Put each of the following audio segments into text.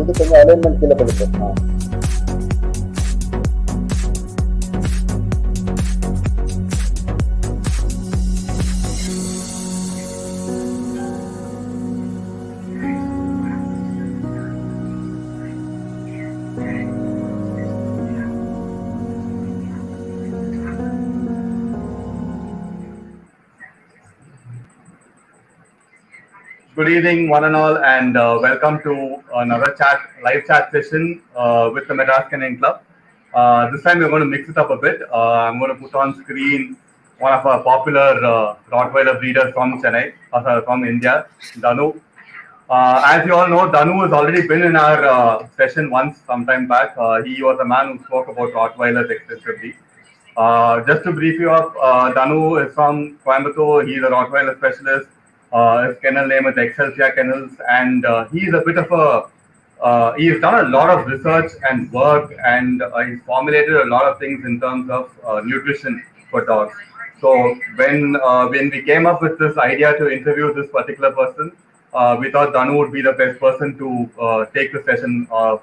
வந்து கொஞ்சம் அலைன்மெண்ட் கீழே பண்ணிப்போம். Good evening, one and all, and welcome to another live chat session with the Madras Canine Club. This time we're going to mix it up a bit. I'm going to put on screen one of our popular Rottweiler breeders from Chennai, from India, Danu. As you all know, Danu has already been in our session once some time back. He was a man who spoke about Rottweilers extensively. Just to brief you up, Danu is from Coimbatore. He's a Rottweiler specialist. His kennel name is Excelsior Kennels, and he's a bit of he's done a lot of research and work, and he's formulated a lot of things in terms of nutrition for dogs. So when we came up with this idea to interview this particular person, we thought Danu would be the best person to take the session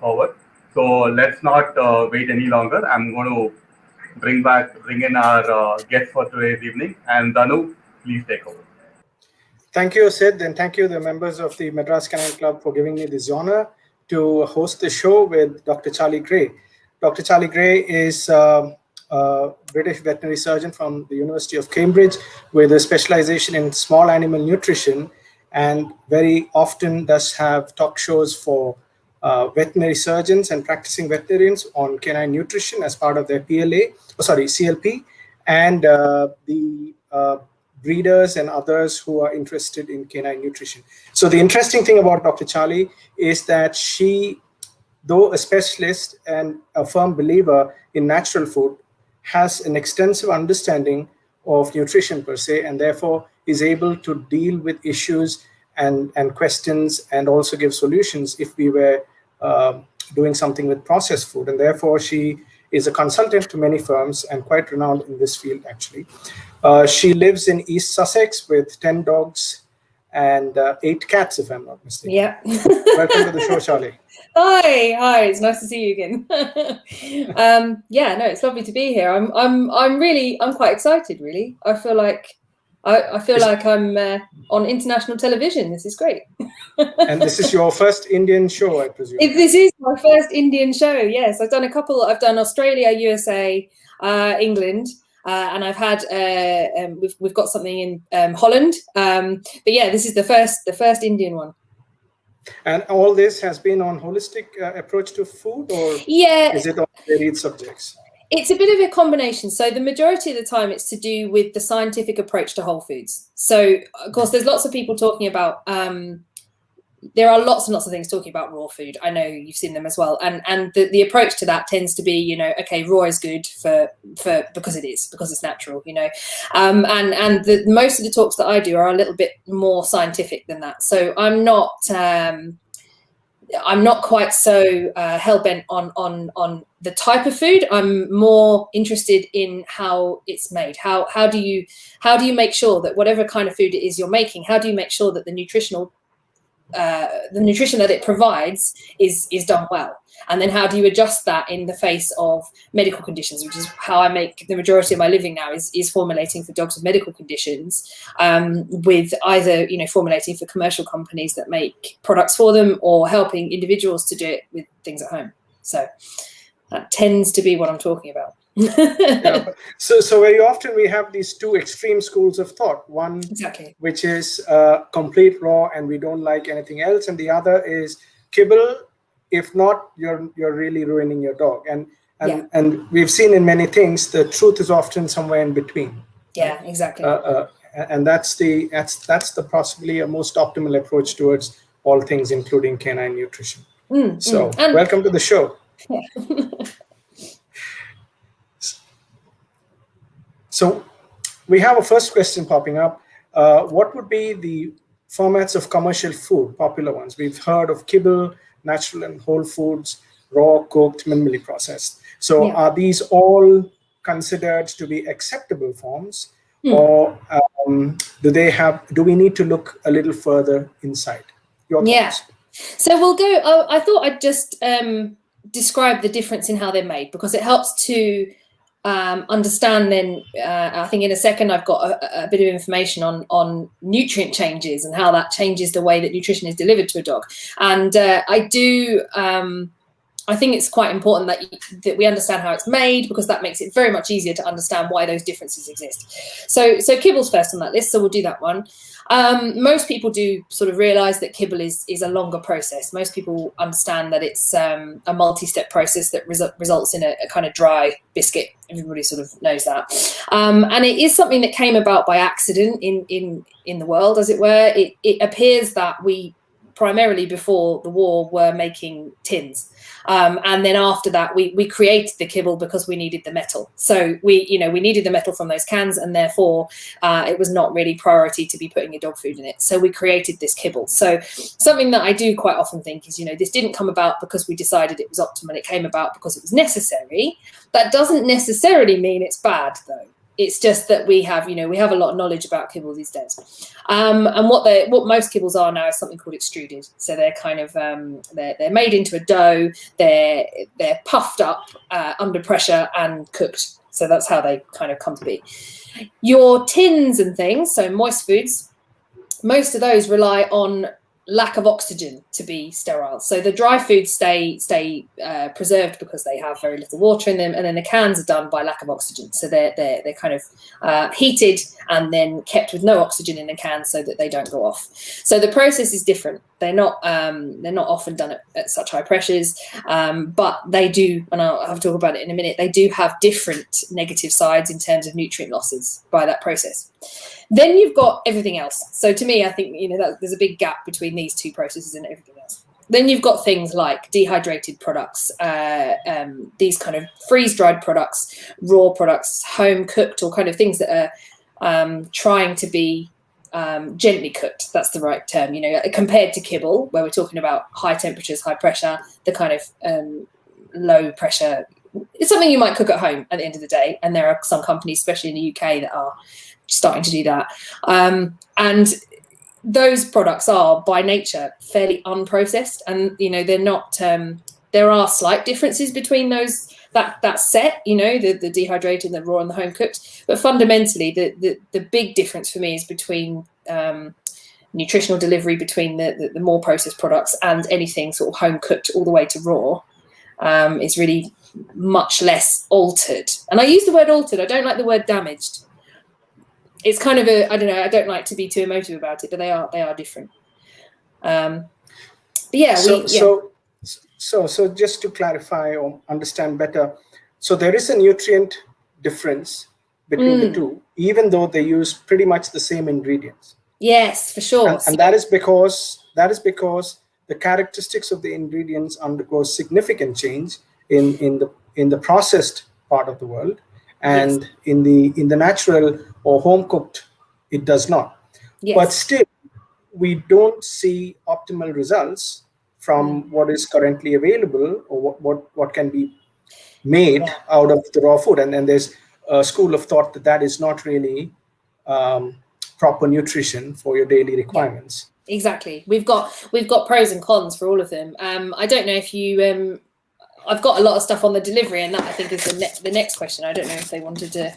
forward. So let's not wait any longer. I'm going to bring in our guest for today's evening, and Danu, please take over. Thank you, Sid, and thank you, the members of the Madras Canine Club, for giving me this honor to host the show with Dr. Charlie Gray. Dr. Charlie Gray is a British veterinary surgeon from the University of Cambridge with a specialization in small animal nutrition, and very often does have talk shows for veterinary surgeons and practicing veterinarians on canine nutrition as part of their CLP, and the breeders and others who are interested in canine nutrition. So the interesting thing about Dr. Charlie is that she, though a specialist and a firm believer in natural food, has an extensive understanding of nutrition per se, and therefore is able to deal with issues and questions, and also give solutions if we were doing something with processed food. And therefore she is a consultant to many firms and quite renowned in this field, actually. She lives in East Sussex with 10 dogs and 8 cats, if I'm not mistaken. Yeah. Welcome to the show, Charlie. Hi. It's nice to see you again. Yeah, no, it's lovely to be here. I'm quite excited, really. I feel like I'm on international television. This is great. And this is your first Indian show, I presume. This is my first Indian show. Yes, I've done a couple. I've done Australia, USA, England. And I've had we've got something in Holland, but yeah, this is the first Indian one. And all this has been on holistic approach to food, or is it on varied subjects? It's a bit of a combination. So the majority of the time it's to do with the scientific approach to whole foods. So of course there's lots of people talking about there are lots and lots of things talking about raw food. I know you've seen them as well. And the approach to that tends to be, okay, raw is good for because it's natural, and most of the talks that I do are a little bit more scientific than that. So I'm not quite so hell-bent on the type of food. I'm more interested in how it's made. How do you make sure that whatever kind of food it is you're making, how do you make sure that the nutrition that it provides is done well? And then how do you adjust that in the face of medical conditions, which is how I make the majority of my living now, is formulating for dogs with medical conditions, with either formulating for commercial companies that make products for them, or helping individuals to do it with things at home. So that tends to be what I'm talking about. Yeah, so very often we have these two extreme schools of thought. One, exactly, which is complete raw and we don't like anything else, and the other is kibble. If not, you're really ruining your dog. And we've seen in many things the truth is often somewhere in between. Yeah, exactly. And that's the possibly a most optimal approach towards all things, including canine nutrition. Welcome to the show. Yeah. So we have a first question popping up. What would be the formats of commercial food, popular ones? We've heard of kibble, natural and whole foods, raw, cooked, minimally processed. So are these all considered to be acceptable forms, or do we need to look a little further inside? Your thoughts? So we'll go. I thought I'd just describe the difference in how they're made, because it helps to understand. Then I think in a second I've got a bit of information on nutrient changes and how that changes the way that nutrition is delivered to a dog. And I think it's quite important that we understand how it's made, because that makes it very much easier to understand why those differences exist. So kibble's first on that list, so we'll do that one. Most people do sort of realise that kibble is a longer process. Most people understand that it's a multi-step process that results in a kind of dry biscuit. Everybody sort of knows that. And it is something that came about by accident in the world, as it were. It appears that we primarily before the war were making tins. And then after that, we created the kibble because we needed the metal. So we needed the metal from those cans, and therefore it was not really priority to be putting your dog food in it. So we created this kibble. So something that I do quite often think is, this didn't come about because we decided it was optimal. It came about because it was necessary. That doesn't necessarily mean it's bad, though. It's just that we have a lot of knowledge about kibble these days. And what most kibbles are now is something called extruded. So they're kind of they're made into a dough. They're puffed up under pressure and cooked. So that's how they kind of come to be. Your tins and things, so moist foods, most of those rely on lack of oxygen to be sterile. So the dry foods stay preserved because they have very little water in them, and then the cans are done by lack of oxygen. So they're kind of heated and then kept with no oxygen in the can so that they don't go off. So the process is different. They're not often done at such high pressures, but they do, and I'll have to talk about it in a minute, they do have different negative sides in terms of nutrient losses by that process. Then you've got everything else. So to me, I think that there's a big gap between these two processes and everything else. Then you've got things like dehydrated products, these kind of freeze-dried products, raw products, home cooked, or kind of things that are trying to be gently cooked. That's the right term. Compared to kibble, where we're talking about high temperatures, high pressure, the kind of low pressure. It's something you might cook at home at the end of the day, and there are some companies, especially in the UK, that are starting to do that. And those products are by nature fairly unprocessed, and they're not. There are slight differences between those that set, the dehydrated, the raw, and the home cooked. But fundamentally, the big difference for me is between nutritional delivery between the more processed products and anything sort of home cooked all the way to raw. Is really much less altered. And I use the word altered. I don't like the word damaged. It's kind of I don't know. I don't like to be too emotive about it, but they are different. But yeah. So just to clarify or understand better, so there is a nutrient difference between the two, even though they use pretty much the same ingredients. Yes, for sure. And that is because the characteristics of the ingredients undergo significant change in the processed part of the world, and yes, in the natural or home cooked, it does not. Yes. But still, we don't see optimal results from what is currently available, or what can be made out of the raw food. And there's a school of thought that is not really proper nutrition for your daily requirements. Yeah, exactly. We've got pros and cons for all of them. I don't know if you I've got a lot of stuff on the delivery, and that I think is the next question. I don't know if they wanted to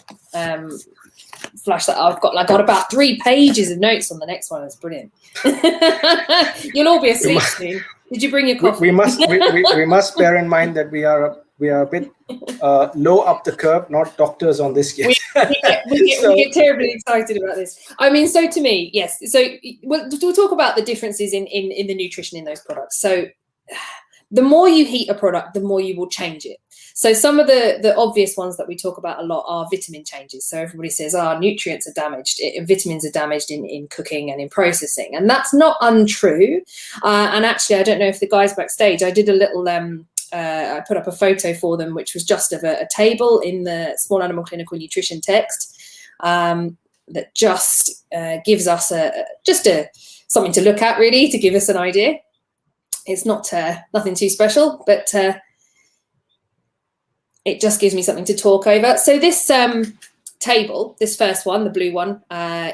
flash that. I've got about 3 pages of notes on the next one. It's brilliant. You'll all be asleep soon. Did you bring your coffee? We must bear in mind that we are a bit low up the curve, not doctors on this yet. We get terribly excited about this. I mean, so to me, yes. So we'll talk about the differences in the nutrition in those products. So the more you heat a product, the more you will change it. So some of the obvious ones that we talk about a lot are vitamin changes. So everybody says, nutrients are damaged, vitamins are damaged in cooking and in processing. And that's not untrue. And actually, I don't know if the guys backstage, I did a little, I put up a photo for them, which was just of a table in the Small Animal Clinical Nutrition text that just gives us something to look at, really, to give us an idea. It's not nothing too special, but it just gives me something to talk over. So this table, this first one, the blue one,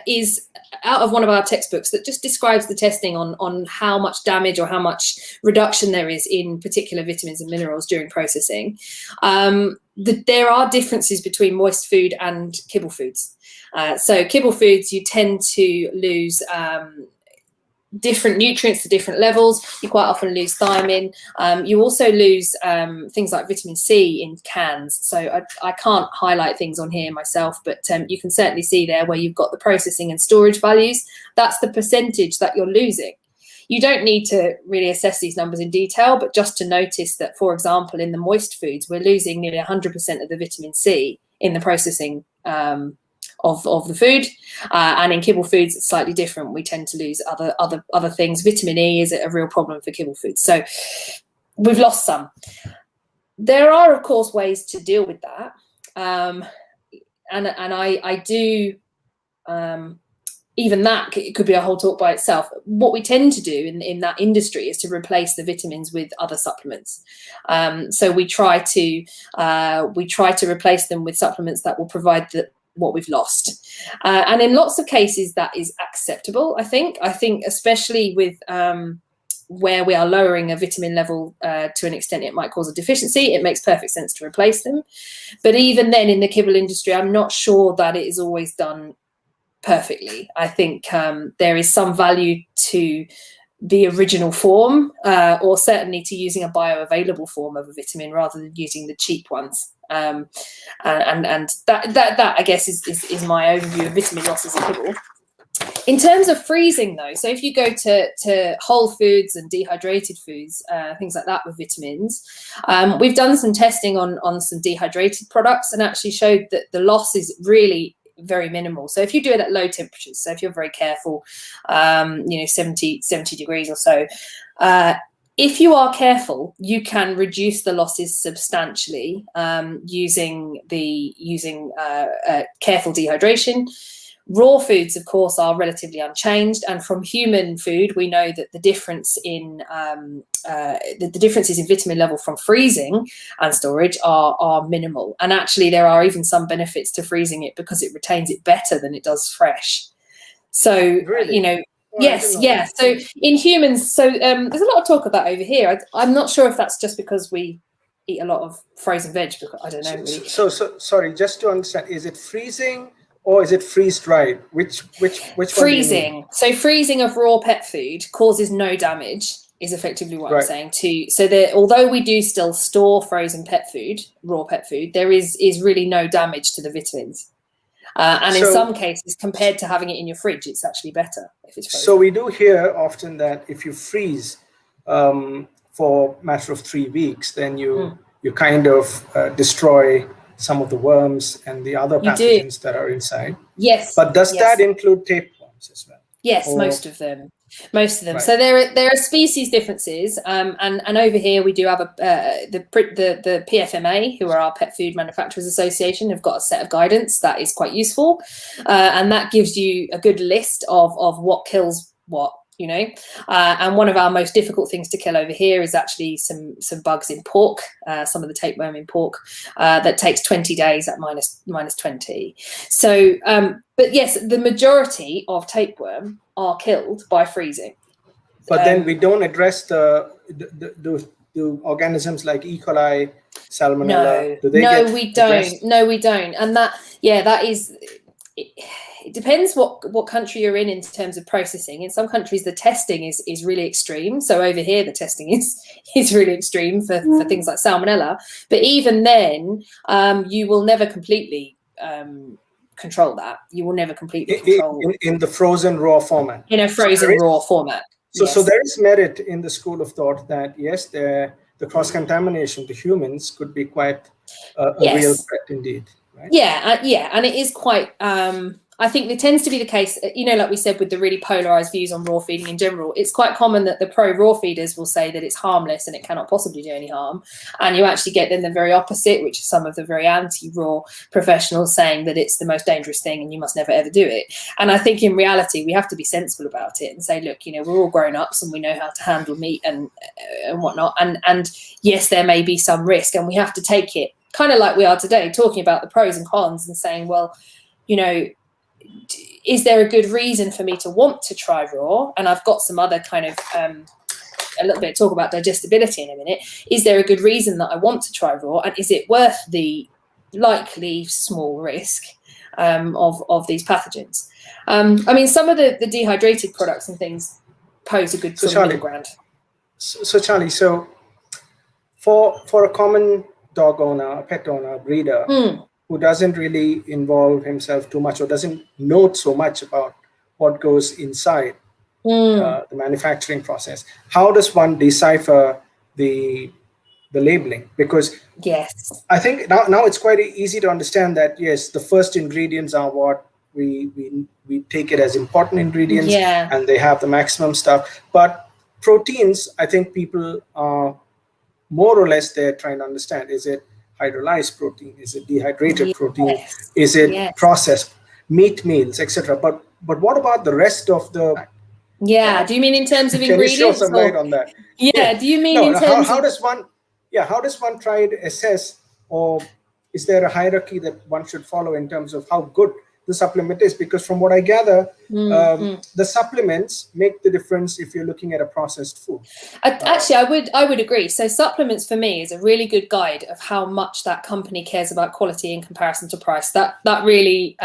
is out of one of our textbooks that just describes the testing on how much damage or how much reduction there is in particular vitamins and minerals during processing. There are differences between moist food and kibble foods. So kibble foods, you tend to lose different nutrients to different levels. You quite often lose thiamine. You also lose things like vitamin C in cans. So I can't highlight things on here myself, but you can certainly see there where you've got the processing and storage values. That's the percentage that you're losing. You don't need to really assess these numbers in detail, but just to notice that, for example, in the moist foods, we're losing nearly 100% of the vitamin C in the processing of the food, and in kibble foods it's slightly different. We tend to lose other things. Vitamin E is a real problem for kibble foods, so we've lost some. There are, of course, ways to deal with that, and I do. Even that it could be a whole talk by itself. What we tend to do in that industry is to replace the vitamins with other supplements. So we try to replace them with supplements that will provide what we've lost, and in lots of cases that is acceptable. I think especially with where we are lowering a vitamin level to an extent it might cause a deficiency, it makes perfect sense to replace them. But even then, in the kibble industry, I'm not sure that it is always done perfectly. I think there is some value to the original form, or certainly to using a bioavailable form of a vitamin rather than using the cheap ones. And that I guess is my overview of vitamin losses in kibble. In terms of freezing, though, so if you go to whole foods and dehydrated foods, things like that with vitamins, we've done some testing on some dehydrated products and actually showed that the loss is really very minimal. So if you do it at low temperatures, so if you're very careful, 70 degrees or so, if you are careful, you can reduce the losses substantially using careful dehydration. Raw foods, of course, are relatively unchanged, and from human food, we know that the difference in the differences in vitamin level from freezing and storage are minimal. And actually, there are even some benefits to freezing it because it retains it better than it does fresh. So, really? Yes. So in humans, so there's a lot of talk of that over here. I'm not sure if that's just because we eat a lot of frozen veg. Because I don't know. Really. So sorry, just to understand, is it freezing or is it freeze dried? Which freezing? So freezing of raw pet food causes no damage. Is effectively what I'm saying too. So although we do still store frozen pet food, raw pet food, there is really no damage to the vitamins. And in some cases, compared to having it in your fridge, it's actually better if it's frozen. So we do hear often that if you freeze for a matter of 3 weeks, then you kind of destroy some of the worms and the other pathogens that are inside. Yes. But does that include tapeworms as well? Yes, most of them. Right. So there are species differences, and over here we do have the PFMA, who are our Pet Food Manufacturers Association, have got a set of guidance that is quite useful, and that gives you a good list of what kills what. And one of our most difficult things to kill over here is actually some bugs in pork, some of the tapeworm in pork, that takes 20 days at minus 20. So, but yes, the majority of tapeworm are killed by freezing. But then we don't address the organisms like E. coli, salmonella. No, we don't. And that is. It depends what country you're in terms of processing. In some countries, the testing is really extreme. So over here, the testing is really extreme for things like salmonella. But even then, you will never completely control that. You will never completely control in the frozen raw format. In a frozen raw format. So there is merit in the school of thought that yes, the cross-contamination to humans could be quite a real threat indeed. Right? Yeah, and it is quite. I think it tends to be the case, like we said, with the really polarized views on raw feeding in general. It's quite common that the pro-raw feeders will say that it's harmless and it cannot possibly do any harm. And you actually get then the very opposite, which is some of the very anti-raw professionals saying that it's the most dangerous thing and you must never, ever do it. And I think in reality, we have to be sensible about it and say, look, we're all grown-ups and we know how to handle meat and whatnot. And yes, there may be some risk and we have to take it kind of like we are today, talking about the pros and cons and saying, well, you know, is there a good reason for me to want to try raw? And I've got some other kind of a little bit of talk about digestibility in a minute. Is there a good reason that I want to try raw, and is it worth the likely small risk of these pathogens? I mean, some of the dehydrated products and things pose a good sort of middle ground. So Charlie, so for a common dog owner, a pet owner, a breeder, who doesn't really involve himself too much or doesn't know so much about what goes inside the manufacturing process, how does one decipher the labeling? Because yes, I think now it's quite easy to understand that, yes, the first ingredients are what we take it as important ingredients, and they have the maximum stuff. But proteins, I think people are more or less they're trying to understand, is it hydrolyzed protein, is it dehydrated protein, is it processed meat meals, etc. But what about the rest of the do you mean in terms of can ingredients? you show some light on that? Do you mean in terms how of does one try to assess, or is there a hierarchy that one should follow in terms of how good the supplement is? Because from what I gather, the supplements make the difference if you're looking at a processed food. Actually, I would agree. So supplements for me is a really good guide of how much that company cares about quality in comparison to price. That really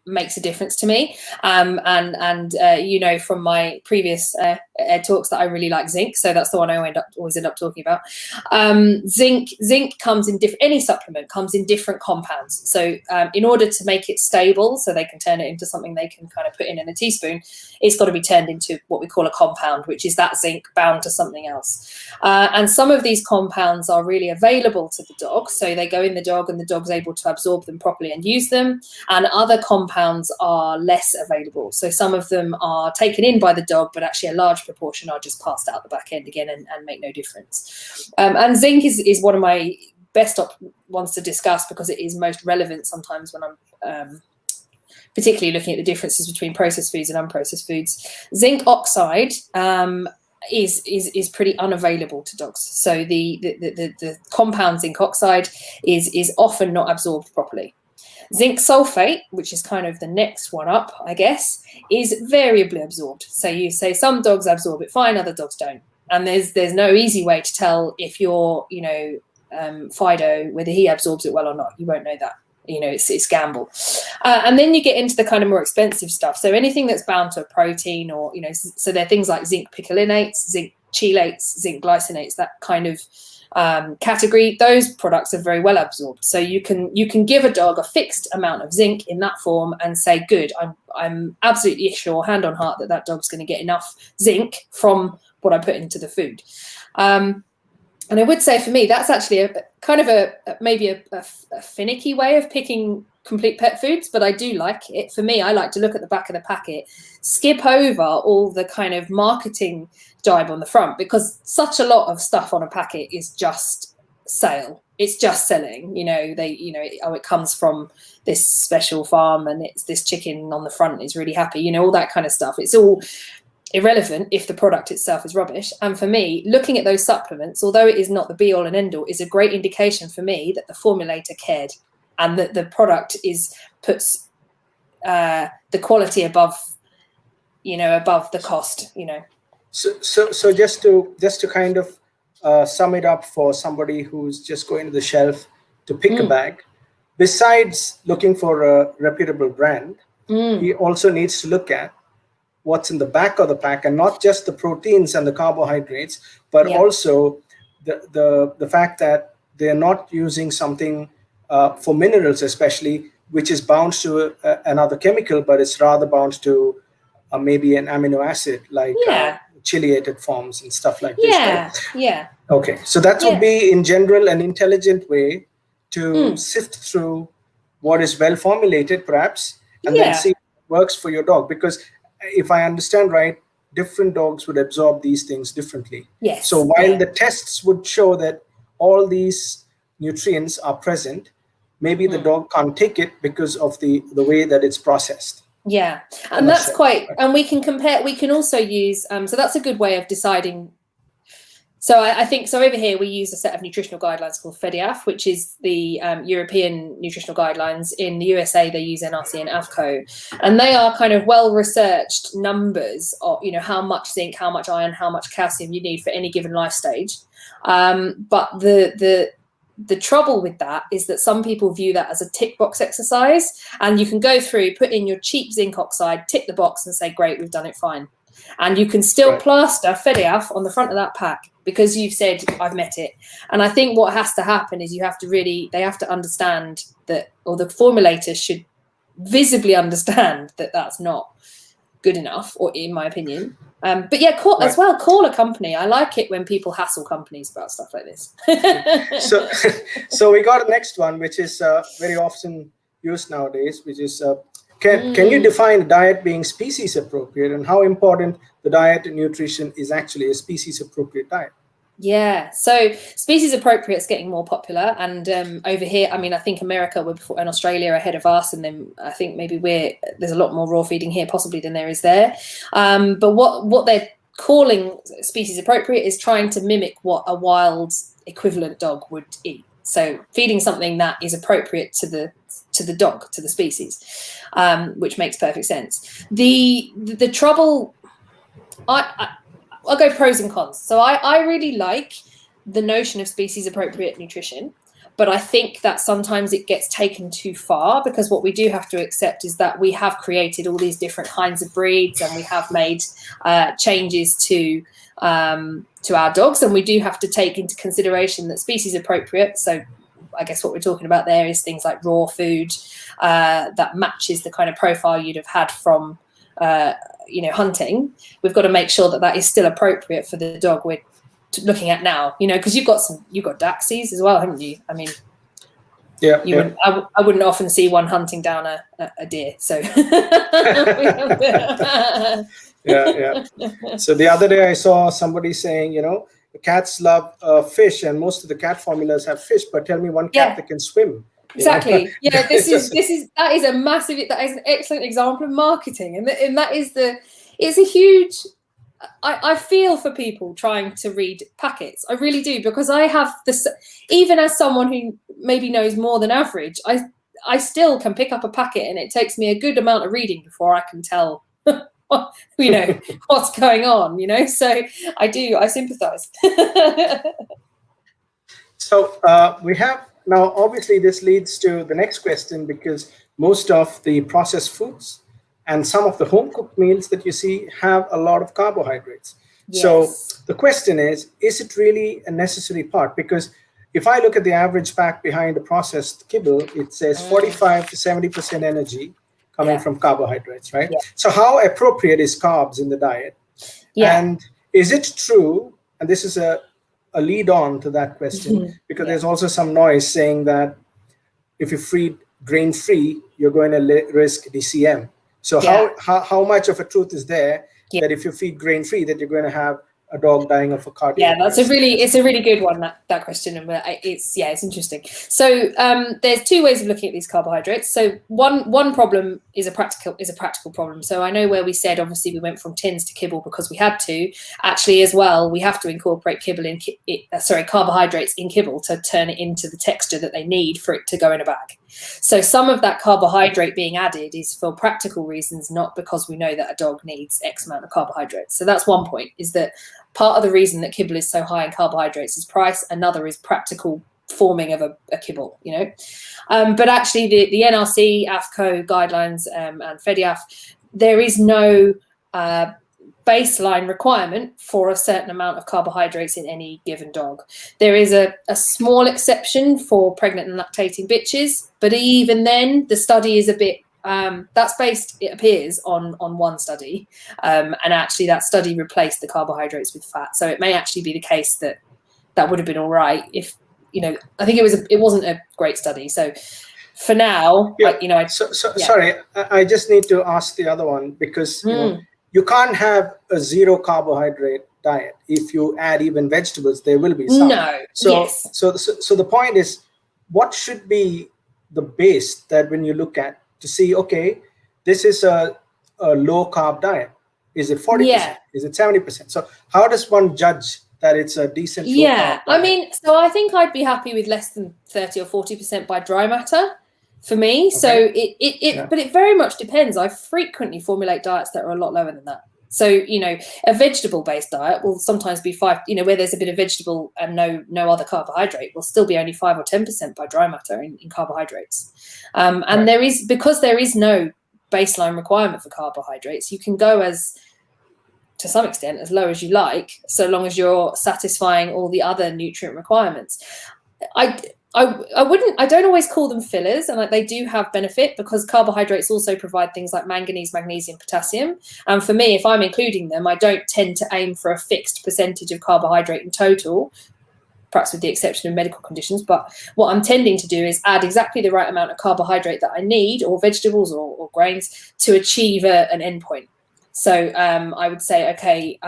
makes a difference to me. And you know, from my previous talks that I really like zinc. So that's the one I always end up talking about. Zinc comes in any supplement comes in different compounds. So in order to make it stable, so they can turn it into something they can kind of put in a teaspoon, it's got to be turned into what we call a compound, which is that zinc bound to something else. And some of these compounds are really available to the dog. So they go in the dog and the dog's able to absorb them properly and use them. And other compounds are less available. So some of them are taken in by the dog, but actually a large proportion are just passed out the back end again and make no difference. And zinc is one of my best ones to discuss because it is most relevant sometimes when I'm particularly looking at the differences between processed foods and unprocessed foods. Zinc oxide is pretty unavailable to dogs. So the compound zinc oxide is often not absorbed properly. Zinc sulfate, which is kind of the next one up, I guess, is variably absorbed. So you say some dogs absorb it fine, other dogs don't. And there's no easy way to tell if you're, you know, Fido, whether he absorbs it well or not. You won't know that. You know, it's gamble. And then you get into the kind of more expensive stuff. So anything that's bound to a protein or, you know, so there are things like zinc picolinates, zinc chelates, zinc glycinates, that kind of category. Those products are very well absorbed. So you can give a dog a fixed amount of zinc in that form and say, good, I'm absolutely sure, hand on heart, that dog's going to get enough zinc from what I put into the food. And I would say for me, that's actually a kind of maybe a finicky way of picking complete pet foods, but I do like it. For me, I like to look at the back of the packet, skip over all the kind of marketing jibe on the front, because such a lot of stuff on a packet is just sale. It's just selling. You know, it comes from this special farm and it's this chicken on the front is really happy. You know, all that kind of stuff. It's all irrelevant if the product itself is rubbish. And for me, looking at those supplements, although it is not the be all and end all, is a great indication for me that the formulator cared and that the product puts the quality above the cost, you know. So just to kind of sum it up for somebody who's just going to the shelf to pick a bag, besides looking for a reputable brand, he also needs to look at what's in the back of the pack, and not just the proteins and the carbohydrates, but also the fact that they're not using something for minerals, especially, which is bound to another chemical, but it's rather bound to maybe an amino acid, like chelated forms and stuff like this. Right? Okay, so that would be in general an intelligent way to sift through what is well formulated, perhaps, and then see what works for your dog. Because if I understand right, different dogs would absorb these things differently. Yes. So while the tests would show that all these nutrients are present, maybe the dog can't take it because of the way that it's processed. Yeah, and that's quite, and we can compare, we can also use, so that's a good way of deciding So I think so. Over here, we use a set of nutritional guidelines called FEDIAF, which is the European nutritional guidelines. In the USA, they use NRC and AFCO, and they are kind of well-researched numbers of how much zinc, how much iron, how much calcium you need for any given life stage. But the trouble with that is that some people view that as a tick box exercise, and you can go through, put in your cheap zinc oxide, tick the box, and say, "Great, we've done it fine." And you can still plaster FEDIAF on the front of that pack because you've said, I've met it. And I think what has to happen is they have to understand that, or the formulators should visibly understand that that's not good enough, or in my opinion. But yeah, call a company. I like it when people hassle companies about stuff like this. So we got a next one, which is very often used nowadays, which is can you define diet being species appropriate, and how important the diet and nutrition is actually a species appropriate diet? Yeah, so species appropriate is getting more popular, and over here, I think America and Australia are ahead of us, and then I think maybe there's a lot more raw feeding here possibly than there is there. But what they're calling species appropriate is trying to mimic what a wild equivalent dog would eat. So feeding something that is appropriate to the dog, to the species, which makes perfect sense. The trouble, I'll go pros and cons. So I really like the notion of species appropriate nutrition, but I think that sometimes it gets taken too far, because what we do have to accept is that we have created all these different kinds of breeds, and we have made changes to our dogs, and we do have to take into consideration that species appropriate. So I guess what we're talking about there is things like raw food that matches the kind of profile you'd have had from hunting. We've got to make sure that is still appropriate for the dog we're looking at now, because you've got Daxies as well, haven't you? I mean, I wouldn't often see one hunting down a deer, so yeah. So the other day I saw somebody saying, the cats love fish, and most of the cat formulas have fish, but tell me one cat that can swim. Exactly. Yeah, that is an excellent example of marketing, and that is it's a huge. I feel for people trying to read packets. I really do, because I have this. Even as someone who maybe knows more than average, I still can pick up a packet, and it takes me a good amount of reading before I can tell what's going on. So I sympathize. So we have. Now, obviously, this leads to the next question, because most of the processed foods and some of the home-cooked meals that you see have a lot of carbohydrates. Yes. So the question is it really a necessary part? Because if I look at the average pack behind the processed kibble, it says 45 to 70% energy coming from carbohydrates, right? Yeah. So how appropriate is carbs in the diet? Yeah. And is it true, and this is a lead on to that question, because there's also some noise saying that if you feed grain-free, you're going to risk DCM. So how much of a truth is there that if you feed grain-free, that you're going to have a dog dying of a cardiac arrest? It's a really good one, that question, and it's interesting. So there's two ways of looking at these carbohydrates. So one problem is a practical problem. So I know where we said obviously we went from tins to kibble because we had to. Actually, as well, we have to incorporate carbohydrates in kibble to turn it into the texture that they need for it to go in a bag. So some of that carbohydrate being added is for practical reasons, not because we know that a dog needs X amount of carbohydrates. So that's one point, is that part of the reason that kibble is so high in carbohydrates is price. Another is practical forming of a kibble, But actually the NRC, AFCO guidelines and FEDIAF, there is no baseline requirement for a certain amount of carbohydrates in any given dog. There is a small exception for pregnant and lactating bitches, but even then the study is a bit that's based, it appears, on one study, and actually that study replaced the carbohydrates with fat. So it may actually be the case that would have been all right if I think it wasn't a great study. So for now, sorry, I just need to ask the other one, because you can't have a zero carbohydrate diet. If you add even vegetables, there will be some. No. So the point is, what should be the base that when you look at to see, okay, this is a low carb diet? Is it 40%? Is it 70%? So how does one judge that it's a decent low Yeah, carb I diet. mean, so I think I'd be happy with less than 30 or 40% by dry matter for me. So Yeah. but it very much depends. I frequently formulate diets that are a lot lower than that. So, you know, a vegetable-based diet will sometimes be 5, you know, where there's a bit of vegetable and no other carbohydrate, will still be only 5 or 10% by dry matter in carbohydrates. And there is, because there is no baseline requirement for carbohydrates, you can go as, to some extent, as low as you like, so long as you're satisfying all the other nutrient requirements. I don't always call them fillers, and they do have benefit because carbohydrates also provide things like manganese, magnesium, potassium. And for me, if I'm including them, I don't tend to aim for a fixed percentage of carbohydrate in total, perhaps with the exception of medical conditions. But what I'm tending to do is add exactly the right amount of carbohydrate that I need, or vegetables or grains, to achieve an endpoint. So I would say, okay,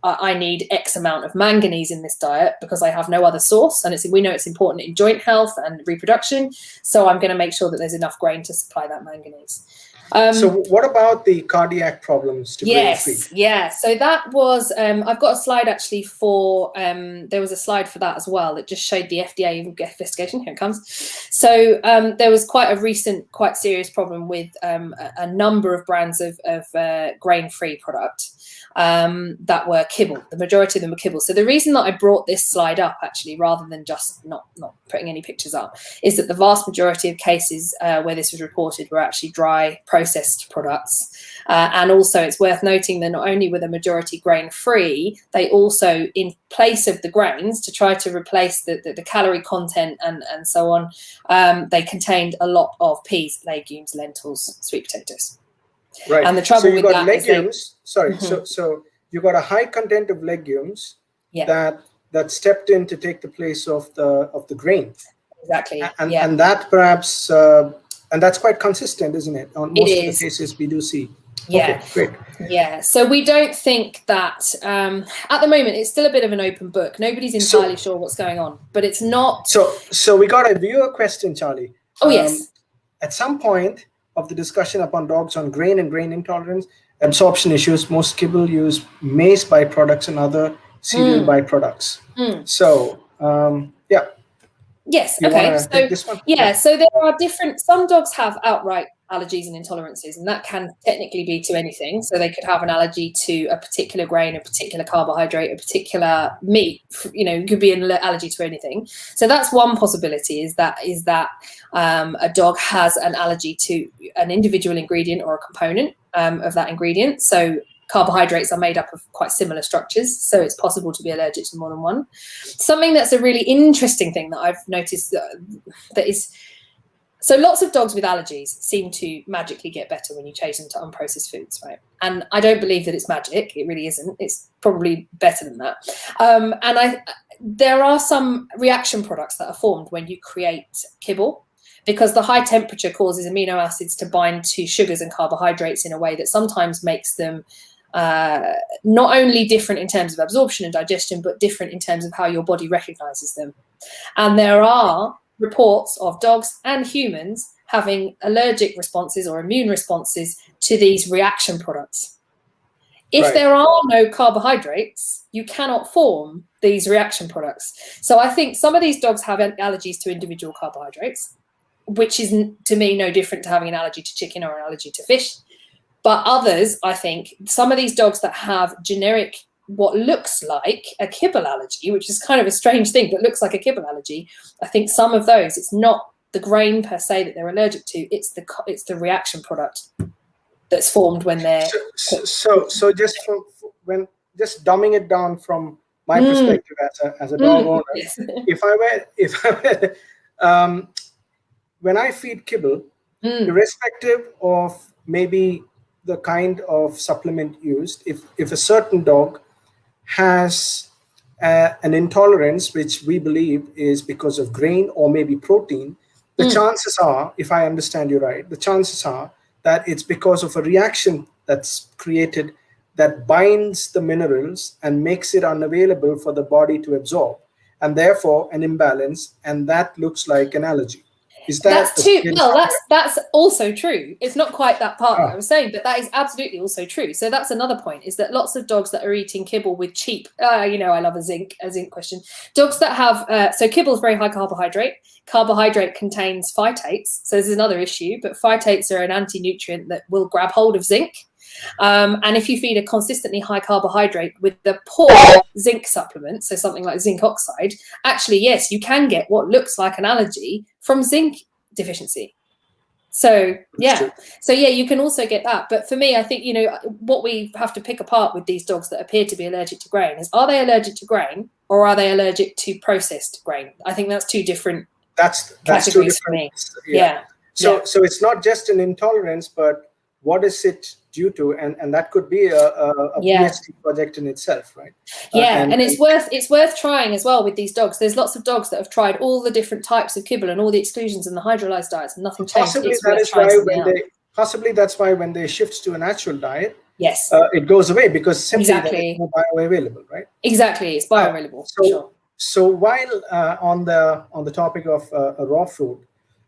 I need X amount of manganese in this diet because I have no other source, and we know it's important in joint health and reproduction. So I'm going to make sure that there's enough grain to supply that manganese. So what about the cardiac problems to grain-free? Yeah. So that was, I've got a slide actually for, there was a slide for that as well that just showed the FDA investigation. Here it comes. So there was quite a recent, quite serious problem with a number of brands of grain-free product that were kibble. The majority of them were kibble. So the reason that I brought this slide up, actually, rather than just not putting any pictures up, is that the vast majority of cases where this was reported were actually dry processed products. And also it's worth noting that not only were the majority grain-free, they also, in place of the grains, to try to replace the calorie content and so on, they contained a lot of peas, legumes, lentils, sweet potatoes. Right. And the trouble with that legumes, so you got a high content of legumes that stepped in to take the place of the grain. Exactly. And that perhaps and that's quite consistent, isn't it? On most of the cases we do see. Yeah. Okay, great. Yeah. So we don't think that at the moment it's still a bit of an open book. Nobody's entirely sure what's going on, but it's not. So we got a viewer question, Charlie. Oh, yes. At some point of the discussion upon dogs on grain and grain intolerance, absorption issues, most kibble use maize byproducts and other cereal byproducts. So, yeah. Yes. You okay. so take this one? So there are different. Some dogs have outright allergies and intolerances, and that can technically be to anything. So they could have an allergy to a particular grain, a particular carbohydrate, a particular meat. You know, it could be an allergy to anything. So that's one possibility. Is that a dog has an allergy to an individual ingredient or a component of that ingredient. So carbohydrates are made up of quite similar structures, so it's possible to be allergic to more than one. Something that's a really interesting thing that I've noticed that is, so lots of dogs with allergies seem to magically get better when you change them to unprocessed foods, right? And I don't believe that it's magic. It really isn't. It's probably better than that. There are some reaction products that are formed when you create kibble, because the high temperature causes amino acids to bind to sugars and carbohydrates in a way that sometimes makes them not only different in terms of absorption and digestion, but different in terms of how your body recognizes them. And there are reports of dogs and humans having allergic responses or immune responses to these reaction products. If there are no carbohydrates, you cannot form these reaction products. So I think some of these dogs have allergies to individual carbohydrates, which is, to me, no different to having an allergy to chicken or an allergy to fish. But others, I think, some of these dogs that have generic, what looks like a kibble allergy, which is kind of a strange thing, but looks like a kibble allergy, I think some of those, it's not the grain per se that they're allergic to, it's the reaction product that's formed when they're... So just just dumbing it down from my perspective as a dog owner, yes. if I were when I feed kibble, irrespective of maybe the kind of supplement used, if a certain dog has an intolerance, which we believe is because of grain or maybe protein, the chances are, if I understand you right, the chances are that it's because of a reaction that's created that binds the minerals and makes it unavailable for the body to absorb, and therefore an imbalance, and that looks like an allergy. Is that That's too well. That's also true. It's not quite that part that I was saying, but that is absolutely also true. So that's another point: is that lots of dogs that are eating kibble with cheap, I love a zinc question. Dogs that have so kibble is very high carbohydrate. Carbohydrate contains phytates, so this is another issue. But phytates are an anti-nutrient that will grab hold of zinc. And if you feed a consistently high carbohydrate with the poor zinc supplement, so something like zinc oxide, actually, yes, you can get what looks like an allergy from zinc deficiency. So, yeah. So, yeah, you can also get that. But for me, I think, what we have to pick apart with these dogs that appear to be allergic to grain is, are they allergic to grain or are they allergic to processed grain? I think that's two different categories for me. Yeah. So it's not just an intolerance, but what is it due to? And that could be a PhD project in itself, right? Yeah, and it's worth trying as well with these dogs. There's lots of dogs that have tried all the different types of kibble and all the exclusions and the hydrolyzed diets, and nothing changed. Possibly that's why when they shift to a natural diet, yes, it goes away because simply it's more bioavailable, right? Exactly, it's bioavailable. So while on the topic of raw food,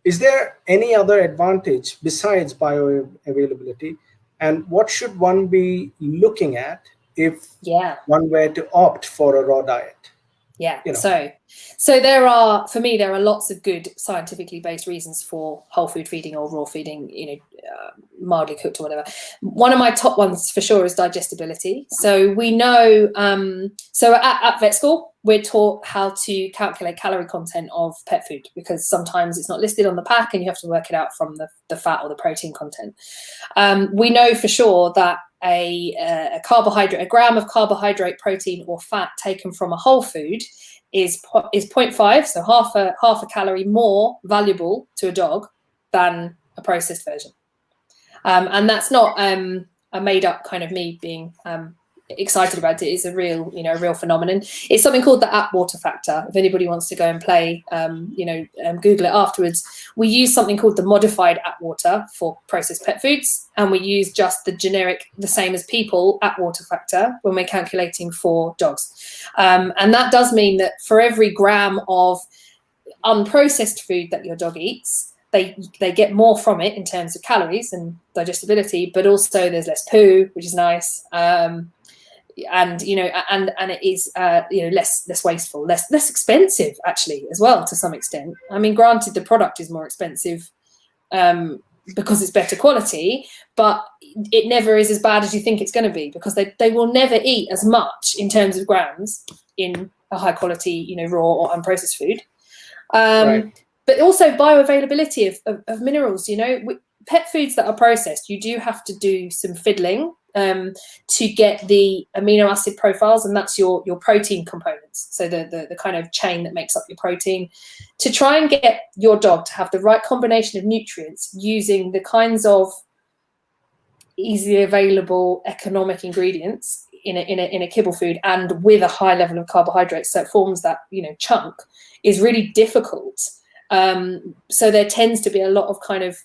is there any other advantage besides bioavailability? And what should one be looking at if one were to opt for a raw diet? Yeah. So there are lots of good scientifically based reasons for whole food feeding or raw feeding, mildly cooked or whatever. One of my top ones for sure is digestibility. So we know, so at vet school, we're taught how to calculate calorie content of pet food because sometimes it's not listed on the pack and you have to work it out from the fat or the protein content. We know for sure that a gram of carbohydrate, protein or fat taken from a whole food is 0.5, so half a calorie more valuable to a dog than a processed version. And that's not a made up kind of me being excited about it. It's a real phenomenon. It's something called the Atwater factor. If anybody wants to go and play, Google it afterwards. We use something called the modified Atwater for processed pet foods, and we use just the generic, the same as people, Atwater factor when we're calculating for dogs. And that does mean that for every gram of unprocessed food that your dog eats, they get more from it in terms of calories and digestibility, but also there's less poo, which is nice. And it is less wasteful, less expensive actually as well to some extent. I mean, granted, the product is more expensive because it's better quality, but it never is as bad as you think it's going to be because they will never eat as much in terms of grams in a high quality, raw or unprocessed food. But also bioavailability of minerals. Pet foods that are processed, you do have to do some fiddling to get the amino acid profiles, and that's your protein components. So the kind of chain that makes up your protein, to try and get your dog to have the right combination of nutrients using the kinds of easily available economic ingredients in a kibble food and with a high level of carbohydrates, so it forms that chunk, is really difficult. So there tends to be a lot of kind of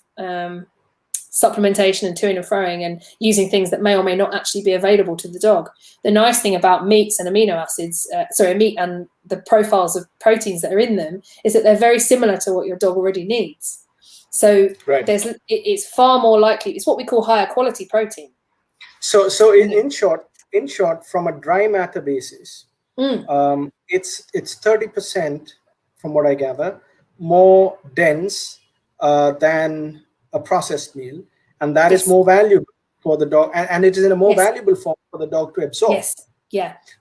supplementation and toing and froing and using things that may or may not actually be available to the dog. The nice thing about meats and amino acids, meat and the profiles of proteins that are in them, is that they're very similar to what your dog already needs. So it's far more likely, it's what we call higher quality protein. So in short, from a dry matter basis, it's 30%, from what I gather, more dense than a processed meal, and that is more valuable for the dog, and it is in a more valuable form for the dog to absorb.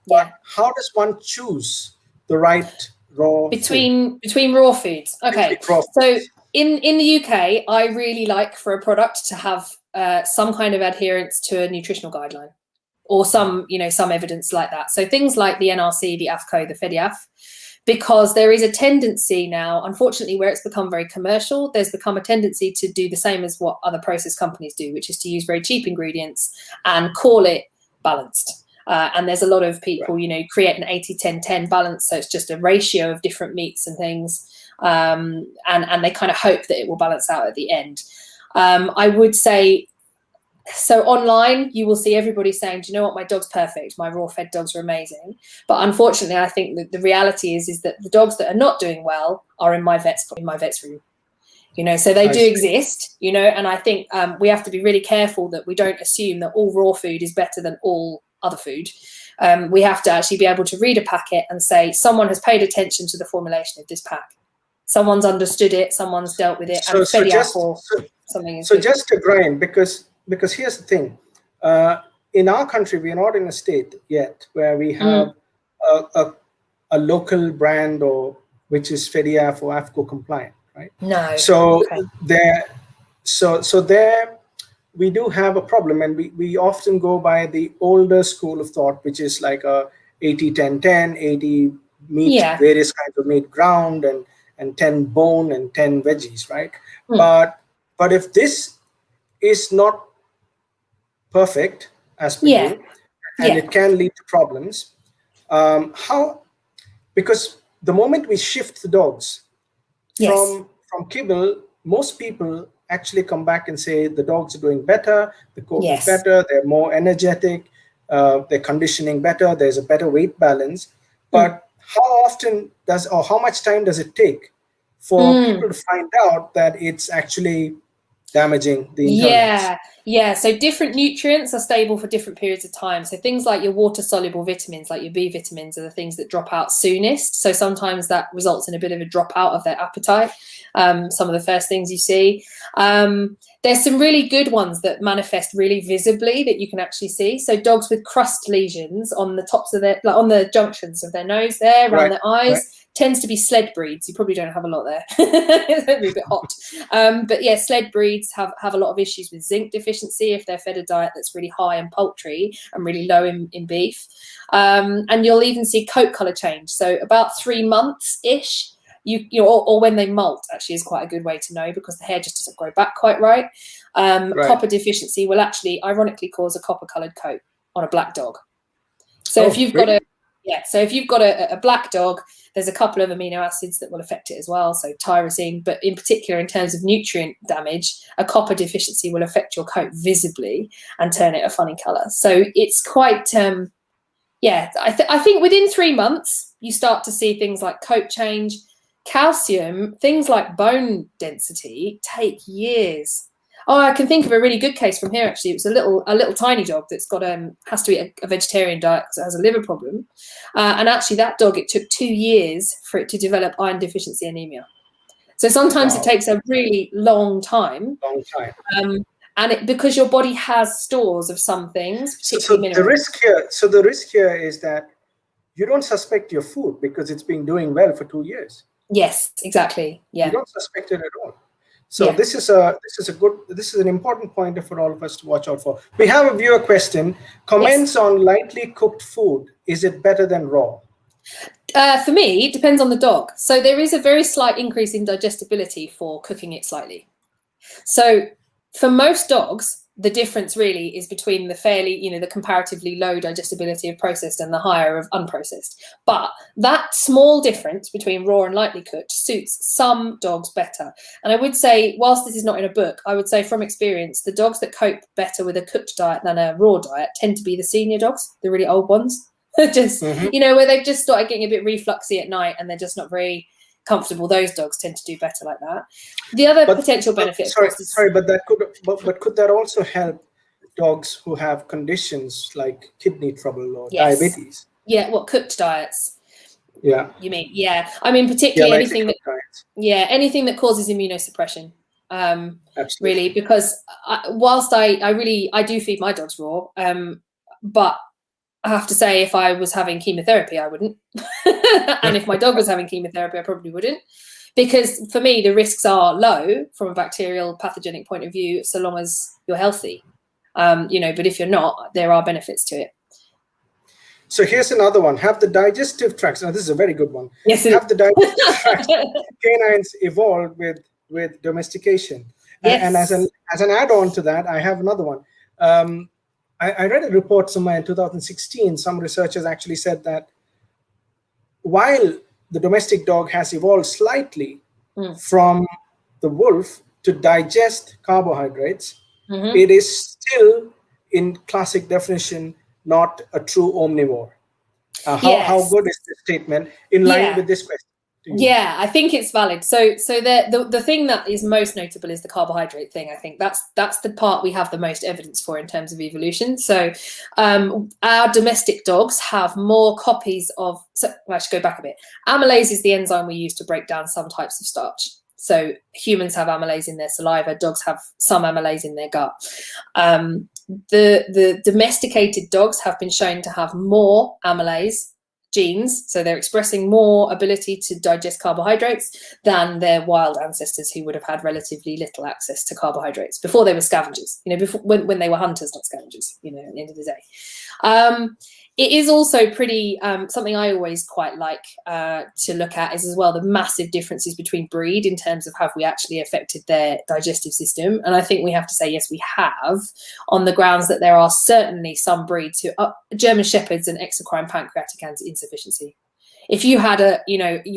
But how does one choose the right raw between raw foods? Okay, so in the UK, I really like for a product to have some kind of adherence to a nutritional guideline or some evidence like that. So things like the NRC, the AFCO, the FEDIAF, because there is a tendency now, unfortunately, where it's become very commercial, there's become a tendency to do the same as what other processed companies do, which is to use very cheap ingredients and call it balanced. And there's a lot of people, create an 80-10-10 balance. So it's just a ratio of different meats and things. And they kind of hope that it will balance out at the end. I would say, so online, you will see everybody saying, do you know what, my dog's perfect. My raw fed dogs are amazing. But unfortunately, I think that the reality is that the dogs that are not doing well are in my vet's room. So they I do see. exist, and I think we have to be really careful that we don't assume that all raw food is better than all other food. We have to actually be able to read a packet and say someone has paid attention to the formulation of this pack. Someone's understood it, someone's dealt with it, and something is so good. just to grind, because here's the thing. In our country, we are not in a state yet where we have a local brand or which is FEDIAF or AFCO compliant, right? No. So Okay. there we do have a problem, and we often go by the older school of thought, which is like a 80-10-10, 80 meat, various kinds of meat ground, and 10 bone and 10 veggies, right? But if this is not perfect as per you, and it can lead to problems, because the moment we shift the dogs from kibble, most people actually come back and say the dogs are doing better, the coat is better, they're more energetic, they're conditioning better, there's a better weight balance. But how often how much time does it take for people to find out that it's actually damaging the internals? So different nutrients are stable for different periods of time. So things like your water soluble vitamins, like your B vitamins, are the things that drop out soonest. So sometimes that results in a bit of a dropout of their appetite. Some of the first things you see. There's some really good ones that manifest really visibly that you can actually see. So dogs with crust lesions on the tops of on the junctions of their nose there, around their eyes, tends to be sled breeds. You probably don't have a lot there. It's a bit hot. But yeah, sled breeds have a lot of issues with zinc deficiency if they're fed a diet that's really high in poultry and really low in beef. And you'll even see coat colour change. So about 3 months-ish, or when they molt actually is quite a good way to know, because the hair just doesn't grow back quite right. Copper deficiency will actually ironically cause a copper coloured coat on a black dog. So if you've got a black dog, there's a couple of amino acids that will affect it as well. So tyrosine, but in particular in terms of nutrient damage, a copper deficiency will affect your coat visibly and turn it a funny colour. So it's quite I think within 3 months you start to see things like coat change. Calcium, things like bone density take years. I can think of a really good case from here actually. It was a little tiny dog that's got has to eat a vegetarian diet because it has a liver problem, and actually that dog, it took 2 years for it to develop iron deficiency anemia. So sometimes it takes a really long time. And because your body has stores of some things, particularly the risk here is that you don't suspect your food because it's been doing well for 2 years. Yes, exactly. Yeah. You don't suspect it at all. So this is an important pointer for all of us to watch out for. We have a viewer question. Comments on lightly cooked food. Is it better than raw? For me, it depends on the dog. So there is a very slight increase in digestibility for cooking it slightly. So for most dogs, the difference really is between the the comparatively low digestibility of processed and the higher of unprocessed. But that small difference between raw and lightly cooked suits some dogs better. And I would say, whilst this is not in a book, I would say from experience, the dogs that cope better with a cooked diet than a raw diet tend to be the senior dogs, the really old ones. Where they've just started getting a bit refluxy at night and they're just not very comfortable. Those dogs tend to do better like that. The other potential benefit, but could that also help dogs who have conditions like kidney trouble or diabetes? Yeah, cooked diets? Yeah. You mean? Yeah. I mean, particularly anything that causes immunosuppression. Really, because whilst I do feed my dogs raw, but I have to say, if I was having chemotherapy, I wouldn't. And if my dog was having chemotherapy, I probably wouldn't. Because for me, the risks are low from a bacterial pathogenic point of view, so long as you're healthy. But if you're not, there are benefits to it. So here's another one. Have the digestive tracts, now this is a very good one. Yes, have the digestive tracts canines evolved with domestication? Yes. And as an add-on to that, I have another one. I read a report somewhere in 2016. Some researchers actually said that while the domestic dog has evolved slightly from the wolf to digest carbohydrates, it is still, in classic definition, not a true omnivore. How good is this statement in line with this question? Yeah, I think it's valid. So the thing that is most notable is the carbohydrate thing. I think that's the part we have the most evidence for in terms of evolution. So our domestic dogs have more copies of. So I should go back a bit. Amylase is the enzyme we use to break down some types of starch. So humans have amylase in their saliva. Dogs have some amylase in their gut. The domesticated dogs have been shown to have more amylase genes, so they're expressing more ability to digest carbohydrates than their wild ancestors who would have had relatively little access to carbohydrates before they were scavengers, before when they were hunters, not scavengers, at the end of the day. It is also pretty something I always quite like to look at is as well the massive differences between breed in terms of have we actually affected their digestive system. And I think we have to say yes, we have, on the grounds that there are certainly some breeds who German Shepherds and exocrine pancreatic insufficiency. If you had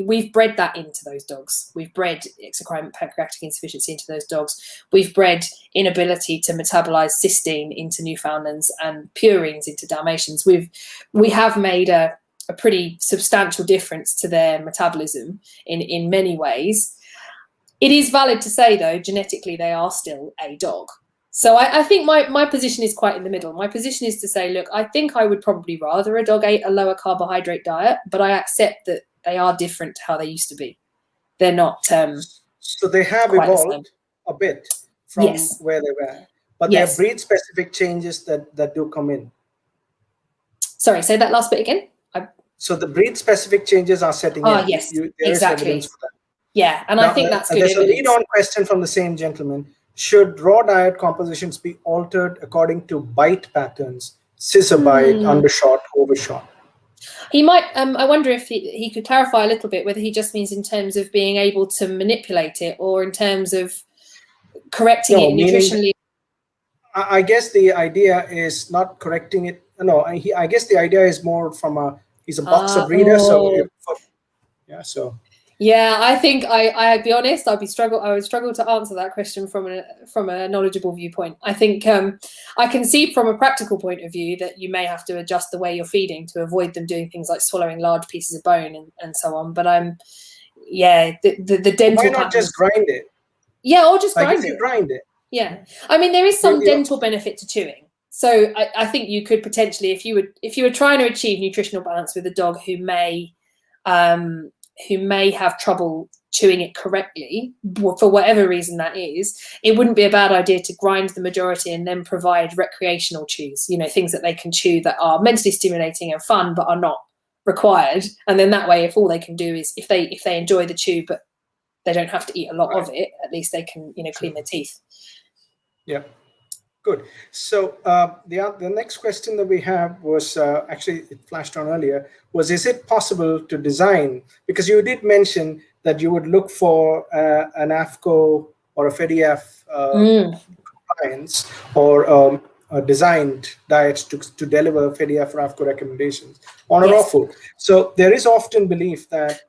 we've bred that into those dogs. We've bred exocrine pancreatic insufficiency into those dogs. We've bred inability to metabolize cysteine into Newfoundlands and purines into Dalmatians. We have made a pretty substantial difference to their metabolism in many ways. It is valid to say, though, genetically they are still a dog. So I think my position is quite in the middle. My position is to say, look, I think I would probably rather a dog ate a lower carbohydrate diet, but I accept that they are different to how they used to be. They're not. So they have evolved a bit from where they were, but there are breed-specific changes that do come in. Sorry, say that last bit again. So the breed-specific changes are setting in. Oh, yes, exactly. For that. Yeah, and now, I think that's good. There's a lead-on question from the same gentleman. Should raw diet compositions be altered according to bite patterns, scissor bite, undershot, overshot? He might. I wonder if he could clarify a little bit whether he just means in terms of being able to manipulate it or in terms of correcting it nutritionally. I guess the idea is not correcting it. No, I guess the idea is more from he's a boxer breeder, so. Yeah, I think I'd be honest. I would struggle to answer that question from a knowledgeable viewpoint. I think I can see from a practical point of view that you may have to adjust the way you're feeding to avoid them doing things like swallowing large pieces of bone and so on. But the dental. Why not just grind it? Yeah, or just grind it. You grind it. Yeah, I mean there is some dental benefit to chewing. So I think you could potentially, if you were trying to achieve nutritional balance with a dog who may have trouble chewing it correctly, for whatever reason that is, it wouldn't be a bad idea to grind the majority and then provide recreational chews, things that they can chew that are mentally stimulating and fun but are not required. And then that way, if all they can do is, if they enjoy the chew but they don't have to eat a lot of it, at least they can, clean their teeth. Yeah. Good. So the next question that we have was actually it flashed on earlier was, is it possible to design, because you did mention that you would look for an AAFCO or a FEDIAF compliance or designed diets to deliver FEDIAF or AAFCO recommendations on a raw food. So there is often belief that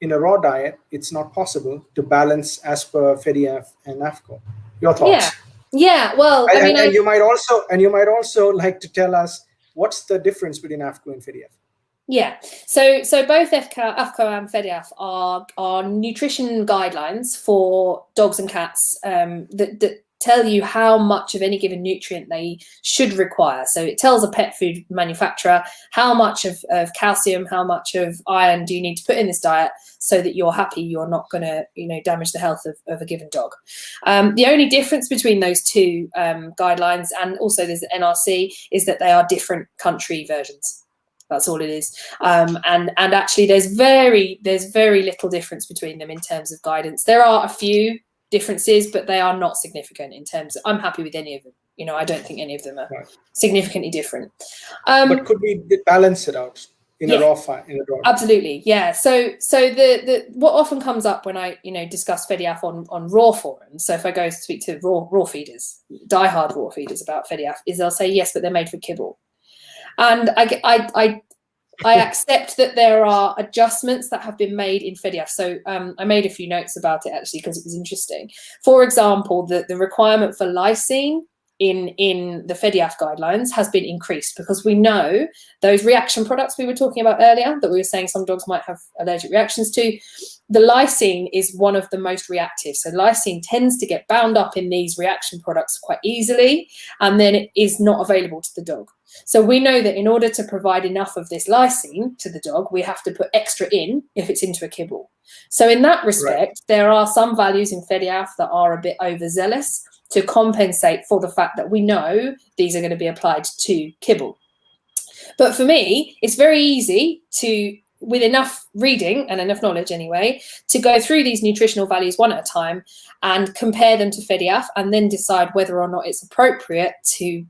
in a raw diet, it's not possible to balance as per FEDIAF and AAFCO. Your thoughts? Yeah, well, and you might also like to tell us what's the difference between AAFCO and FEDIAF. Yeah, so both AAFCO and FEDIAF are nutrition guidelines for dogs and cats that tell you how much of any given nutrient they should require. So it tells a pet food manufacturer how much of calcium, how much of iron do you need to put in this diet so that you're happy you're not going to damage the health of a given dog. The only difference between those two guidelines, and also there's the NRC, is that they are different country versions. That's all it is. And actually there's very little difference between them in terms of guidance. There are a few differences, but they are not significant in terms of, I'm happy with any of them. I don't think any of them are significantly different. But could we balance it out in a raw fat? Absolutely, yeah. So the what often comes up when I discuss FEDIAF on raw forums. So if I go speak to raw feeders, diehard raw feeders about FEDIAF, is they'll say yes, but they're made for kibble, and I accept that there are adjustments that have been made in FEDIAF. So I made a few notes about it actually because it was interesting. For example, the requirement for lysine in the FEDIAF guidelines has been increased, because we know those reaction products we were talking about earlier that we were saying some dogs might have allergic reactions to, the lysine is one of the most reactive. So lysine tends to get bound up in these reaction products quite easily, and then it is not available to the dog. So we know that in order to provide enough of this lysine to the dog, we have to put extra in if it's into a kibble. So in that respect, there are some values in FEDIAF that are a bit overzealous to compensate for the fact that we know these are going to be applied to kibble. But for me, it's very easy to, with enough reading and enough knowledge anyway, to go through these nutritional values one at a time and compare them to FEDIAF, and then decide whether or not it's appropriate to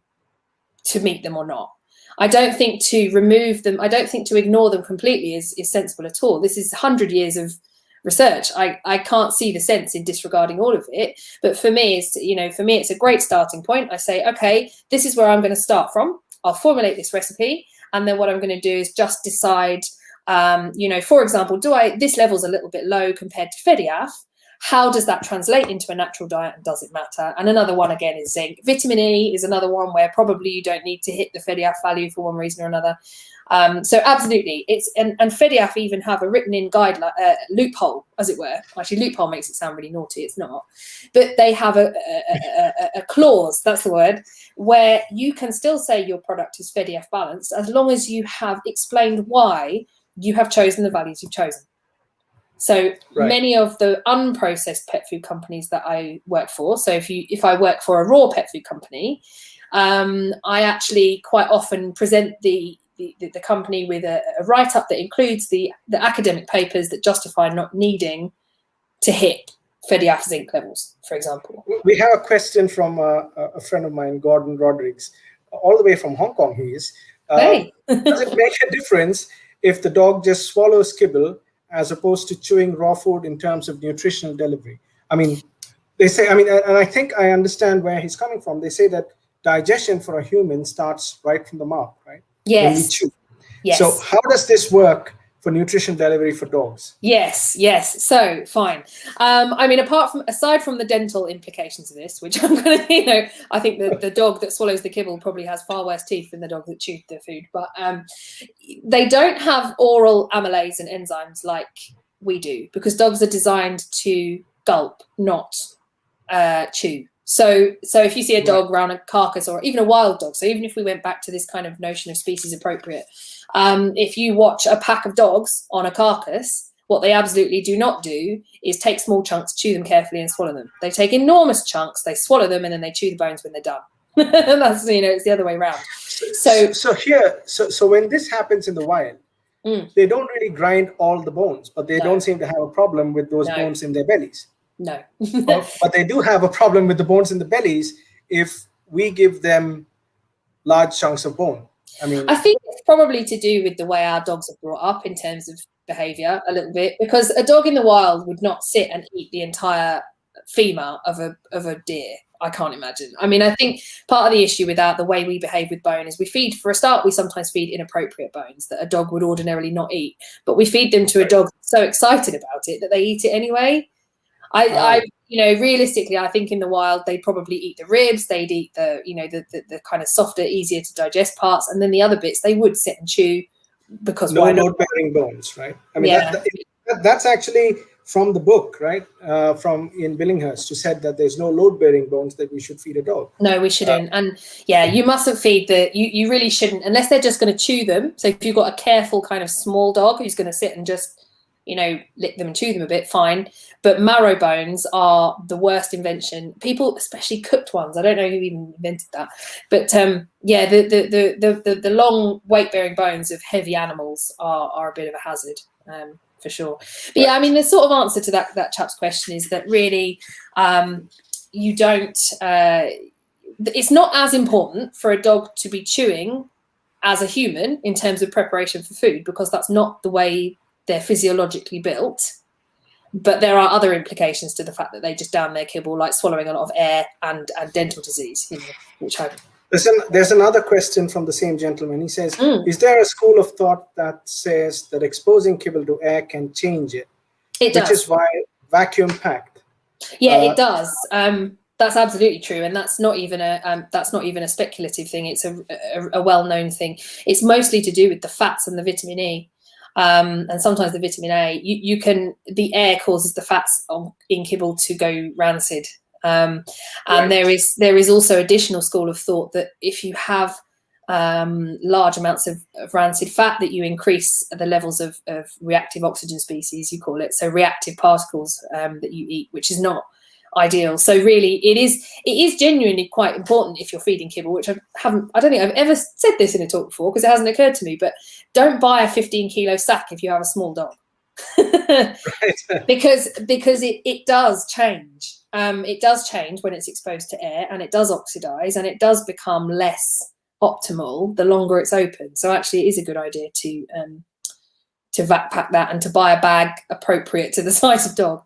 meet them or not. I don't think to remove them, I don't think to ignore them completely is sensible at all. This is 100 years of research. I can't see the sense in disregarding all of it. But for me, it's a great starting point. I say, okay, this is where I'm going to start from. I'll formulate this recipe, and then what I'm going to do is just decide, for example, this level's a little bit low compared to FEDIAF. How does that translate into a natural diet, and does it matter? And another one again is zinc. Vitamin E is another one where probably you don't need to hit the FEDIAF value for one reason or another. So absolutely, and FEDIAF even have a written-in guideline loophole, as it were. Actually, loophole makes it sound really naughty. It's not, but they have a clause. That's the word, where you can still say your product is FEDIAF balanced as long as you have explained why you have chosen the values you've chosen. So many of the unprocessed pet food companies that I work for, so if I work for a raw pet food company, I actually quite often present the company with a write-up that includes the academic papers that justify not needing to hit FEDIAF zinc levels, for example. We have a question from a friend of mine, Gordon Rodriguez, all the way from Hong Kong. He is. Hey. Does it make a difference if the dog just swallows kibble as opposed to chewing raw food in terms of nutritional delivery? I mean, they say, and I think I understand where he's coming from. They say that digestion for a human starts right from the mouth, right? Yes. When we chew. Yes. So how does this work for nutrition delivery for dogs? Yes. So fine. Aside from the dental implications of this, which I'm going to, I think the dog that swallows the kibble probably has far worse teeth than the dog that chewed the food. But they don't have oral amylase and enzymes like we do, because dogs are designed to gulp, not chew. So if you see a dog around a carcass, or even a wild dog, so even if we went back to this kind of notion of species appropriate, if you watch a pack of dogs on a carcass, what they absolutely do not do is take small chunks, chew them carefully and swallow them. They take enormous chunks, they swallow them, and then they chew the bones when they're done. That's, it's the other way around. So when this happens in the wild, they don't really grind all the bones, but they don't seem to have a problem with those bones in their bellies. No. But they do have a problem with the bones in the bellies if we give them large chunks of bone. I think it's probably to do with the way our dogs are brought up in terms of behavior a little bit, because a dog in the wild would not sit and eat the entire femur of a deer. I can't imagine. I think part of the issue with the way we behave with bone is we sometimes feed inappropriate bones that a dog would ordinarily not eat, but we feed them to a dog so excited about it that they eat it anyway. Realistically, I think in the wild they'd probably eat the ribs, they'd eat the kind of softer, easier to digest parts, and then the other bits they would sit and chew, because no load-bearing bones, right? That's actually from the book, right? From Ian Billinghurst, who said that there's no load-bearing bones that we should feed a dog. No, we shouldn't. You mustn't feed you really shouldn't, unless they're just going to chew them. So if you've got a careful kind of small dog who's going to sit and just lick them and chew them a bit, fine. But marrow bones are the worst invention. People, especially cooked ones, I don't know who even invented that. But the long weight-bearing bones of heavy animals are a bit of a hazard, for sure. But the sort of answer to that chap's question is that really you don't. It's not as important for a dog to be chewing as a human in terms of preparation for food, because that's not the way they're physiologically built. But there are other implications to the fact that they just down their kibble, like swallowing a lot of air and dental disease, which I... There's another question from the same gentleman. He says, is there a school of thought that says that exposing kibble to air can change it? It does. Which is why vacuum packed. Yeah, it does. That's absolutely true, and that's not even a speculative thing. It's a well-known thing. It's mostly to do with the fats and the vitamin E, and sometimes the vitamin A. The air causes the fats in kibble to go rancid, and there is also additional school of thought that if you have large amounts of rancid fat, that you increase the levels of reactive oxygen species, you call it, so reactive particles that you eat, which is not ideal. So really it is genuinely quite important if you're feeding kibble, which I don't think I've ever said this in a talk before because it hasn't occurred to me, but don't buy a 15-kilo sack if you have a small dog. because it does change. It does change when it's exposed to air, and it does oxidize, and it does become less optimal the longer it's open. So actually it is a good idea to vac pack that and to buy a bag appropriate to the size of dog.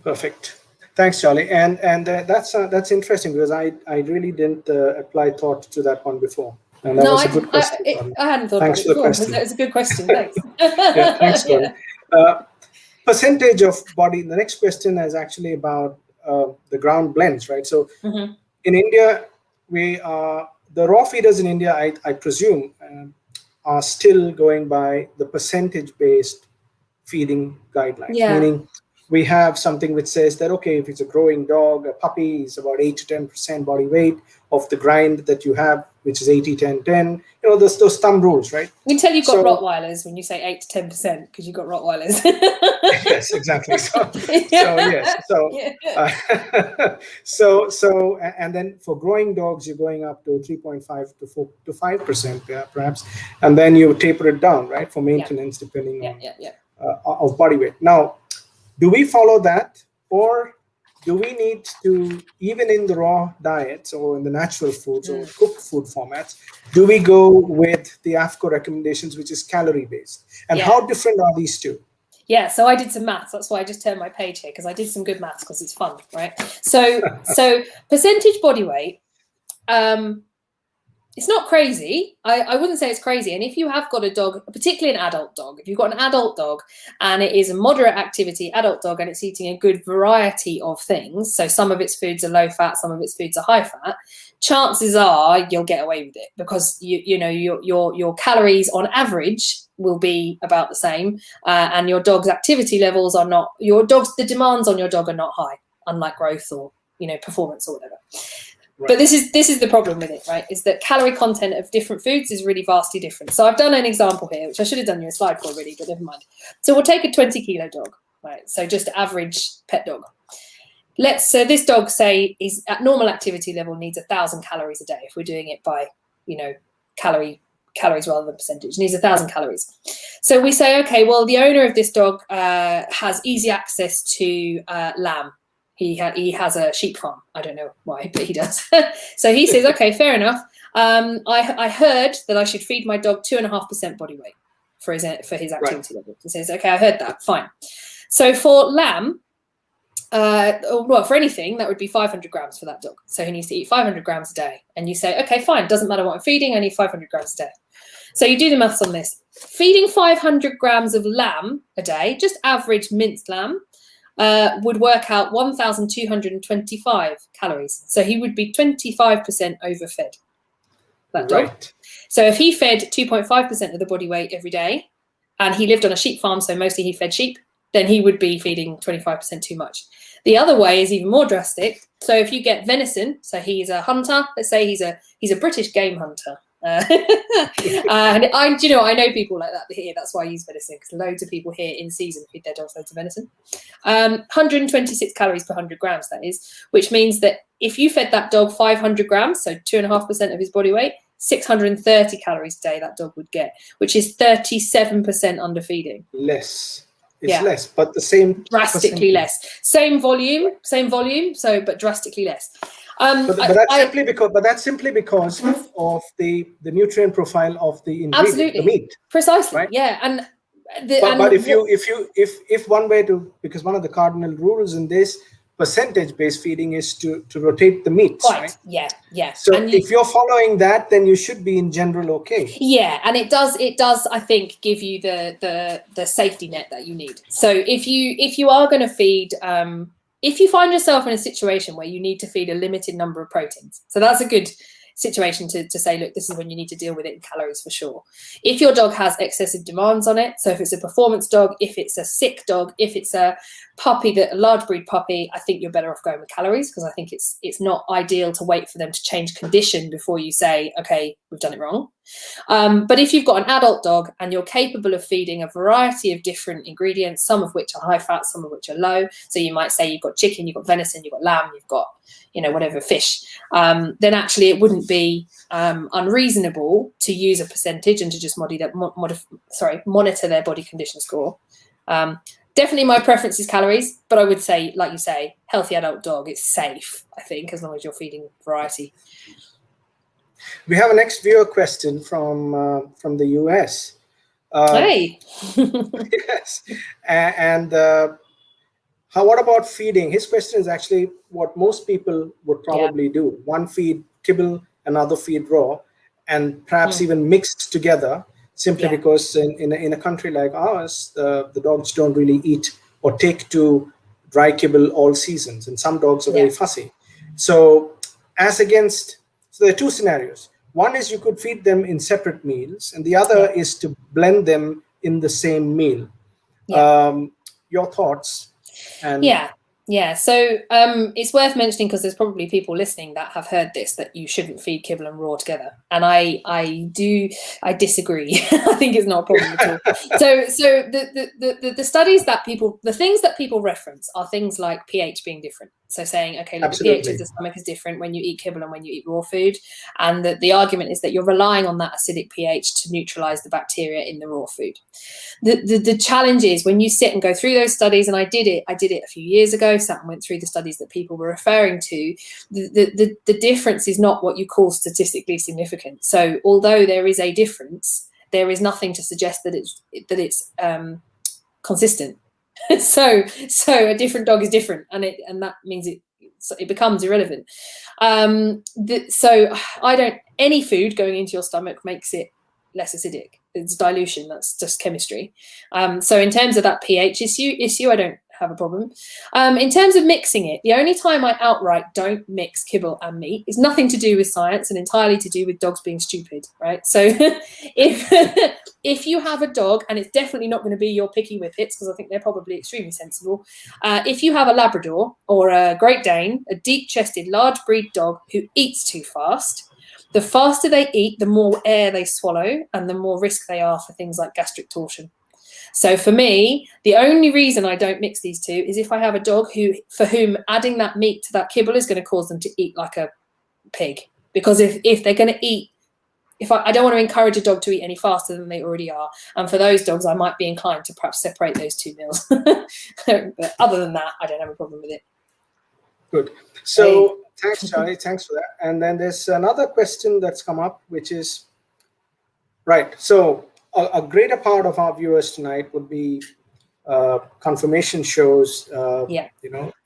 Perfect. Thanks, Charlie. And that's interesting because I really didn't apply thought to that one before. And that was a good question. I hadn't thought thanks about it before. Question. It's a good question. Thanks. Yeah, thanks, Charlie. Percentage of body. The next question is actually about the ground blends, right? So in India, the raw feeders in India, I presume, are still going by the percentage-based feeding guidelines, meaning we have something which says that, okay, if it's a growing dog, a puppy is about 8 to 10% body weight of the grind that you have, which is 80, 10, 10. You know, those thumb rules, right? You can tell you've got Rottweilers when you say 8 to 10% because you've got Rottweilers. Yes, exactly. So and then for growing dogs, you're going up to 3.5 to 4 to 5%, perhaps, and then you taper it down, right, for maintenance, depending on of body weight. Now, do we follow that, or do we need to, even in the raw diets or in the natural foods or cooked food formats, do we go with the AFCO recommendations, which is calorie based? And how different are these two? Yeah, so I did some maths. That's why I just turned my page here, because I did some good maths because it's fun, right? So percentage body weight, it's not crazy. I wouldn't say it's crazy. And if you have got a dog, particularly an adult dog, if you've got an adult dog and it is a moderate activity adult dog and it's eating a good variety of things, so some of its foods are low fat, some of its foods are high fat, chances are you'll get away with it because your calories on average will be about the same, and your dog's activity levels are not, the demands on your dog are not high, unlike growth or performance or whatever. Right. But this is the problem with it, right? Is that calorie content of different foods is really vastly different. So I've done an example here, which I should have done you a slide for already, but never mind. So we'll take a 20-kilo dog, right? So just average pet dog. So this dog, say, is at normal activity level, needs 1,000 calories a day. If we're doing it by, calories rather than percentage, needs 1,000 calories. So we say, okay, well, the owner of this dog has easy access to lamb. He has a sheep farm. I don't know why, but he does. So he says, okay, fair enough. I heard that I should feed my dog 2.5% body weight for his activity level. He says, okay, I heard that. Fine. So for lamb, for anything, that would be 500 grams for that dog. So he needs to eat 500 grams a day. And you say, okay, fine. Doesn't matter what I'm feeding. I need 500 grams a day. So you do the maths on this. Feeding 500 grams of lamb a day, just average minced lamb, would work out 1,225 calories. So he would be 25% overfed, that dog. Right. So if he fed 2.5% of the body weight every day, and he lived on a sheep farm, so mostly he fed sheep, then he would be feeding 25% too much. The other way is even more drastic. So if you get venison, so he's a hunter, let's say he's a British game hunter. And I know people like that here. That's why I use venison, because loads of people here in season feed their dogs loads of venison. 126 calories per 100 grams, that is, which means that if you fed that dog 500 grams, so 2.5% of his body weight, 630 calories a day that dog would get, which is 37% underfeeding. Less. It's less, but the same. Drastically less. Same volume, so but drastically less. But that's simply because of the nutrient profile of the ingredient, absolutely, the meat. Precisely, right? Yeah. And but if one way to, because one of the cardinal rules in this percentage-based feeding is to rotate the meats, right? Yeah. So if you're following that, then you should be in general okay. Yeah, and it does, I think, give you the safety net that you need. So if you are going to feed if you find yourself in a situation where you need to feed a limited number of proteins, so that's a good situation to say, look, this is when you need to deal with it in calories for sure. If your dog has excessive demands on it, so if it's a performance dog, if it's a sick dog, if it's a puppy, a large breed puppy, I think you're better off going with calories, because I think it's not ideal to wait for them to change condition before you say, okay, we've done it wrong. But if you've got an adult dog and you're capable of feeding a variety of different ingredients, some of which are high fat, some of which are low, so you might say you've got chicken, you've got venison, you've got lamb, you've got, whatever, fish, then actually it wouldn't be unreasonable to use a percentage and to just monitor their body condition score. Definitely my preference is calories, but I would say, like you say, healthy adult dog, it's safe, I think, as long as you're feeding variety. We have a next viewer question from the US. Hey. Yes. And what about feeding? His question is actually what most people would probably do. One feed kibble, another feed raw, and perhaps even mixed together, simply because in a country like ours, the dogs don't really eat or take to dry kibble all seasons, and some dogs are very fussy. So there are two scenarios. One is you could feed them in separate meals, and the other is to blend them in the same meal. Your thoughts? And So it's worth mentioning, because there's probably people listening that have heard this, that you shouldn't feed kibble and raw together, and I disagree. I think it's not a problem at all. So the studies that the things that people reference are things like pH being different. So saying, okay, look, the pH of the stomach is different when you eat kibble and when you eat raw food, and the argument is that you're relying on that acidic pH to neutralize the bacteria in the raw food. The challenge is when you sit and go through those studies, and I did it a few years ago, sat and went through the studies that people were referring to, the difference is not what you call statistically significant. So although there is a difference, there is nothing to suggest that it's consistent. So a different dog is different, and that means it becomes irrelevant. So any food going into your stomach makes it less acidic. It's dilution. That's just chemistry. So in terms of that pH issue, I don't have a problem. In terms of mixing it, the only time I outright don't mix kibble and meat is nothing to do with science and entirely to do with dogs being stupid, right? So if you have a dog, and it's definitely not going to be your picky whippets, because I think they're probably extremely sensible. If you have a Labrador or a Great Dane, a deep-chested, large breed dog who eats too fast, the faster they eat, the more air they swallow, and the more risk they are for things like gastric torsion. So for me, the only reason I don't mix these two is if I have a dog for whom adding that meat to that kibble is going to cause them to eat like a pig. Because if they're going to eat, I don't want to encourage a dog to eat any faster than they already are. And for those dogs, I might be inclined to perhaps separate those two meals. But other than that, I don't have a problem with it. Good. So thanks, Charlie. Thanks for that. And then there's another question that's come up, which is, right. So a greater part of our viewers tonight would be conformation shows,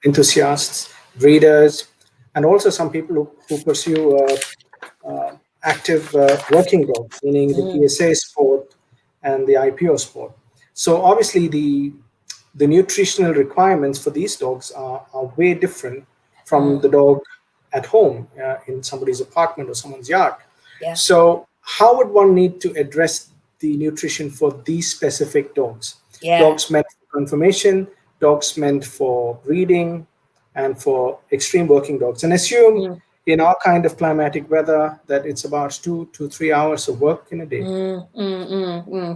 enthusiasts, breeders, and also some people who pursue active working dogs, meaning the PSA sport and the IPO sport. So obviously the nutritional requirements for these dogs are way different from the dog at home in somebody's apartment or someone's yard. Yeah. So how would one need to address the nutrition for these specific dogs? Dogs meant for conformation, dogs meant for breeding, and for extreme working dogs. And assume in our kind of climatic weather that it's about 2 to 3 hours of work in a day.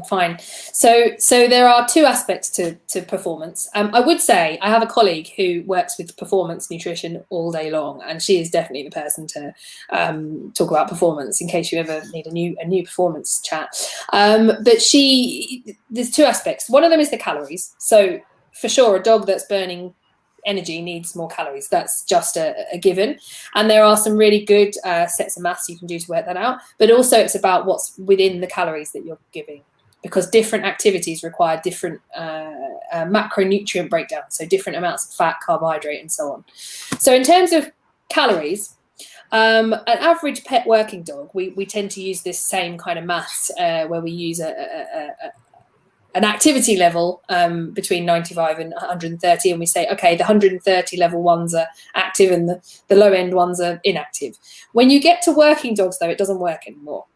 Fine. So there are two aspects to performance. I would say I have a colleague who works with performance nutrition all day long, and she is definitely the person to talk about performance in case you ever need a new performance chat. But there's two aspects. One of them is the calories. So for sure, a dog that's burning energy needs more calories. That's just a given. And there are some really good sets of maths you can do to work that out. But also it's about what's within the calories that you're giving, because different activities require different macronutrient breakdown. So different amounts of fat, carbohydrate, and so on. So in terms of calories, an average pet working dog, we tend to use this same kind of maths where we use an activity level between 95 and 130, and we say, okay, the 130 level ones are active and the low end ones are inactive. When you get to working dogs, though, it doesn't work anymore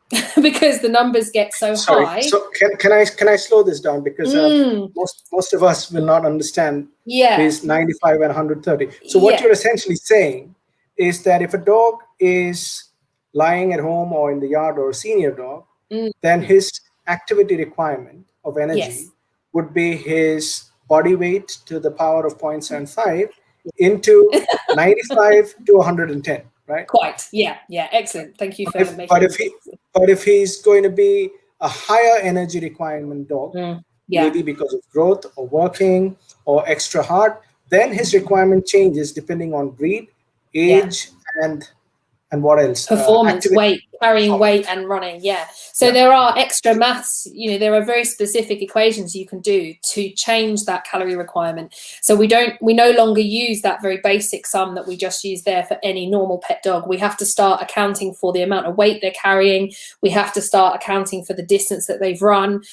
because the numbers get so high. So can I slow this down, because most of us will not understand is 95 and 130. So what you're essentially saying is that if a dog is lying at home or in the yard, or a senior dog, then his activity requirement of energy would be his body weight to the power of 0.75 into 95 to 110, right? Quite. Yeah. Excellent. Thank you for making But if he's going to be a higher energy requirement dog, maybe because of growth or working or extra hard, then his requirement changes depending on breed, age, and what else? Performance, weight, carrying weight and running. So there are extra maths, there are very specific equations you can do to change that calorie requirement. So we no longer use that very basic sum that we just use there for any normal pet dog. We have to start accounting for the amount of weight they're carrying. We have to start accounting for the distance that they've run.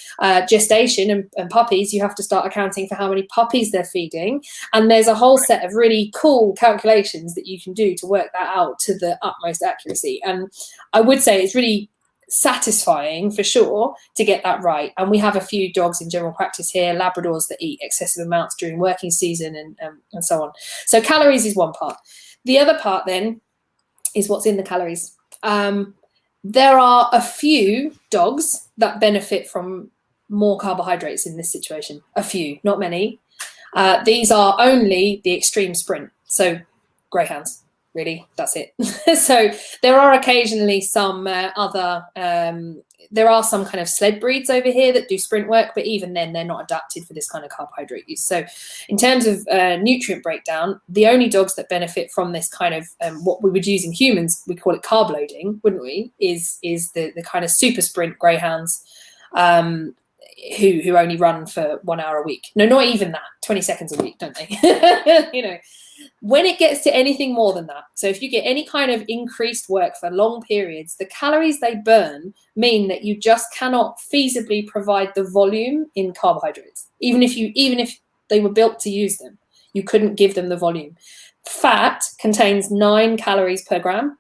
Gestation and puppies, you have to start accounting for how many puppies they're feeding. And there's a whole set of really cool calculations that you can do to work that out to the utmost accuracy. And I would say it's really satisfying for sure to get that right. And we have a few dogs in general practice here, Labradors, that eat excessive amounts during working season and so on. So calories is one part. The other part then is what's in the calories. There are a few dogs that benefit from more carbohydrates in this situation. A few, not many. These are only the extreme sprint. So greyhounds. Really, that's it. So there are occasionally some there are some kind of sled breeds over here that do sprint work, but even then they're not adapted for this kind of carbohydrate use. So in terms of nutrient breakdown, the only dogs that benefit from this kind of what we would use in humans, we call it carb loading, wouldn't we, is the kind of super sprint greyhounds who only run for 1 hour a week. No, not even that, 20 seconds a week, don't they? When it gets to anything more than that, so if you get any kind of increased work for long periods, the calories they burn mean that you just cannot feasibly provide the volume in carbohydrates. Even if they were built to use them, you couldn't give them the volume. Fat contains 9 calories per gram,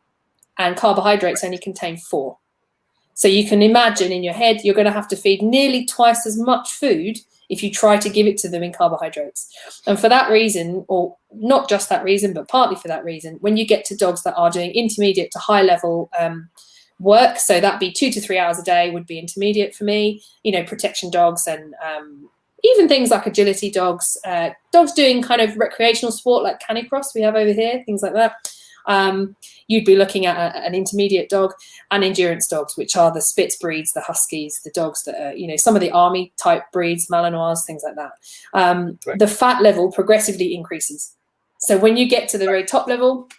and carbohydrates only contain 4. So you can imagine in your head, you're going to have to feed nearly twice as much food if you try to give it to them in carbohydrates. And for that reason, or not just that reason, but partly for that reason, when you get to dogs that are doing intermediate to high level work, so that'd be 2 to 3 hours a day would be intermediate for me, protection dogs and even things like agility dogs, dogs doing kind of recreational sport like canicross we have over here, things like that. You'd be looking at an intermediate dog, and endurance dogs, which are the Spitz breeds, the Huskies, the dogs that are, some of the army type breeds, Malinois, things like that. Right. The fat level progressively increases. So when you get to the very top level,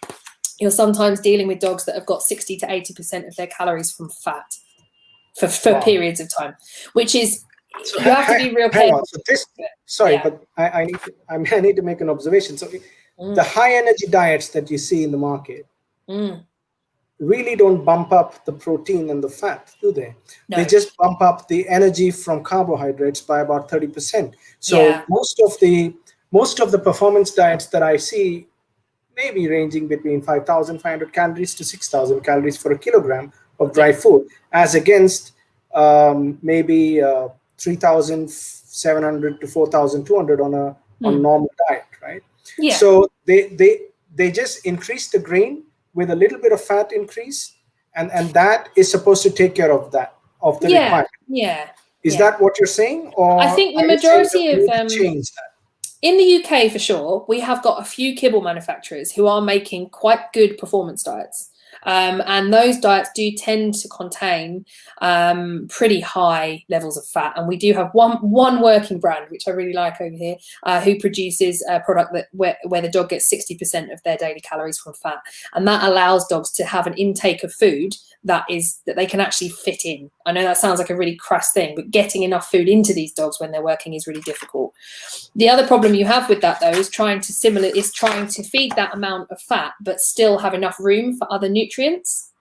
you're sometimes dealing with dogs that have got 60 to 80% of their calories from fat for periods of time, which is, so you have to be real careful. So but I need to make an observation. So the high energy diets that you see in the market really don't bump up the protein and the fat, do they? No. They just bump up the energy from carbohydrates by about 30%. So most of the performance diets that I see may be ranging between 5,500 calories to 6,000 calories for a kilogram of dry food, as against maybe 3,700 to 4,200 on a normal diet, right? Yeah. So they just increase the grain with a little bit of fat increase, and that is supposed to take care of the requirement. Yeah. Is that what you're saying? Or I think the majority of change that? In the UK, for sure, we have got a few kibble manufacturers who are making quite good performance diets. And those diets do tend to contain pretty high levels of fat. And we do have one working brand, which I really like over here, who produces a product where the dog gets 60% of their daily calories from fat. And that allows dogs to have an intake of food that they can actually fit in. I know that sounds like a really crass thing, but getting enough food into these dogs when they're working is really difficult. The other problem you have with that, though, is trying to feed that amount of fat, but still have enough room for other nutrients.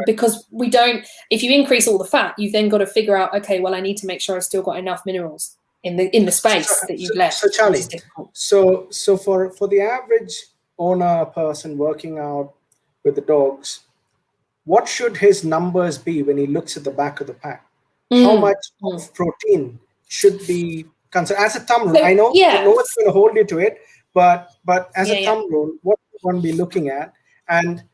because we don't. If you increase all the fat, you've then got to figure out, okay, well, I need to make sure I've still got enough minerals in the space that you've left. So Charlie, which is difficult. so for the average owner person working out with the dogs, what should his numbers be when he looks at the back of the pack? How much of protein should be considered as a thumb rule? So, I know yeah. no one's going to hold you to it, but as a Yeah, thumb rule, what we want to be looking at, and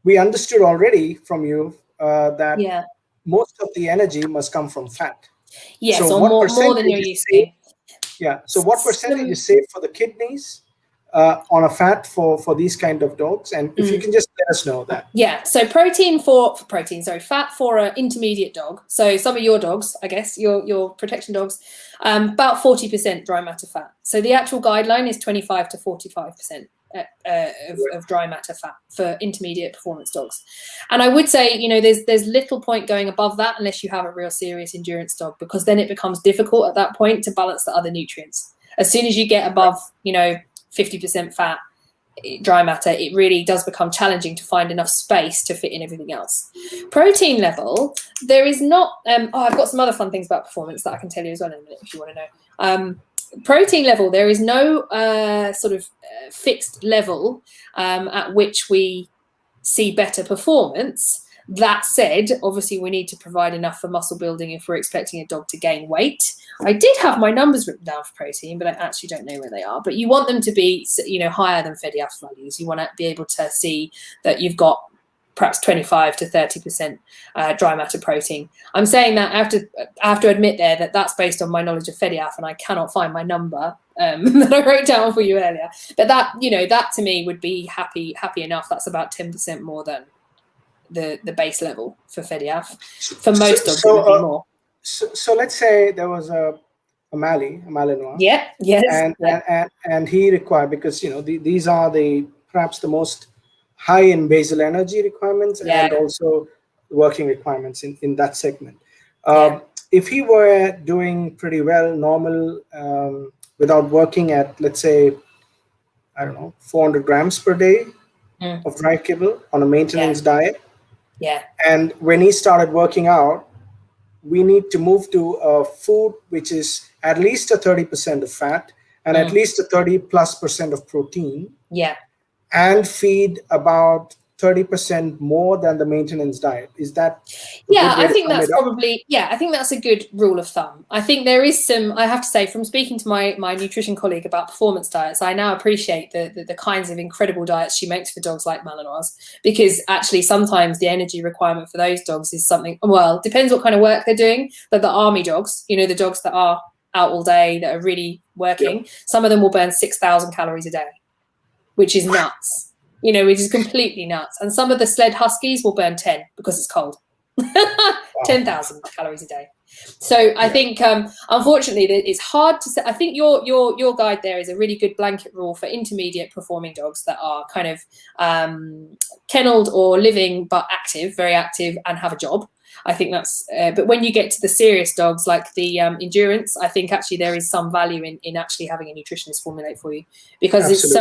we understood already from you that most of the energy must come from fat. Yes, so or what more than you're used to. Yeah. So what percentage is saved for the kidneys on a fat for these kind of dogs? And if you can just let us know that. Yeah. So fat for an intermediate dog. So some of your dogs, I guess, your protection dogs, about 40% dry matter fat. So the actual guideline is 25 to 45%. Of dry matter fat for intermediate performance dogs. And I would say, there's little point going above that unless you have a real serious endurance dog, because then it becomes difficult at that point to balance the other nutrients. As soon as you get above 50% fat dry matter, it really does become challenging to find enough space to fit in everything else. Protein level, there is not I've got some other fun things about performance that I can tell you as well in a minute if you want to know. Protein level, there is no fixed level at which we see better performance. That said, obviously we need to provide enough for muscle building if we're expecting a dog to gain weight. I did have my numbers written down for protein, but I actually don't know where they are. But you want them to be higher than FEDIAF values. You want to be able to see that you've got perhaps 25 to 30% dry matter protein. I'm saying that I have to admit there that that's based on my knowledge of FEDIAF, and I cannot find my number that I wrote down for you earlier. But that to me would be happy enough. That's about 10% more than the base level for FEDIAF. For most dogs, it would be more. So let's say there was a Malinois. Yeah. Yes. And he required, because these are perhaps the most high in basal energy requirements and also working requirements in that segment. If he were doing pretty well, normal, without working at, let's say, 400 grams per day of dry kibble on a maintenance diet. Yeah. And when he started working out, we need to move to a food which is at least a 30% of fat and at least a 30+% of protein. Yeah. And feed about 30% more than the maintenance diet. Is that? I think that's probably, I think that's a good rule of thumb. I think there is some, I have to say, from speaking to my nutrition colleague about performance diets, I now appreciate the kinds of incredible diets she makes for dogs like Malinois, because actually sometimes the energy requirement for those dogs is something, well, depends what kind of work they're doing, but the army dogs, the dogs that are out all day, that are really working, some of them will burn 6,000 calories a day, which is nuts. Which is completely nuts. And some of the sled huskies will burn 10 because it's cold. 10,000 calories a day. So I think, unfortunately, it's hard to say. I think your guide there is a really good blanket rule for intermediate performing dogs that are kind of kennelled or living, but active, very active, and have a job. I think that's, but when you get to the serious dogs like the endurance, I think actually there is some value in actually having a nutritionist formulate for you, because it's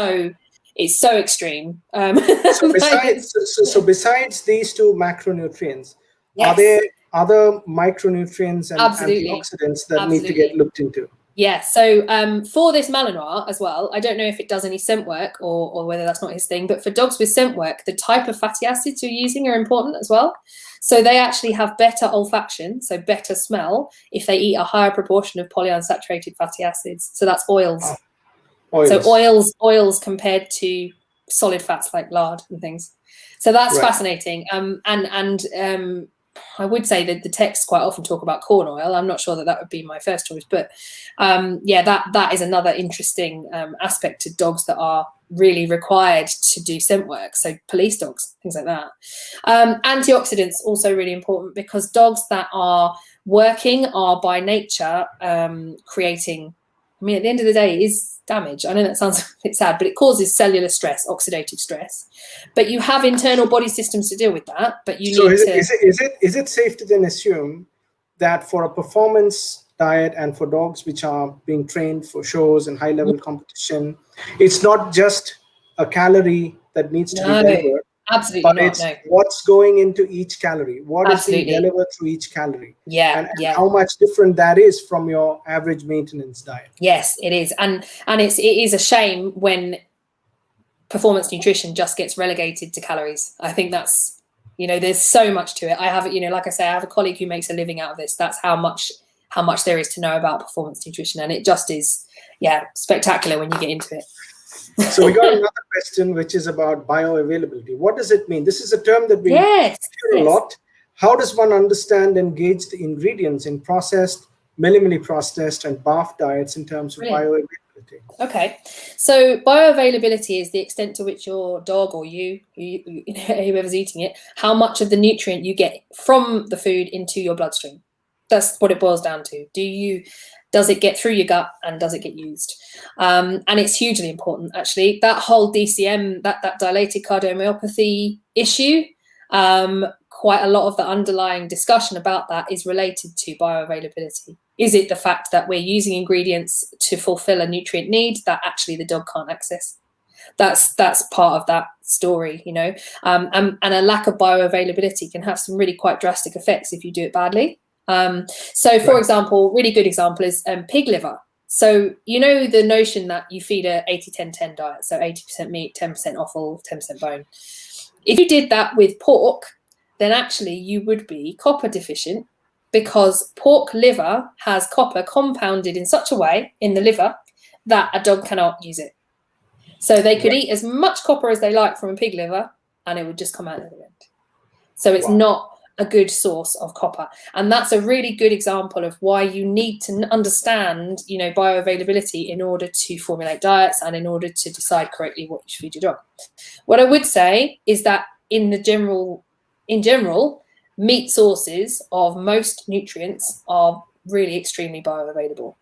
so extreme. So besides these two macronutrients, are there other micronutrients and antioxidants that need to get looked into? Yeah, so for this Malinois as well, I don't know if it does any scent work or whether that's not his thing, but for dogs with scent work, the type of fatty acids you're using are important as well. So they actually have better olfaction, so better smell, if they eat a higher proportion of polyunsaturated fatty acids. So that's oils. So oils compared to solid fats like lard and things. So that's fascinating. And I would say that the texts quite often talk about corn oil. I'm not sure that would be my first choice, but that is another interesting aspect to dogs that are really required to do scent work. So police dogs, things like that. Antioxidants also really important, because dogs that are working are by nature creating, at the end of the day, it is damage. I know that sounds a bit sad, but it causes cellular stress, oxidative stress. But you have internal body systems to deal with that. But you need to. Is it safe to then assume that for a performance diet and for dogs which are being trained for shows and high-level competition, it's not just a calorie that needs to be delivered, Absolutely but not. it's No. what's going into each calorie, what is being Absolutely. delivered through each calorie, Yeah. and Yeah. how much different that is from your average maintenance diet. Yes, it is, and it is a shame when performance nutrition just gets relegated to calories. I think that's, there's so much to it. I have, like I say, I have a colleague who makes a living out of this. That's how much there is to know about performance nutrition, and it just is, spectacular when you get into it. So we got another question, which is about bioavailability. What does it mean? This is a term that we Yes, hear a lot. How does one understand and gauge the ingredients in processed, minimally processed, and BAF diets in terms of bioavailability? Okay, so bioavailability is the extent to which your dog or you whoever's eating it, how much of the nutrient you get from the food into your bloodstream. That's what it boils down to. Does it get through your gut, and does it get used? And it's hugely important, actually. That whole DCM, that dilated cardiomyopathy issue, quite a lot of the underlying discussion about that is related to bioavailability. Is it the fact that we're using ingredients to fulfill a nutrient need that actually the dog can't access? That's part of that story, and a lack of bioavailability can have some really quite drastic effects if you do it badly. So, for example, really good example is pig liver. So, the notion that you feed a 80-10-10 diet, so 80% meat, 10% offal, 10% bone. If you did that with pork, then actually you would be copper deficient, because pork liver has copper compounded in such a way in the liver that a dog cannot use it. So they could eat as much copper as they like from a pig liver, and it would just come out of the end. So it's not a good source of copper, and that's a really good example of why you need to understand bioavailability in order to formulate diets and in order to decide correctly what you should feed your dog. What I would say is that in general, meat sources of most nutrients are really extremely bioavailable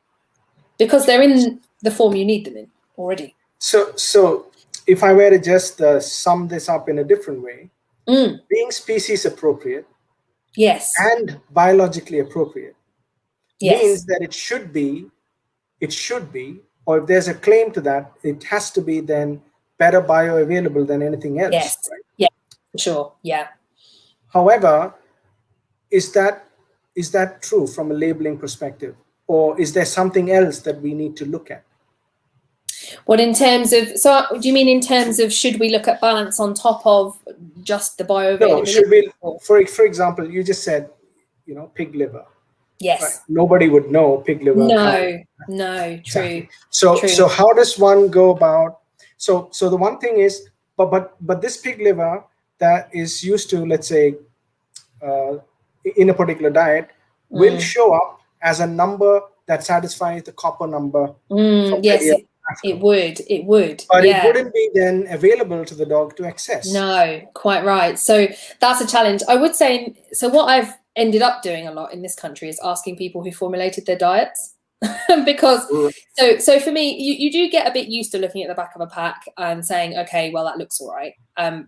because they're in the form you need them in already. So if I were to just sum this up in a different way, being species appropriate, and biologically appropriate, means that it should be, or if there's a claim to that, it has to be then better bioavailable than anything else. Yes. Right? Yeah, for sure. Yeah. However, is that true from a labeling perspective, or is there something else that we need to look at? What in terms of, so do you mean in terms of should we look at balance on top of just the bioavailability? No, should we, for example, you just said, pig liver. Yes. Right? Nobody would know pig liver. No, true. Exactly. So how does one go about, so the one thing is, but this pig liver that is used to, let's say, in a particular diet will show up as a number that satisfies the copper number. Yes, it would. But it wouldn't be then available to the dog to access. No, quite right. So that's a challenge. I would say, so what I've ended up doing a lot in this country is asking people who formulated their diets. Because so for me, you do get a bit used to looking at the back of a pack and saying, okay, well, that looks all right,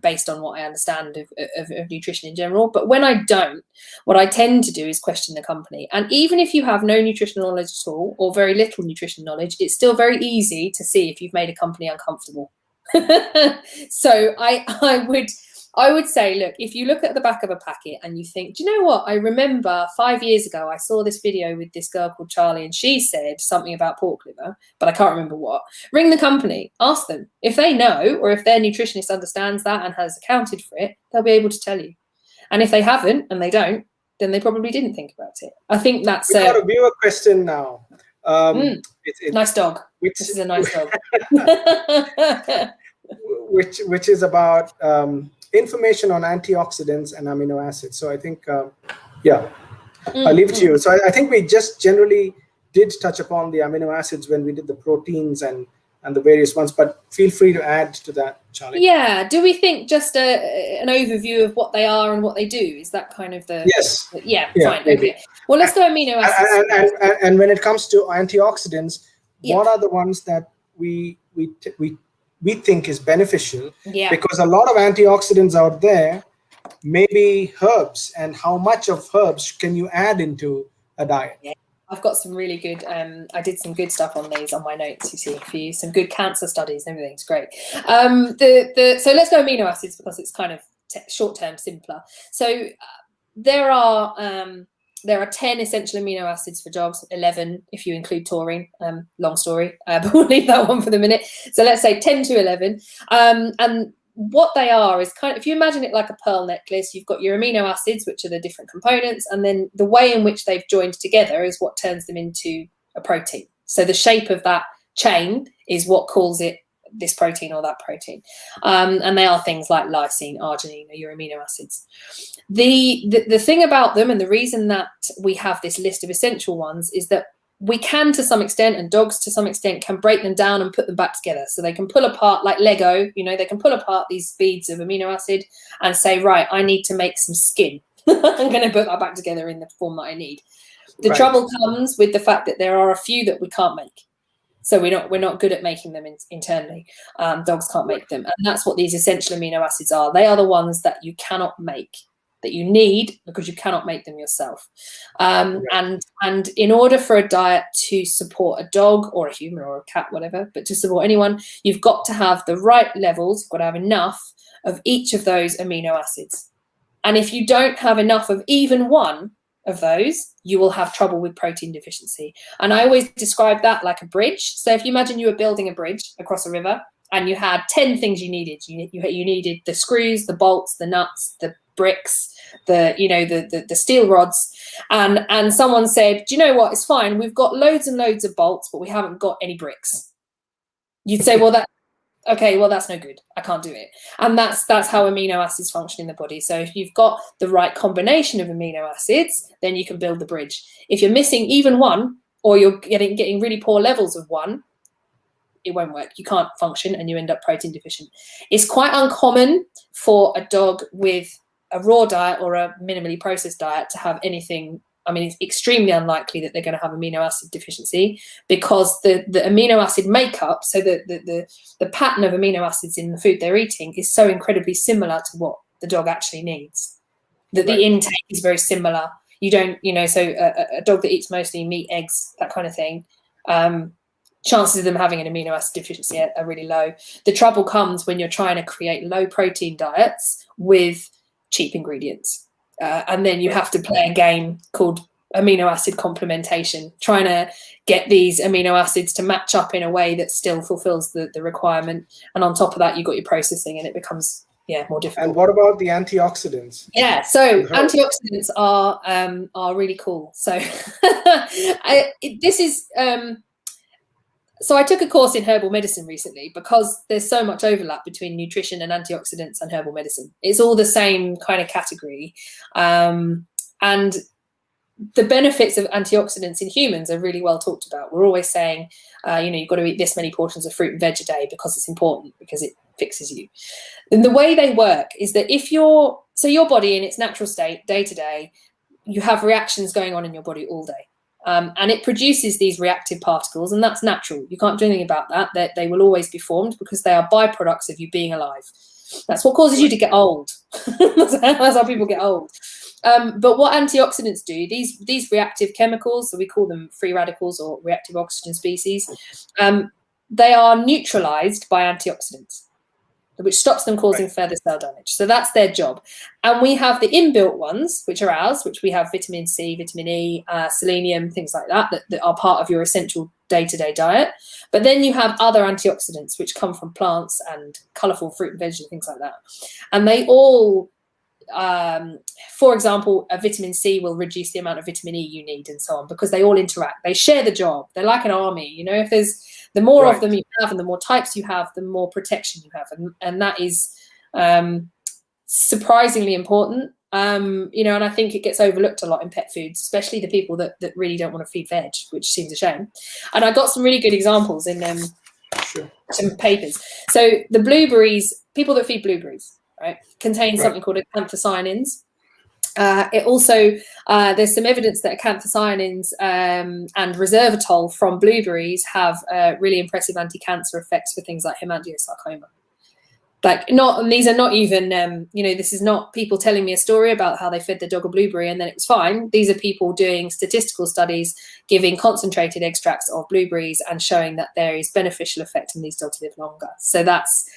based on what I understand of nutrition in general. But when I don't, what I tend to do is question the company. And even if you have no nutritional knowledge at all, or very little nutrition knowledge, it's still very easy to see if you've made a company uncomfortable. So I would say, look, if you look at the back of a packet and you think, do you know what? I remember 5 years ago, I saw this video with this girl called Charlie, and she said something about pork liver, but I can't remember what. Ring the company, ask them. If they know, or if their nutritionist understands that and has accounted for it, they'll be able to tell you. And if they haven't and they don't, then they probably didn't think about it. I think that's We've got a viewer question now. Nice dog. This is a nice dog. which is about information on antioxidants and amino acids. So I think, I'll leave it to you. So I think we just generally did touch upon the amino acids when we did the proteins and the various ones, but feel free to add to that, Charlie. Yeah. Do we think just an overview of what they are and what they do? Is that kind of the... Yes. Yeah, fine. Maybe. Okay. Well, let's go amino acids. And when it comes to antioxidants, what are the ones that we think is beneficial? Because a lot of antioxidants out there may be herbs, and how much of herbs can you add into a diet? I've got some really good. I did some good stuff on these on my notes. You see, for you, some good cancer studies. Everything's great. So let's go amino acids because it's kind of short-term simpler. So there are 10 essential amino acids for dogs, 11 if you include taurine. Long story, but we'll leave that one for the minute. So let's say 10 to 11. And what they are is kind of, if you imagine it like a pearl necklace, you've got your amino acids, which are the different components, and then the way in which they've joined together is what turns them into a protein. So the shape of that chain is what calls it this protein or that protein. And they are things like lysine, arginine, or your amino acids. The thing about them, and the reason that we have this list of essential ones, is that we can, to some extent, and dogs to some extent, can break them down and put them back together. So they can pull apart, like Lego, you know, they can pull apart these beads of amino acid and say, right, I need to make some skin. I'm going to put that back together in the form that I need. The trouble comes with the fact that there are a few that we can't make. So we're not good at making them internally. Dogs can't make them. And that's what these essential amino acids are. They are the ones that you cannot make, that you need because you cannot make them yourself. And in order for a diet to support a dog or a human or a cat, whatever, but to support anyone, you've got to have the right levels, you've got to have enough of each of those amino acids. And if you don't have enough of even one of those, you will have trouble with protein deficiency. And I always describe that like a bridge. So if you imagine you were building a bridge across a river and you had 10 things you needed. You needed the screws, the bolts, the nuts, the bricks, the steel rods, and someone said, do you know what, it's fine, we've got loads and loads of bolts but we haven't got any bricks. You'd say, well, that's no good, I can't do it. And that's how amino acids function in the body. So if you've got the right combination of amino acids, then you can build the bridge. If you're missing even one, or you're getting really poor levels of one, it won't work. You can't function and you end up protein deficient. It's quite uncommon for a dog with a raw diet or a minimally processed diet to have anything. I mean, it's extremely unlikely that they're going to have amino acid deficiency because the amino acid makeup, so the pattern of amino acids in the food they're eating is so incredibly similar to what the dog actually needs, that the intake is very similar. You don't, so a dog that eats mostly meat, eggs, that kind of thing, chances of them having an amino acid deficiency are really low. The trouble comes when you're trying to create low protein diets with cheap ingredients. And then you have to play a game called amino acid complementation, trying to get these amino acids to match up in a way that still fulfills the requirement. And on top of that, you've got your processing and it becomes more difficult. And what about the antioxidants? Yeah, so antioxidants are really cool. So so I took a course in herbal medicine recently because there's so much overlap between nutrition and antioxidants and herbal medicine. It's all the same kind of category. And the benefits of antioxidants in humans are really well talked about. We're always saying, you've got to eat this many portions of fruit and veg a day because it's important, because it fixes you. And the way they work is that your body in its natural state, day to day, you have reactions going on in your body all day. And it produces these reactive particles, and that's natural. You can't do anything about that. They will always be formed because they are byproducts of you being alive. That's what causes you to get old. That's how people get old. But what antioxidants do, these reactive chemicals, so we call them free radicals or reactive oxygen species, they are neutralized by antioxidants, which stops them causing further cell damage. So that's their job. And we have the inbuilt ones, which are ours, which we have vitamin C, vitamin E, selenium, things like that are part of your essential day-to-day diet. But then you have other antioxidants, which come from plants and colorful fruit and veg and things like that. And they all, for example, a vitamin C will reduce the amount of vitamin E you need and so on, because they all interact. They share the job. They're like an army. If there's the more of them you have and the more types you have, the more protection you have. And that is surprisingly important. And I think it gets overlooked a lot in pet foods, especially the people that really don't want to feed veg, which seems a shame. And I got some really good examples in some papers. So the blueberries, people that feed blueberries, contain something called acanthocyanins. It also, there's some evidence that acanthocyanins and resveratrol from blueberries have really impressive anti-cancer effects for things like hemangiosarcoma. Like not, and these are not even, this is not people telling me a story about how they fed their dog a blueberry and then it was fine. These are people doing statistical studies, giving concentrated extracts of blueberries and showing that there is beneficial effect in these dogs live longer. So that's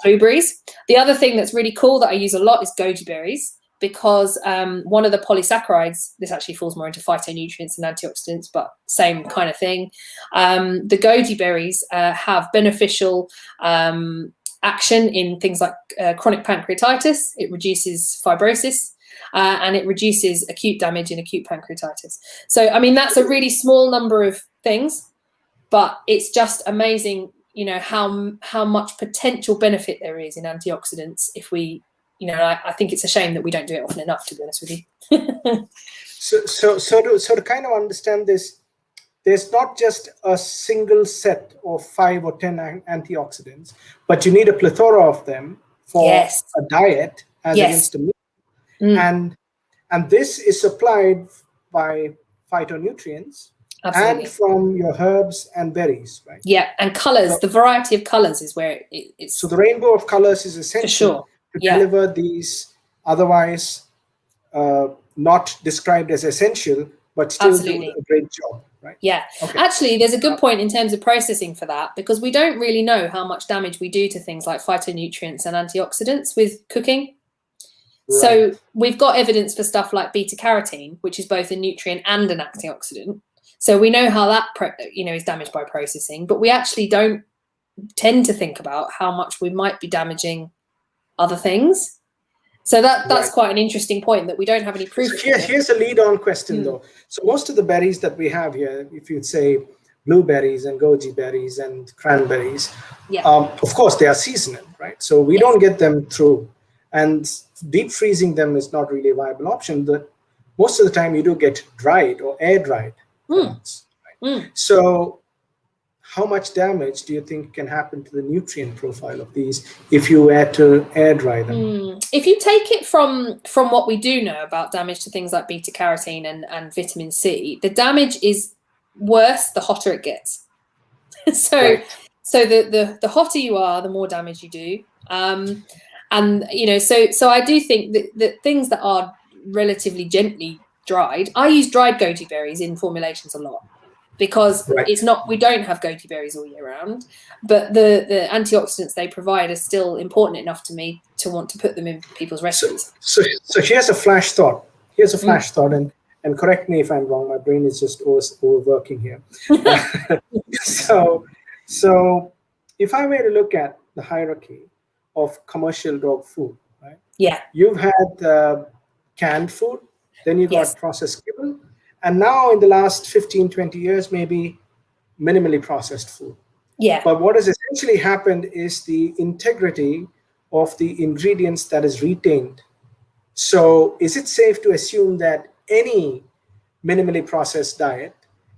blueberries. The other thing that's really cool that I use a lot is goji berries, because one of the polysaccharides, this actually falls more into phytonutrients and antioxidants, but same kind of thing. The goji berries have beneficial action in things like chronic pancreatitis. It reduces fibrosis and it reduces acute damage in acute pancreatitis. So, I mean, that's a really small number of things, but it's just amazing, how much potential benefit there is in antioxidants if we, I think it's a shame that we don't do it often enough, to be honest with you. So to kind of understand this, there's not just a single set of 5 or 10 antioxidants, but you need a plethora of them for a diet as against a meal. And this is supplied by phytonutrients. Absolutely. And from your herbs and berries, right? Yeah, and colors. The variety of colors is where it's. So the rainbow of colors is essential to deliver these otherwise not described as essential, but still do a great job, right? Yeah. Okay. Actually, there's a good point in terms of processing for that, because we don't really know how much damage we do to things like phytonutrients and antioxidants with cooking. Right. So we've got evidence for stuff like beta carotene, which is both a nutrient and an antioxidant. So we know how that is damaged by processing, but we actually don't tend to think about how much we might be damaging other things. So that's quite an interesting point, that we don't have any proof. So here's a lead-on question, though. So most of the berries that we have here, if you'd say blueberries and goji berries and cranberries, of course they are seasonal, right? So we don't get them through, and deep freezing them is not really a viable option. But most of the time you do get dried or air dried. Right? So how much damage do you think can happen to the nutrient profile of these if you were to air dry them? If you take it from what we do know about damage to things like beta carotene and vitamin C, the damage is worse the hotter it gets. So the hotter you are, the more damage you do. And so I do think that things that are relatively gently dried, I use dried goji berries in formulations a lot, because we don't have goji berries all year round, but the antioxidants they provide are still important enough to me to want to put them in people's recipes. So here's a flash thought. And correct me if I'm wrong. My brain is just overworking here. So if I were to look at the hierarchy of commercial dog food, right? Yeah. You've had canned food, then you got processed kibble, and now in the last 15, 20 years, maybe minimally processed food. Yeah. But what has essentially happened is the integrity of the ingredients that is retained. So is it safe to assume that any minimally processed diet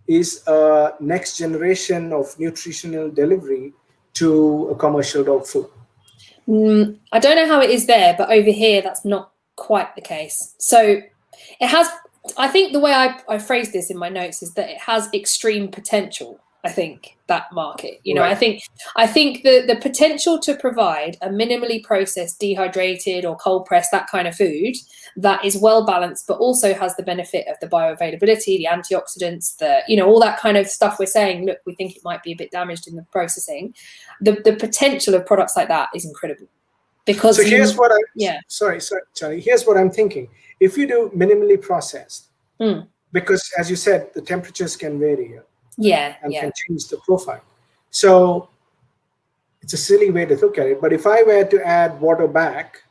is a next generation of nutritional delivery to a commercial dog food? I don't know how it is there, but over here, that's not quite the case. So it has, I think the way I phrased this in my notes is that it has extreme potential. I think that market, I think the potential to provide a minimally processed, dehydrated or cold pressed, that kind of food that is well balanced, but also has the benefit of the bioavailability, the antioxidants, all that kind of stuff. We're saying, look, we think it might be a bit damaged in the processing. The potential of products like that is incredible. Because so here's what sorry, Charlie. Here's what I'm thinking. If you do minimally processed, because as you said, the temperatures can vary. And can change the profile. So it's a silly way to look at it. But if I were to add water back,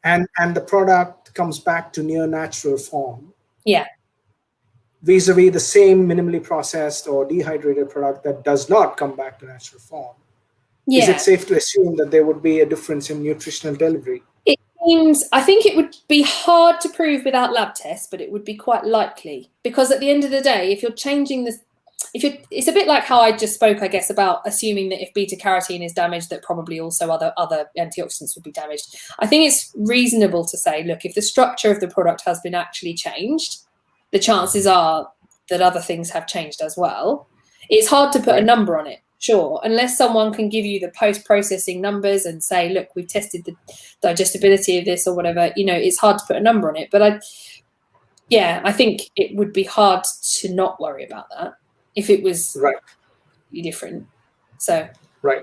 and the product comes back to near natural form, vis-a-vis the same minimally processed or dehydrated product that does not come back to natural form, is it safe to assume that there would be a difference in nutritional delivery? It seems, I think it would be hard to prove without lab tests, but it would be quite likely, because at the end of the day, if you're changing this, it's a bit like how I just spoke, I guess, about assuming that if beta carotene is damaged, that probably also other antioxidants would be damaged. I think it's reasonable to say, look, if the structure of the product has been actually changed, the chances are that other things have changed as well. It's hard to put a number on it. sure, unless someone can give you the post-processing numbers and say, look, we've tested the digestibility of this or whatever, it's hard to put a number on it. But I think it would be hard to not worry about that if it was different. So,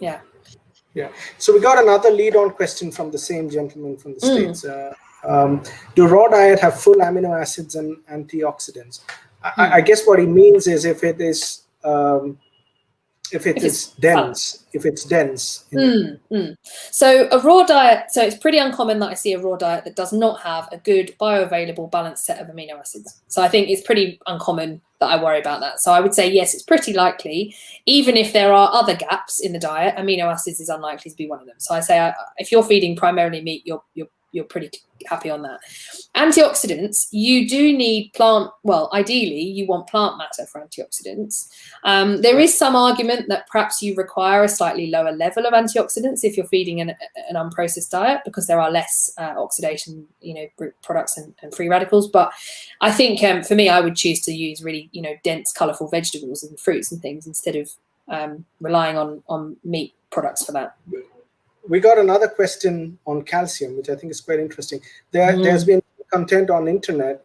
yeah. So we got another lead-on question from the same gentleman from the States. Do raw diet have full amino acids and antioxidants? I guess what he means is if it's dense. So a raw diet, so it's pretty uncommon that I see a raw diet that does not have a good bioavailable balanced set of amino acids. So I think it's pretty uncommon that I worry about that. So I would say, yes, it's pretty likely. Even if there are other gaps in the diet, amino acids is unlikely to be one of them. So I say if you're feeding primarily meat, you're pretty happy on that. Antioxidants, you do need ideally you want plant matter for antioxidants. There is some argument that perhaps you require a slightly lower level of antioxidants if you're feeding an unprocessed diet, because there are less oxidation, products and free radicals. But I think for me, I would choose to use really, dense, colourful vegetables and fruits and things instead of relying on meat products for that. We got another question on calcium, which I think is quite interesting. There's been content on internet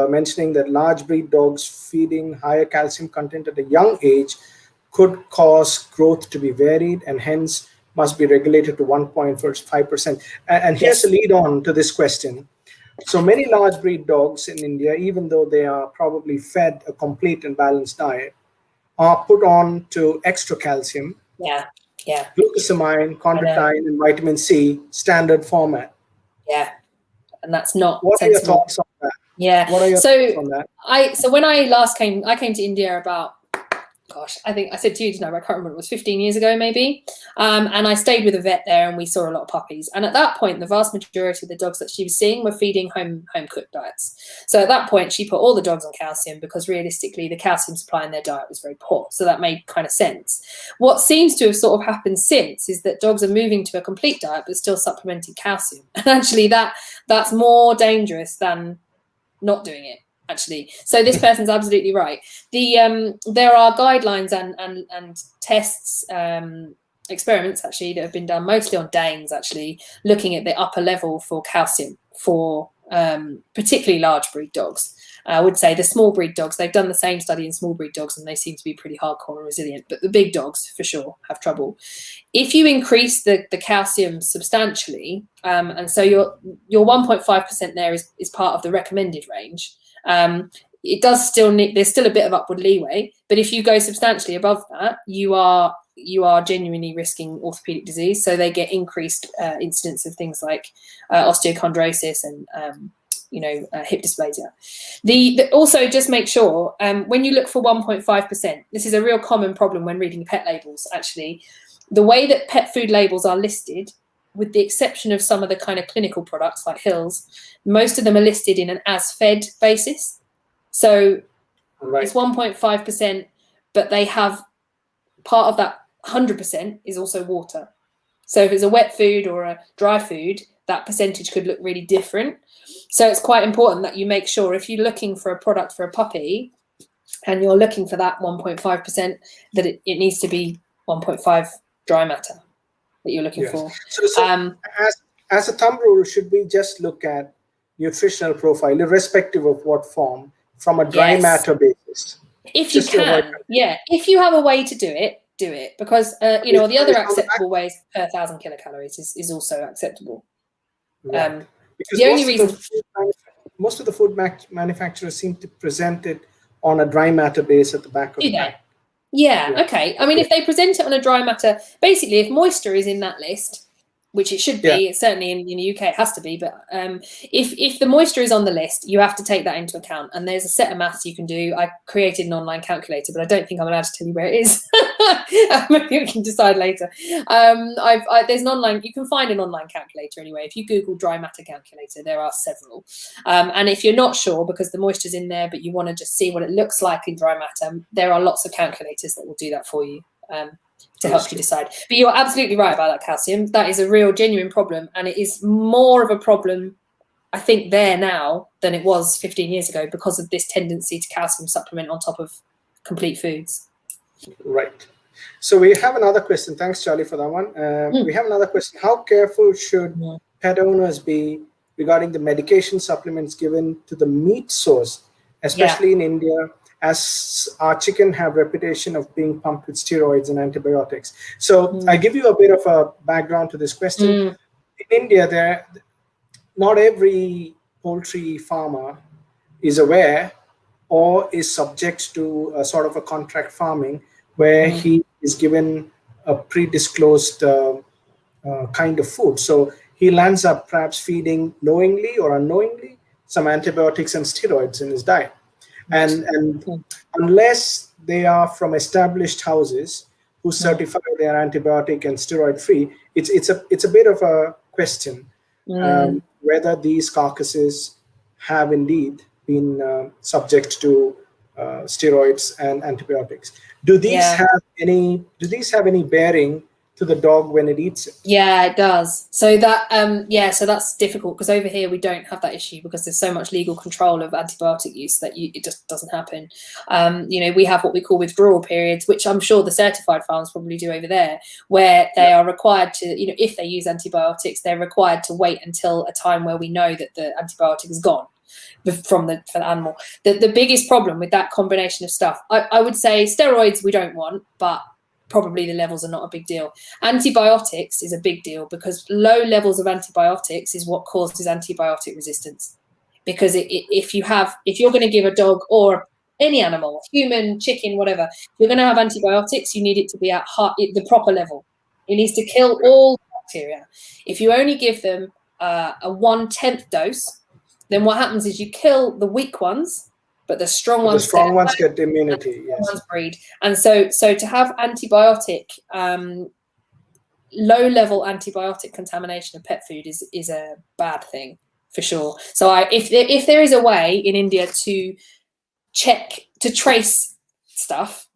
mentioning that large breed dogs feeding higher calcium content at a young age could cause growth to be varied and hence must be regulated to 1.5%. And here's a lead on to this question. So many large breed dogs in India, even though they are probably fed a complete and balanced diet, are put on to extra calcium. Glucosamine, chondroitin, and vitamin C, standard format. And that's not What sensible. are your thoughts on that? What are your thoughts on that? So when I came to India about, I think I said to you tonight, I can't remember, it was 15 years ago maybe. And I stayed with a vet there and we saw a lot of puppies. And at that point, the vast majority of the dogs that she was seeing were feeding home cooked diets. So at that point, she put all the dogs on calcium because realistically, the calcium supply in their diet was very poor. So that made kind of sense. What seems to have sort of happened since is that dogs are moving to a complete diet, but still supplementing calcium. And actually that's more dangerous than not doing it. Actually, so this person's absolutely right. There are guidelines and tests, experiments actually that have been done mostly on Danes, actually looking at the upper level for calcium for particularly large breed dogs. I would say the small breed dogs, they've done the same study in small breed dogs and they seem to be pretty hardcore and resilient, but the big dogs for sure have trouble. If you increase the calcium substantially, and so your 1.5% there is part of the recommended range. It does still need, there's still a bit of upward leeway, but if you go substantially above that, you are genuinely risking orthopedic disease. So they get increased incidence of things like osteochondrosis and hip dysplasia. Also just make sure when you look for 1.5%, this is a real common problem when reading pet labels. Actually, the way that pet food labels are listed, with the exception of some of the kind of clinical products like Hills, most of them are listed in an as-fed basis. So it's 1.5%, but they have part of that 100% is also water. So if it's a wet food or a dry food, that percentage could look really different. So it's quite important that you make sure if you're looking for a product for a puppy and you're looking for that 1.5%, that it needs to be 1.5 dry matter that you're looking for. So as a thumb rule, should we just look at nutritional profile, irrespective of what form, from a dry matter basis? If you can, if you have a way to do it, because the other acceptable ways per 1,000 kilocalories is also acceptable. Because the only reason most of the food manufacturers seem to present it on a dry matter base at the back of the pack. Okay. I mean, if they present it on a dry matter, basically, if moisture is in that list, which it should be, certainly in the UK it has to be, but if the moisture is on the list, you have to take that into account. And there's a set of maths you can do. I created an online calculator, but I don't think I'm allowed to tell you where it is. Maybe we can decide later. There's an online, you can find an online calculator anyway. If you Google dry matter calculator, there are several. And if you're not sure because the moisture's in there, but you want to just see what it looks like in dry matter, there are lots of calculators that will do that for you. To help you decide. But you're absolutely right about that calcium. That is a real genuine problem, and it is more of a problem, I think, there now than it was 15 years ago because of this tendency to calcium supplement on top of complete foods. Right. So we have another question. Thanks, Charlie, for that one. We have another question. How careful should pet owners be regarding the medication supplements given to the meat source, especially in India, as our chicken have reputation of being pumped with steroids and antibiotics? So I give you a bit of a background to this question. In India, not every poultry farmer is aware or is subject to a sort of a contract farming where he is given a pre-disclosed kind of food. So he lands up perhaps feeding knowingly or unknowingly some antibiotics and steroids in his diet. And unless they are from established houses who certify they are antibiotic and steroid free, it's a bit of a question whether these carcasses have indeed been subject to steroids and antibiotics. Do these have any bearing to the dog when it eats it? Yeah, it does. So that so that's difficult because over here we don't have that issue because there's so much legal control of antibiotic use that it just doesn't happen. We have what we call withdrawal periods, which I'm sure the certified farms probably do over there, where they are required to, if they use antibiotics, they're required to wait until a time where we know that the antibiotic is gone for the animal. The biggest problem with that combination of stuff, I would say steroids we don't want, but probably the levels are not a big deal. Antibiotics is a big deal because low levels of antibiotics is what causes antibiotic resistance. Because if you're going to give a dog or any animal, human, chicken, whatever, if you're going to have antibiotics, you need it to be at the proper level. It needs to kill all bacteria. If you only give them a 1/10 dose, then what happens is you kill the weak ones, but the strong ones get immunity. Yes. Ones breed. And so to have antibiotic, low-level antibiotic contamination of pet food is a bad thing for sure. So if there is a way in India to trace stuff,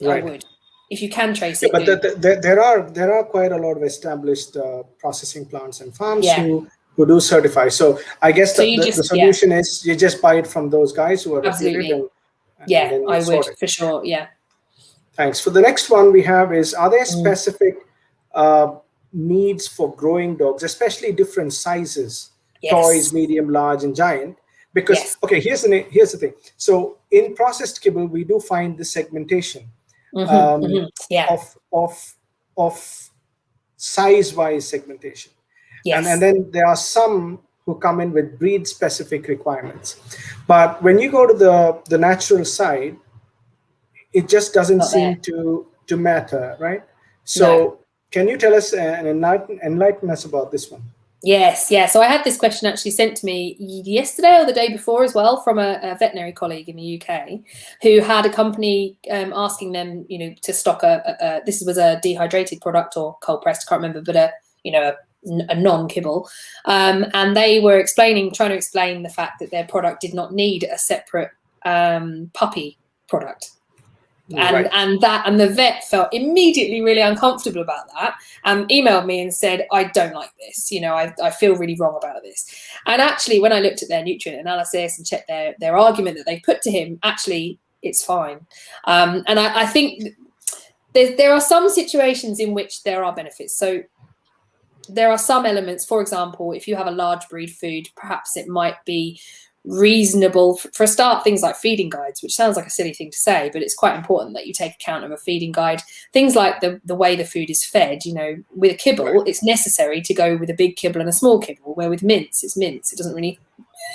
I would. If you can trace it. But there are quite a lot of established processing plants and farms who do certify. So I guess the solution is you just buy it from those guys who are reputed. And I would for sure. Yeah. Thanks. For the next one we have is, are there specific needs for growing dogs, especially different sizes, toys, medium, large, and giant? Because here's the thing. So in processed kibble, we do find the segmentation of size-wise segmentation. Yes. And then there are some who come in with breed-specific requirements. But when you go to the natural side, it just doesn't seem to matter, right? So can you tell us and enlighten us about this one? Yes, yeah. So I had this question actually sent to me yesterday or the day before as well from a veterinary colleague in the UK who had a company asking them, to stock this was a dehydrated product or cold pressed, I can't remember, but a non-kibble, and they were trying to explain the fact that their product did not need a separate puppy product. And the vet felt immediately really uncomfortable about that and emailed me and said, I don't like this, I feel really wrong about this. And actually when I looked at their nutrient analysis and checked their argument that they put to him, actually it's fine. And I think there are some situations in which there are benefits. So there are some elements, for example, if you have a large breed food, perhaps it might be reasonable for a start, things like feeding guides, which sounds like a silly thing to say, but it's quite important that you take account of a feeding guide. Things like the way the food is fed, with a kibble, it's necessary to go with a big kibble and a small kibble, where with mince, it's mince. It doesn't really,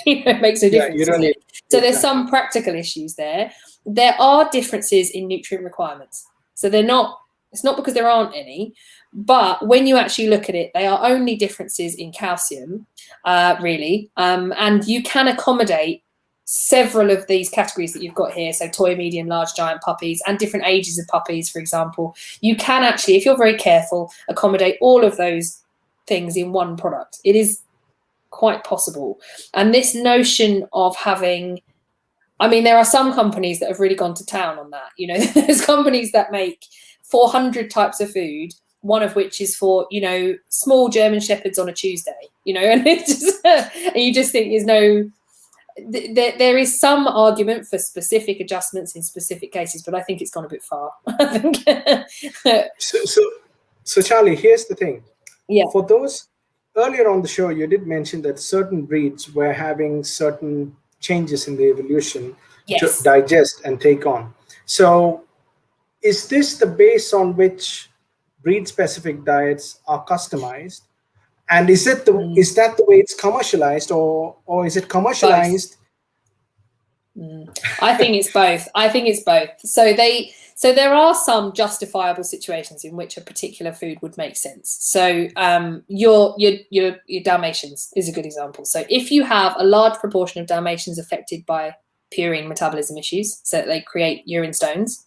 it makes no difference. You don't need so there's some practical issues there. There are differences in nutrient requirements. So it's not because there aren't any, but when you actually look at it, they are only differences in calcium, really. And you can accommodate several of these categories that you've got here. So toy, medium, large, giant puppies and different ages of puppies, for example. You can actually, if you're very careful, accommodate all of those things in one product. It is quite possible. And this notion of having, there are some companies that have really gone to town on that. There's companies that make 400 types of food, one of which is for, small German Shepherds on a Tuesday, and it's just, and you just think there's no, there is some argument for specific adjustments in specific cases, but I think it's gone a bit far. I think. So Charlie, here's the thing. Yeah. For those earlier on the show, you did mention that certain breeds were having certain changes in the evolution Yes. to digest and take on. So is this the base on which breed-specific diets are customized? And is that the way it's commercialized, or is it commercialized? I think it's both. I think it's both. So there are some justifiable situations in which a particular food would make sense. So your Dalmatians is a good example. So if you have a large proportion of Dalmatians affected by purine metabolism issues, so that they create urine stones,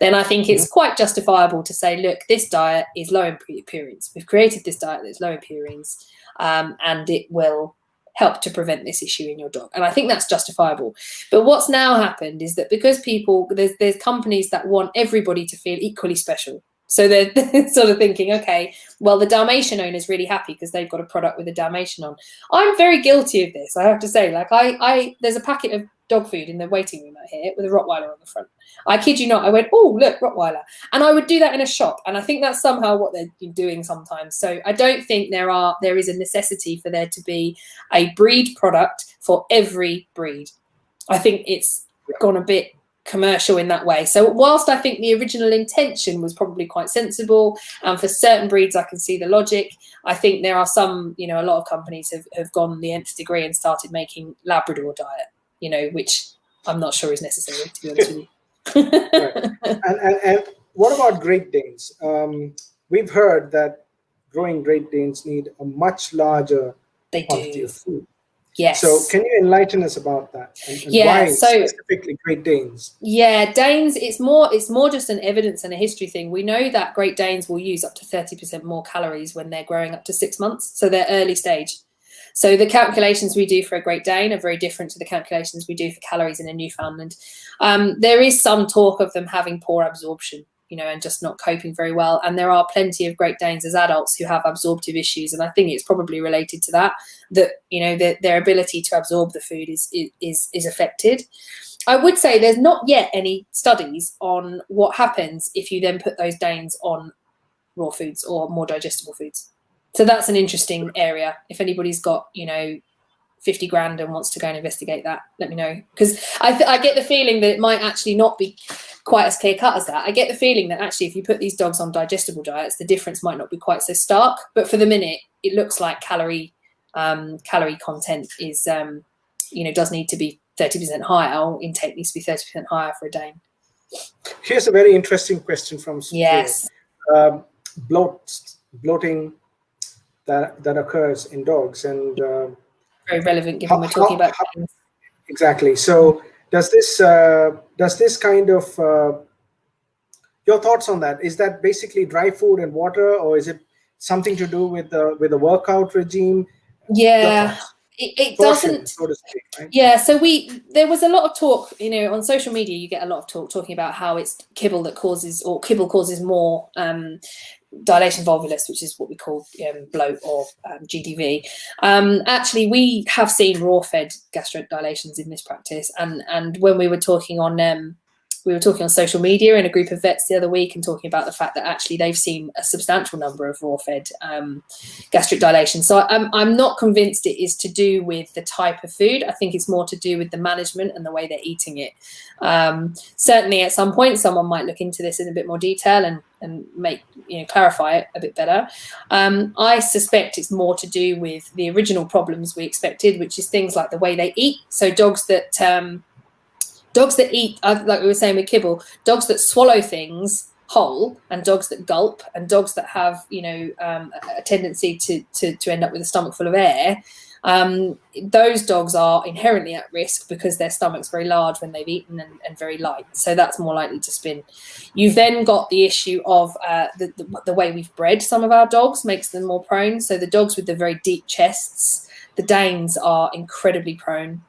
then I think it's quite justifiable to say, look, this diet is low in purines. We've created this diet that's low in purines, and it will help to prevent this issue in your dog. And I think that's justifiable. But what's now happened is that because there's companies that want everybody to feel equally special. So they're sort of thinking, okay, well, the Dalmatian owner's really happy because they've got a product with a Dalmatian on. I'm very guilty of this, I have to say. Like there's a packet of dog food in the waiting room out here with a Rottweiler on the front. I kid you not. I went, oh, look, Rottweiler. And I would do that in a shop. And I think that's somehow what they're doing sometimes. So I don't think there is a necessity for there to be a breed product for every breed. I think it's gone a bit commercial in that way. So whilst I think the original intention was probably quite sensible, and for certain breeds I can see the logic, I think there are some, a lot of companies have gone the nth degree and started making Labrador diet, which I'm not sure is necessary, to be honest with you. Right. And what about Great Danes? We've heard that growing Great Danes need a much larger quantity of food. Yes. So can you enlighten us about that? And why specifically Great Danes? Yeah, Danes, it's more just an evidence and a history thing. We know that Great Danes will use up to 30% more calories when they're growing up to 6 months. So they're early stage. So the calculations we do for a Great Dane are very different to the calculations we do for calories in a Newfoundland. There is some talk of them having poor absorption, and just not coping very well. And there are plenty of Great Danes as adults who have absorptive issues. And I think it's probably related to that their ability to absorb the food is affected. I would say there's not yet any studies on what happens if you then put those Danes on raw foods or more digestible foods. So that's an interesting area. If anybody's got, 50 grand and wants to go and investigate that, let me know. Because I get the feeling that it might actually not be quite as clear cut as that. I get the feeling that actually if you put these dogs on digestible diets, the difference might not be quite so stark. But for the minute, it looks like calorie content is, does need to be 30% higher, or intake needs to be 30% higher for a Dane. Here's a very interesting question from Sophia. Yes. Bloating that occurs in dogs, and very relevant given we're talking about exactly. So does this kind of your thoughts on that? Is that basically dry food and water, or is it something to do with the workout regime? Yeah, it doesn't, so to speak, right? Yeah, so there was a lot of talk, on social media. You get a lot of talk talking about how it's kibble causes more dilation volvulus, which is what we call bloat or GDV. Actually, we have seen raw fed gastric dilations in this practice, and when we were talking on social media in a group of vets the other week, and talking about the fact that actually they've seen a substantial number of raw fed gastric dilations. So I'm not convinced it is to do with the type of food. I think it's more to do with the management and the way they're eating it. Certainly at some point someone might look into this in a bit more detail and make clarify it a bit better. I suspect it's more to do with the original problems we expected, which is things like the way they eat. So dogs that eat, like we were saying with kibble, dogs that swallow things whole, and dogs that gulp, and dogs that have a tendency to end up with a stomach full of air, those dogs are inherently at risk because their stomach's very large when they've eaten and very light. So that's more likely to spin. You've then got the issue of the way we've bred some of our dogs makes them more prone. So the dogs with the very deep chests, the Danes, are incredibly prone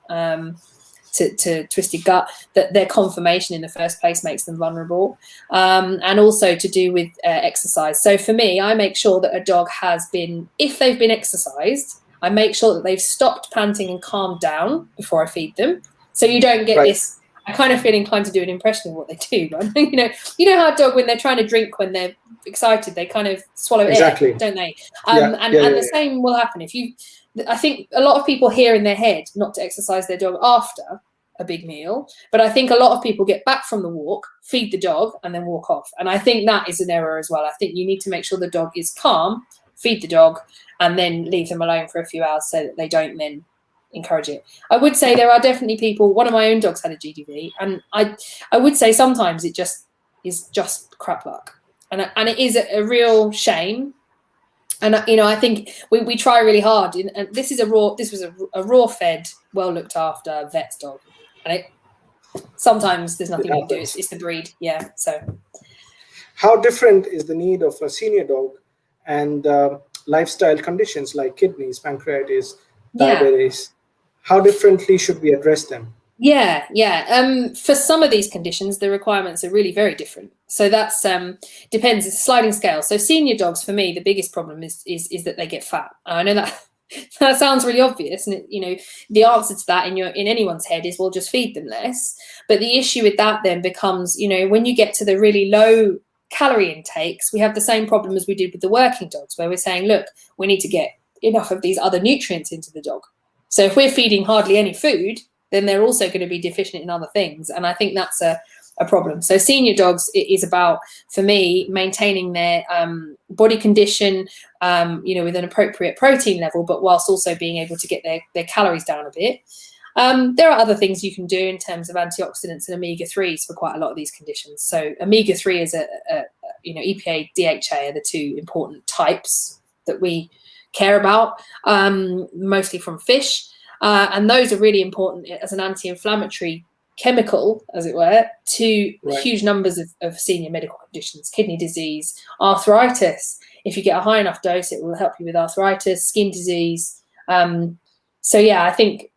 to twisted gut, that their conformation in the first place makes them vulnerable, and also to do with exercise. So for me, I make sure that a dog has been, if they've been exercised, I make sure that they've stopped panting and calmed down before I feed them. So you don't get this. I kind of feel inclined to do an impression of what they do. But, you know how a dog, when they're trying to drink, when they're excited, they kind of swallow air, don't they? And the same will happen if you. I think a lot of people hear in their head not to exercise their dog after a big meal, but I think a lot of people get back from the walk, feed the dog, and then walk off. And I think that is an error as well. I think you need to make sure the dog is calm, feed the dog, and then leave them alone for a few hours so that they don't then encourage it. I would say there are definitely people. One of my own dogs had a GDV, and I would say sometimes it just is just crap luck, and it is a real shame. And I think we try really hard. And this was a raw fed, well looked after vet's dog, and sometimes there's nothing you can do. It's the breed, yeah. So, how different is the need of a senior dog and lifestyle conditions like kidneys, pancreatitis, diabetes? How differently should we address them? Yeah. For some of these conditions, the requirements are really very different. So that's depends. It's a sliding scale. So senior dogs, for me, the biggest problem is that they get fat. I know that sounds really obvious, and the answer to that in anyone's head is, well, just feed them less. But the issue with that then becomes, when you get to the really low calorie intakes, we have the same problem as we did with the working dogs, where we're saying, look, we need to get enough of these other nutrients into the dog. So if we're feeding hardly any food, then they're also going to be deficient in other things. And I think that's a problem. So senior dogs, it is about, for me, maintaining their body condition, with an appropriate protein level, but whilst also being able to get their calories down a bit. There are other things you can do in terms of antioxidants and omega-3s for quite a lot of these conditions. So omega-3 is EPA, DHA are the two important types that we care about, mostly from fish. And those are really important as an anti-inflammatory chemical, as it were, to huge numbers of senior medical conditions: kidney disease, arthritis. If you get a high enough dose, it will help you with arthritis, skin disease. I think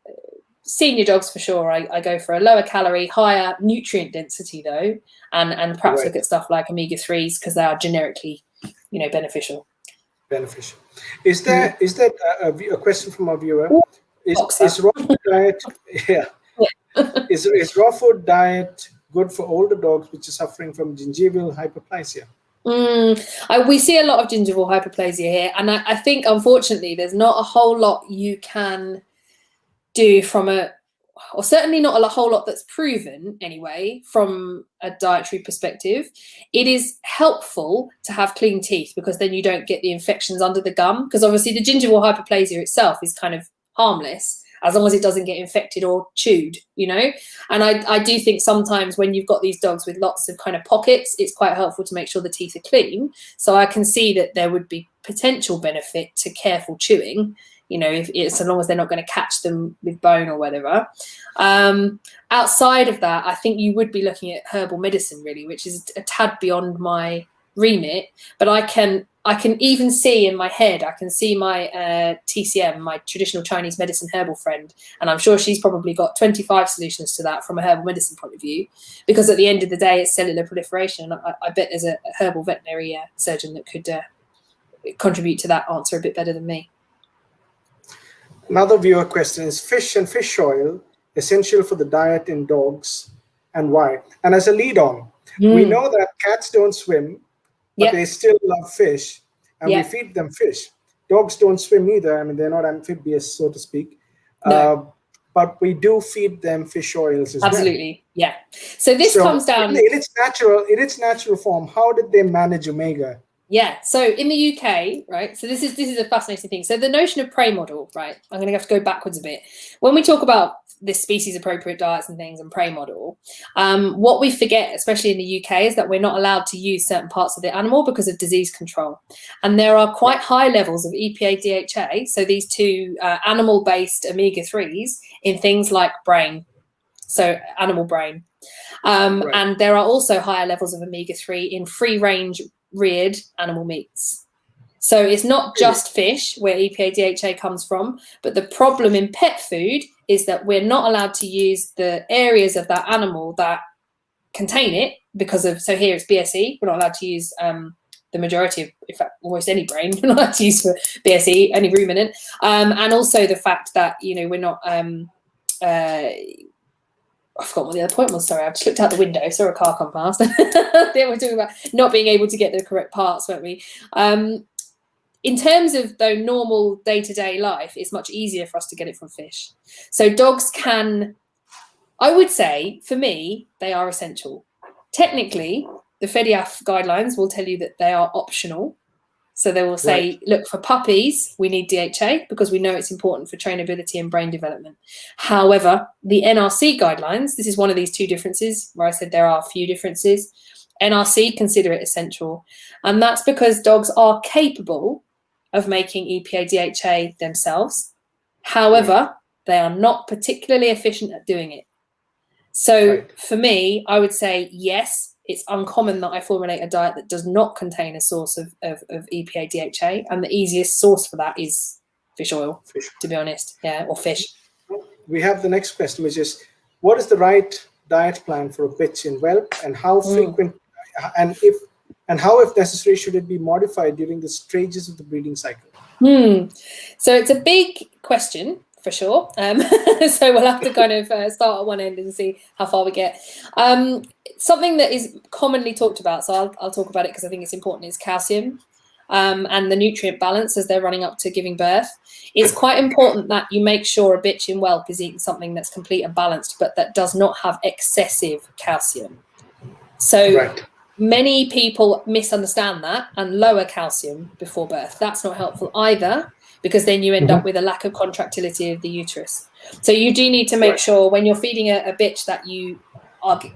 senior dogs for sure. I go for a lower calorie, higher nutrient density though, and perhaps look at stuff like omega-3s because they are generically, beneficial. Is there a question from a viewer? Is raw food diet is raw food diet good for older dogs which are suffering from gingival hyperplasia? We see a lot of gingival hyperplasia here, and I think unfortunately there's not a whole lot you can do or certainly not a whole lot that's proven anyway from a dietary perspective. It is helpful to have clean teeth because then you don't get the infections under the gum, because obviously the gingival hyperplasia itself is kind of harmless as long as it doesn't get infected or chewed, and I do think sometimes when you've got these dogs with lots of kind of pockets, it's quite helpful to make sure the teeth are clean. So I can see that there would be potential benefit to careful chewing, if so long as they're not going to catch them with bone or whatever. Outside of that, I think you would be looking at herbal medicine really, which is a tad beyond my remit, but I can even see in my head, I can see my TCM, my traditional Chinese medicine herbal friend, and I'm sure she's probably got 25 solutions to that from a herbal medicine point of view, because at the end of the day, it's cellular proliferation. I bet there's a herbal veterinary surgeon that could contribute to that answer a bit better than me. Another viewer question is fish and fish oil essential for the diet in dogs, and why? And as a lead on, we know that cats don't swim, but they still love fish, and we feed them fish. Dogs don't swim either. I mean, they're not amphibious, so to speak. No. But we do feed them fish oils as well. Absolutely, yeah. So this comes down in its natural form. How did they manage omega? Yeah, so in the UK, right, so this is a fascinating thing. So the notion of prey model, right, I'm going to have to go backwards a bit. When we talk about this species-appropriate diets and things and prey model, what we forget, especially in the UK, is that we're not allowed to use certain parts of the animal because of disease control. And there are quite high levels of EPA, DHA, so these two animal-based omega-3s in things like brain, so animal brain. And there are also higher levels of omega-3 in free-range reared animal meats. So it's not just fish where EPA DHA comes from, but the problem in pet food is that we're not allowed to use the areas of that animal that contain it because of, so here it's BSE, we're not allowed to use the majority of, in fact, almost any brain that's used for BSE, any ruminant, and also the fact that, you know, we're not. I forgot what the other point was. Sorry, I just looked out the window, saw a car come past. They were talking about not being able to get the correct parts, weren't we? In terms of, though, normal day-to-day life, it's much easier for us to get it from fish. So dogs can, I would say, for me, they are essential. Technically, the FEDIAF guidelines will tell you that they are optional. So they will say, right, look, for puppies, we need DHA because we know it's important for trainability and brain development. However, the NRC guidelines, this is one of these two differences where I said there are a few differences. NRC consider it essential. And that's because dogs are capable of making EPA DHA themselves. However, they are not particularly efficient at doing it. So for me, I would say, yes, it's uncommon that I formulate a diet that does not contain a source of EPA DHA, and the easiest source for that is fish oil, to be honest, or fish. We have the next question, which is, what is the right diet plan for a bitch in whelp, and how frequent, and how, if necessary, should it be modified during the stages of the breeding cycle? So it's a big question, for sure. So we'll have to kind of start at one end and see how far we get. Something that is commonly talked about, so I'll talk about it because I think it's important, is calcium and the nutrient balance as they're running up to giving birth. It's quite important that you make sure a bitch in whelp is eating something that's complete and balanced, but that does not have excessive calcium. So many people misunderstand that and lower calcium before birth. That's not helpful either, because then you end up with a lack of contractility of the uterus. So you do need to make sure when you're feeding a bitch that you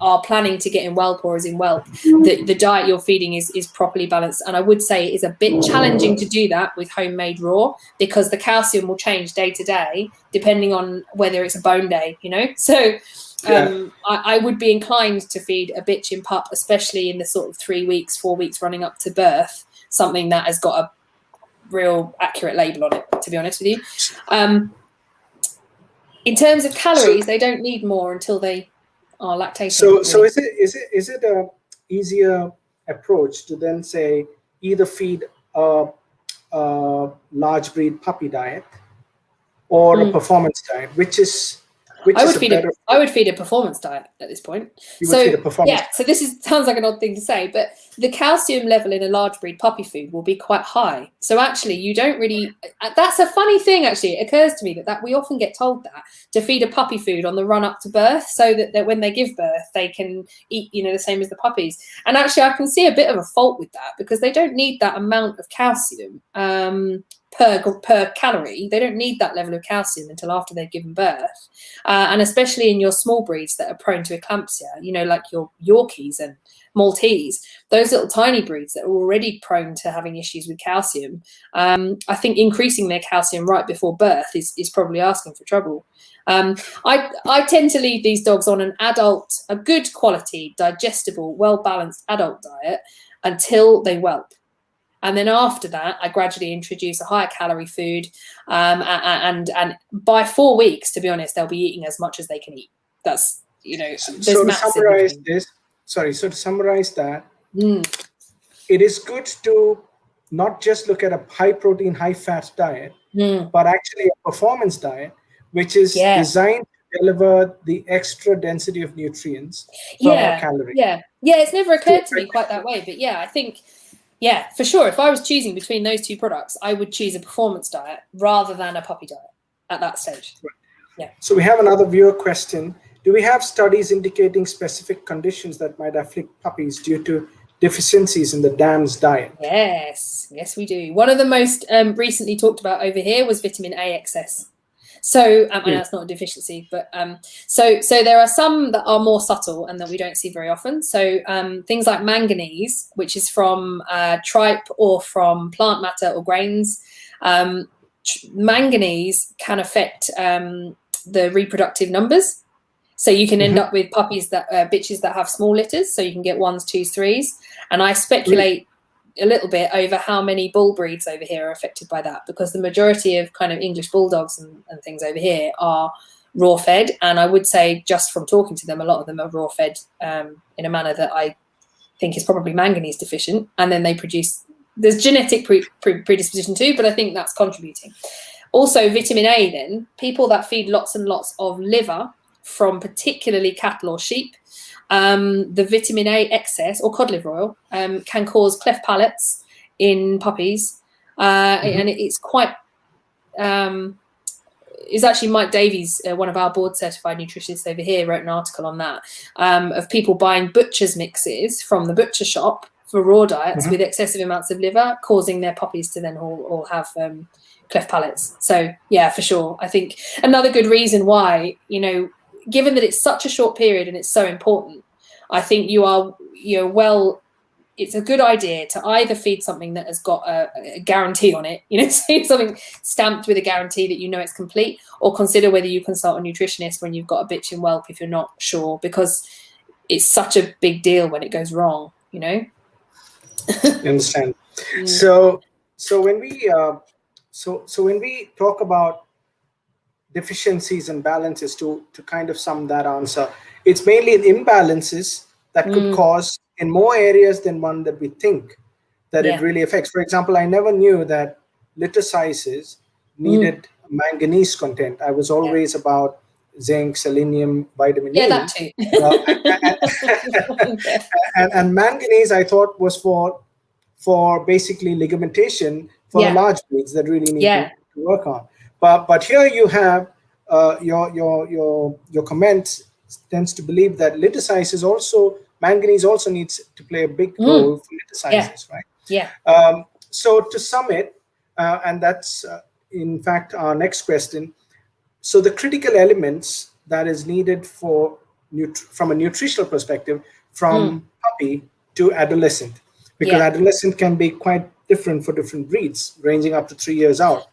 are planning to get in whelp or is in whelp, that the diet you're feeding is properly balanced. And I would say it is a bit challenging to do that with homemade raw, because the calcium will change day to day depending on whether it's a bone day, you know? So I would be inclined to feed a bitch in pup, especially in the sort of 3 weeks, 4 weeks running up to birth, something that has got a real accurate label on it, to be honest with you. In terms of calories, they don't need more until they are lactating. So is it a easier approach to then say either feed a large breed puppy diet or a performance diet, I would feed a performance diet at this point. So this sounds like an odd thing to say, but the calcium level in a large breed puppy food will be quite high. So actually, you don't really. That's a funny thing. Actually, it occurs to me that we often get told that to feed a puppy food on the run up to birth, so that when they give birth, they can eat, you know, the same as the puppies. And actually, I can see a bit of a fault with that, because they don't need that amount of calcium. Per calorie, they don't need that level of calcium until after they've given birth, and especially in your small breeds that are prone to eclampsia, you know, like your Yorkies and Maltese, those little tiny breeds that are already prone to having issues with calcium. I think increasing their calcium right before birth is probably asking for trouble. I tend to leave these dogs on a good quality, digestible, well-balanced adult diet until they whelp. And then after that, I gradually introduce a higher calorie food. And by 4 weeks, to be honest, they'll be eating as much as they can eat. That's, you know, so to summarize that, it is good to not just look at a high protein, high fat diet, but actually a performance diet, which is designed to deliver the extra density of nutrients from a calorie. Yeah, it's never occurred to me quite that way, but I think. Yeah, for sure. If I was choosing between those two products, I would choose a performance diet rather than a puppy diet at that stage. Yeah. So we have another viewer question. Do we have studies indicating specific conditions that might afflict puppies due to deficiencies in the dams diet? Yes, we do. One of the most recently talked about over here was vitamin A excess. So, I know it's not a deficiency, but so there are some that are more subtle and that we don't see very often. So things like manganese, which is from tripe or from plant matter or grains, manganese can affect the reproductive numbers. So you can end up with puppies bitches that have small litters. So you can get 1s, 2s, 3s. And I speculate a little bit over how many bull breeds over here are affected by that, because the majority of kind of English bulldogs and things over here are raw fed. And I would say, just from talking to them, a lot of them are raw fed in a manner that I think is probably manganese deficient. And then they produce there's genetic predisposition too, but I think that's contributing. Also, vitamin A, then, people that feed lots and lots of liver from particularly cattle or sheep, the vitamin A excess or cod liver oil can cause cleft palates in puppies. And it's quite, it's actually Mike Davies, one of our board certified nutritionists over here, wrote an article on that, of people buying butcher's mixes from the butcher shop for raw diets with excessive amounts of liver, causing their puppies to then all have cleft palates. So yeah, for sure. I think another good reason why, you know, given that it's such a short period and it's so important, I think it's a good idea to either feed something that has got a guarantee on it, you know, so something stamped with a guarantee that you know it's complete, or consider whether you consult a nutritionist when you've got a bitch in whelp if you're not sure, because it's such a big deal when it goes wrong, you know. I understand. So when we when we talk about deficiencies and balances, to kind of sum that answer, it's mainly imbalances that could cause in more areas than one that we think that it really affects. For example, I never knew that litter sizes needed manganese content. I was always about zinc, selenium, vitamin E. Yeah, that too. And manganese, I thought, was for basically ligamentation for the large breeds that really need to work on. But here you have your comment tends to believe that litter sizes also, manganese also needs to play a big role for litter sizes, right? Yeah. So to sum it, and that's in fact our next question. So the critical elements that is needed for from a nutritional perspective, from puppy to adolescent, because adolescent can be quite different for different breeds, ranging up to 3 years out.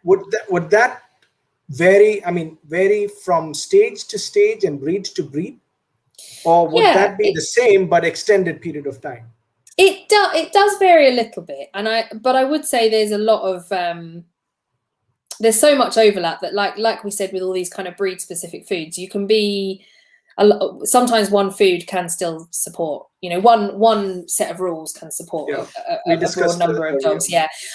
Would that vary? I mean, vary from stage to stage and breed to breed, or would that be the same but extended period of time? It does vary a little bit, but I would say there's a lot of there's so much overlap that, like we said, with all these kind of breed specific foods, you can be sometimes one food can still support, you know, one set of rules can support a broad number of dogs.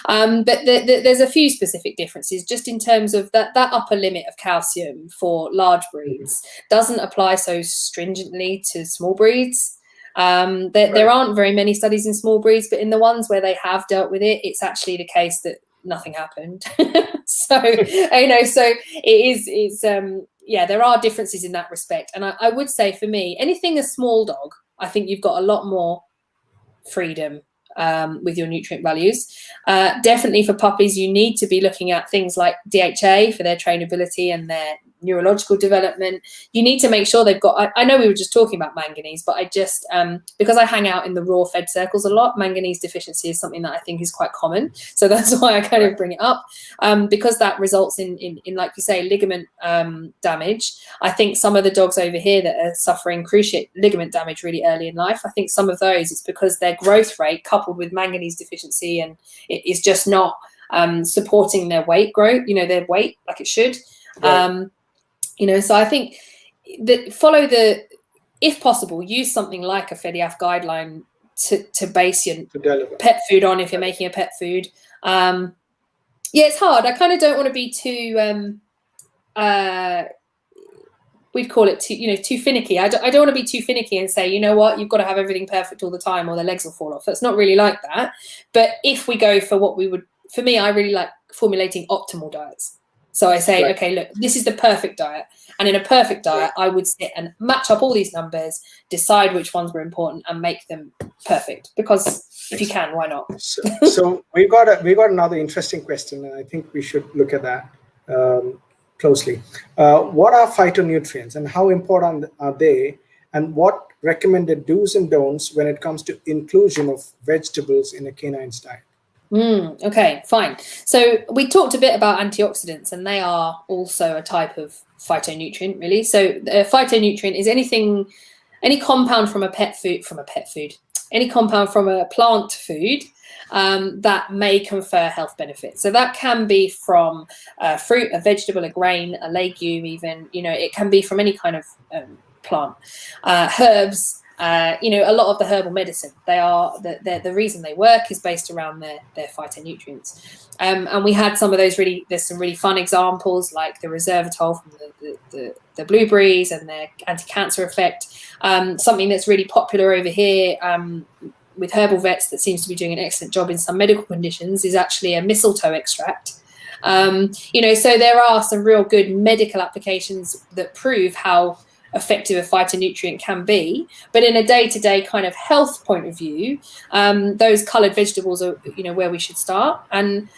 But there's a few specific differences just in terms of that upper limit of calcium for large breeds doesn't apply so stringently to small breeds. There aren't very many studies in small breeds, but in the ones where they have dealt with it, it's actually the case that nothing happened. So you know, so it's there are differences in that respect. And I would say, for me, anything a small dog, I think you've got a lot more freedom with your nutrient values. Definitely for puppies, you need to be looking at things like DHA for their trainability and their neurological development. You need to make sure they've got, I know we were just talking about manganese, but I just, because I hang out in the raw fed circles a lot, manganese deficiency is something that I think is quite common. So that's why I kind of bring it up, because that results in like you say, ligament damage. I think some of the dogs over here that are suffering cruciate ligament damage really early in life, I think some of those, it's because their growth rate coupled with manganese deficiency, and it is just not supporting their weight growth, you know, their weight like it should. You know, so I think that if possible, use something like a FEDIAF guideline to base your pet food on if you're making a pet food. It's hard. I kind of don't want to be too, we'd call it too finicky. I don't want to be too finicky and say, you know what, you've got to have everything perfect all the time or their legs will fall off. It's not really like that. But if we go for what we would, for me, I really like formulating optimal diets. So I say, okay, look, this is the perfect diet. And in a perfect diet, I would sit and match up all these numbers, decide which ones were important and make them perfect. Because if you can, why not? So we got another interesting question, and I think we should look at that closely. What are phytonutrients and how important are they? And what recommended do's and don'ts when it comes to inclusion of vegetables in a canine's diet? Okay, fine. So we talked a bit about antioxidants, and they are also a type of phytonutrient, really. So a phytonutrient is any compound from any compound from a plant food that may confer health benefits. So that can be from a fruit, a vegetable, a grain, a legume, even, you know, it can be from any kind of plant, herbs, a lot of the herbal medicine, the reason they work is based around their phytonutrients. And we had there's some really fun examples, like the resveratrol from the blueberries and their anti-cancer effect. Something that's really popular over here with herbal vets that seems to be doing an excellent job in some medical conditions is actually a mistletoe extract. So there are some real good medical applications that prove how effective a phytonutrient can be, but in a day-to-day kind of health point of view, those coloured vegetables are where we should start. And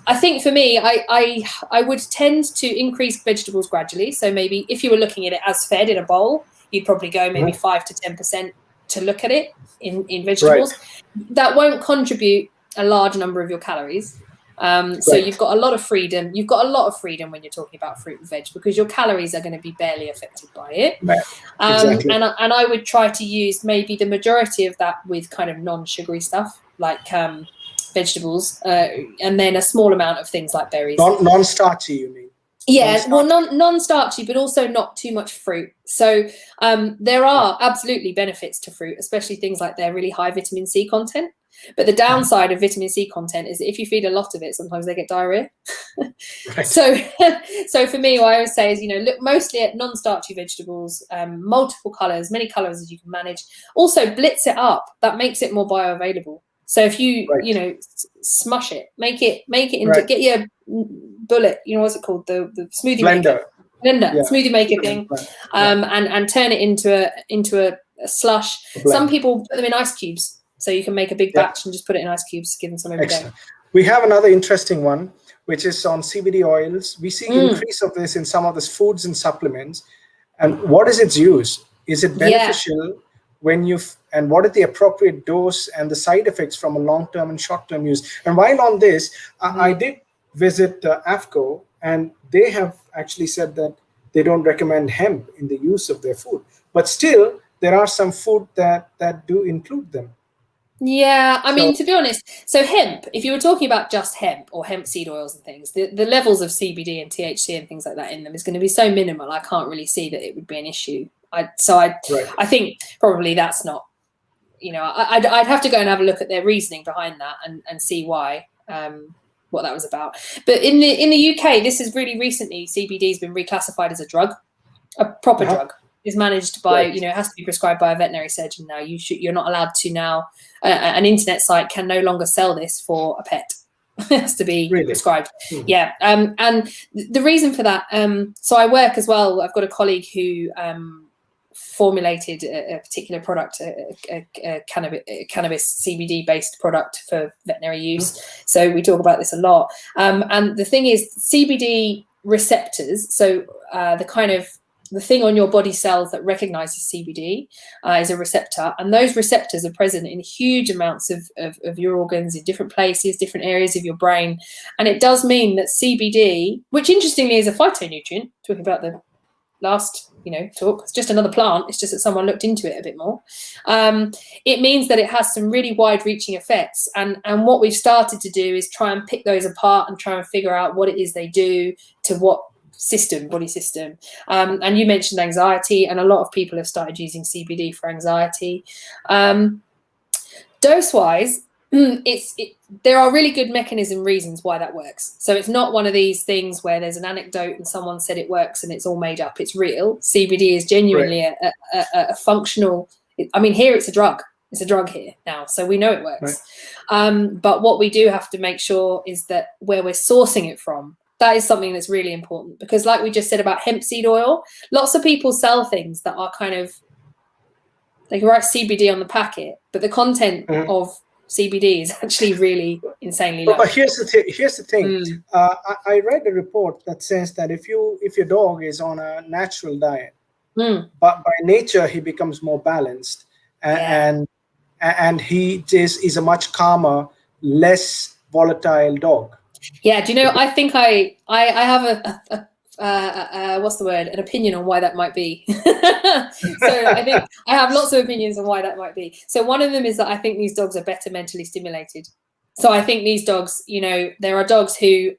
I think for me, I would tend to increase vegetables gradually. So maybe if you were looking at it as fed in a bowl, you'd probably go maybe 5 to 10% to look at it in vegetables. Right. That won't contribute a large number of your calories. So you've got a lot of freedom. You've got a lot of freedom when you're talking about fruit and veg, because your calories are going to be barely affected by it. Right. Exactly. And I would try to use maybe the majority of that with kind of non-sugary stuff like vegetables, and then a small amount of things like berries. Non-starchy, you mean? Yeah, well, non-starchy, but also not too much fruit. So there are absolutely benefits to fruit, especially things like their really high vitamin C content. But the downside of vitamin C content is that if you feed a lot of it, sometimes they get diarrhea. Right. So for me, what I always say is, look mostly at non-starchy vegetables, multiple colours, many colours as you can manage. Also, blitz it up. That makes it more bioavailable. So if you, smush it, make it into, get your bullet, what's it called? The smoothie blender. Smoothie maker thing, and turn it into a slush. Some people put them in ice cubes. So you can make a big batch and just put it in ice cubes, give them some every day. We have another interesting one, which is on CBD oils. We see increase of this in some of the foods and supplements. And what is its use? Is it beneficial and what is the appropriate dose and the side effects from a long-term and short-term use? And while on this, I did visit AFCO, and they have actually said that they don't recommend hemp in the use of their food. But still, there are some food that do include them. Yeah, I mean, to be honest, so hemp, if you were talking about just hemp or hemp seed oils and things, the levels of CBD and THC and things like that in them is going to be so minimal, I can't really see that it would be an issue. I think probably that's not, I'd have to go and have a look at their reasoning behind that and see why, what that was about. But in the UK, this is really recently, CBD has been reclassified as a drug, a proper drug. Is managed by, it has to be prescribed by a veterinary surgeon now. You're not allowed to now, an internet site can no longer sell this for a pet. It has to be prescribed. Yeah. And the reason for that, so I work as well, I've got a colleague who formulated a particular product, a cannabis CBD based product for veterinary use. So we talk about this a lot. And the thing is, CBD receptors, so the thing on your body cells that recognizes CBD is a receptor, and those receptors are present in huge amounts of your organs in different places, different areas of your brain. And it does mean that CBD, which interestingly is a phytonutrient, talking about the last talk, it's just another plant, it's just that someone looked into it a bit more. It means that it has some really wide-reaching effects, and what we've started to do is try and pick those apart and try and figure out what it is they do to what body system. And you mentioned anxiety, and a lot of people have started using CBD for anxiety. Dose wise, there are really good reasons why that works. So it's not one of these things where there's an anecdote and someone said it works and it's all made up. It's real. CBD is genuinely a functional, I mean, here it's a drug. It's a drug here now, so we know it works. But what we do have to make sure is that where we're sourcing it from, that is something that's really important, because like we just said about hemp seed oil, lots of people sell things that are they can write CBD on the packet, but the content of CBD is actually really insanely low. But here's the thing. I read a report that says that if your dog is on a natural diet, but by nature he becomes more balanced, and he is a much calmer, less volatile dog. Yeah, do you know? I think I have what's the word? An opinion on why that might be. So I think I have lots of opinions on why that might be. So one of them is that I think these dogs are better mentally stimulated. So I think these dogs, there are dogs who,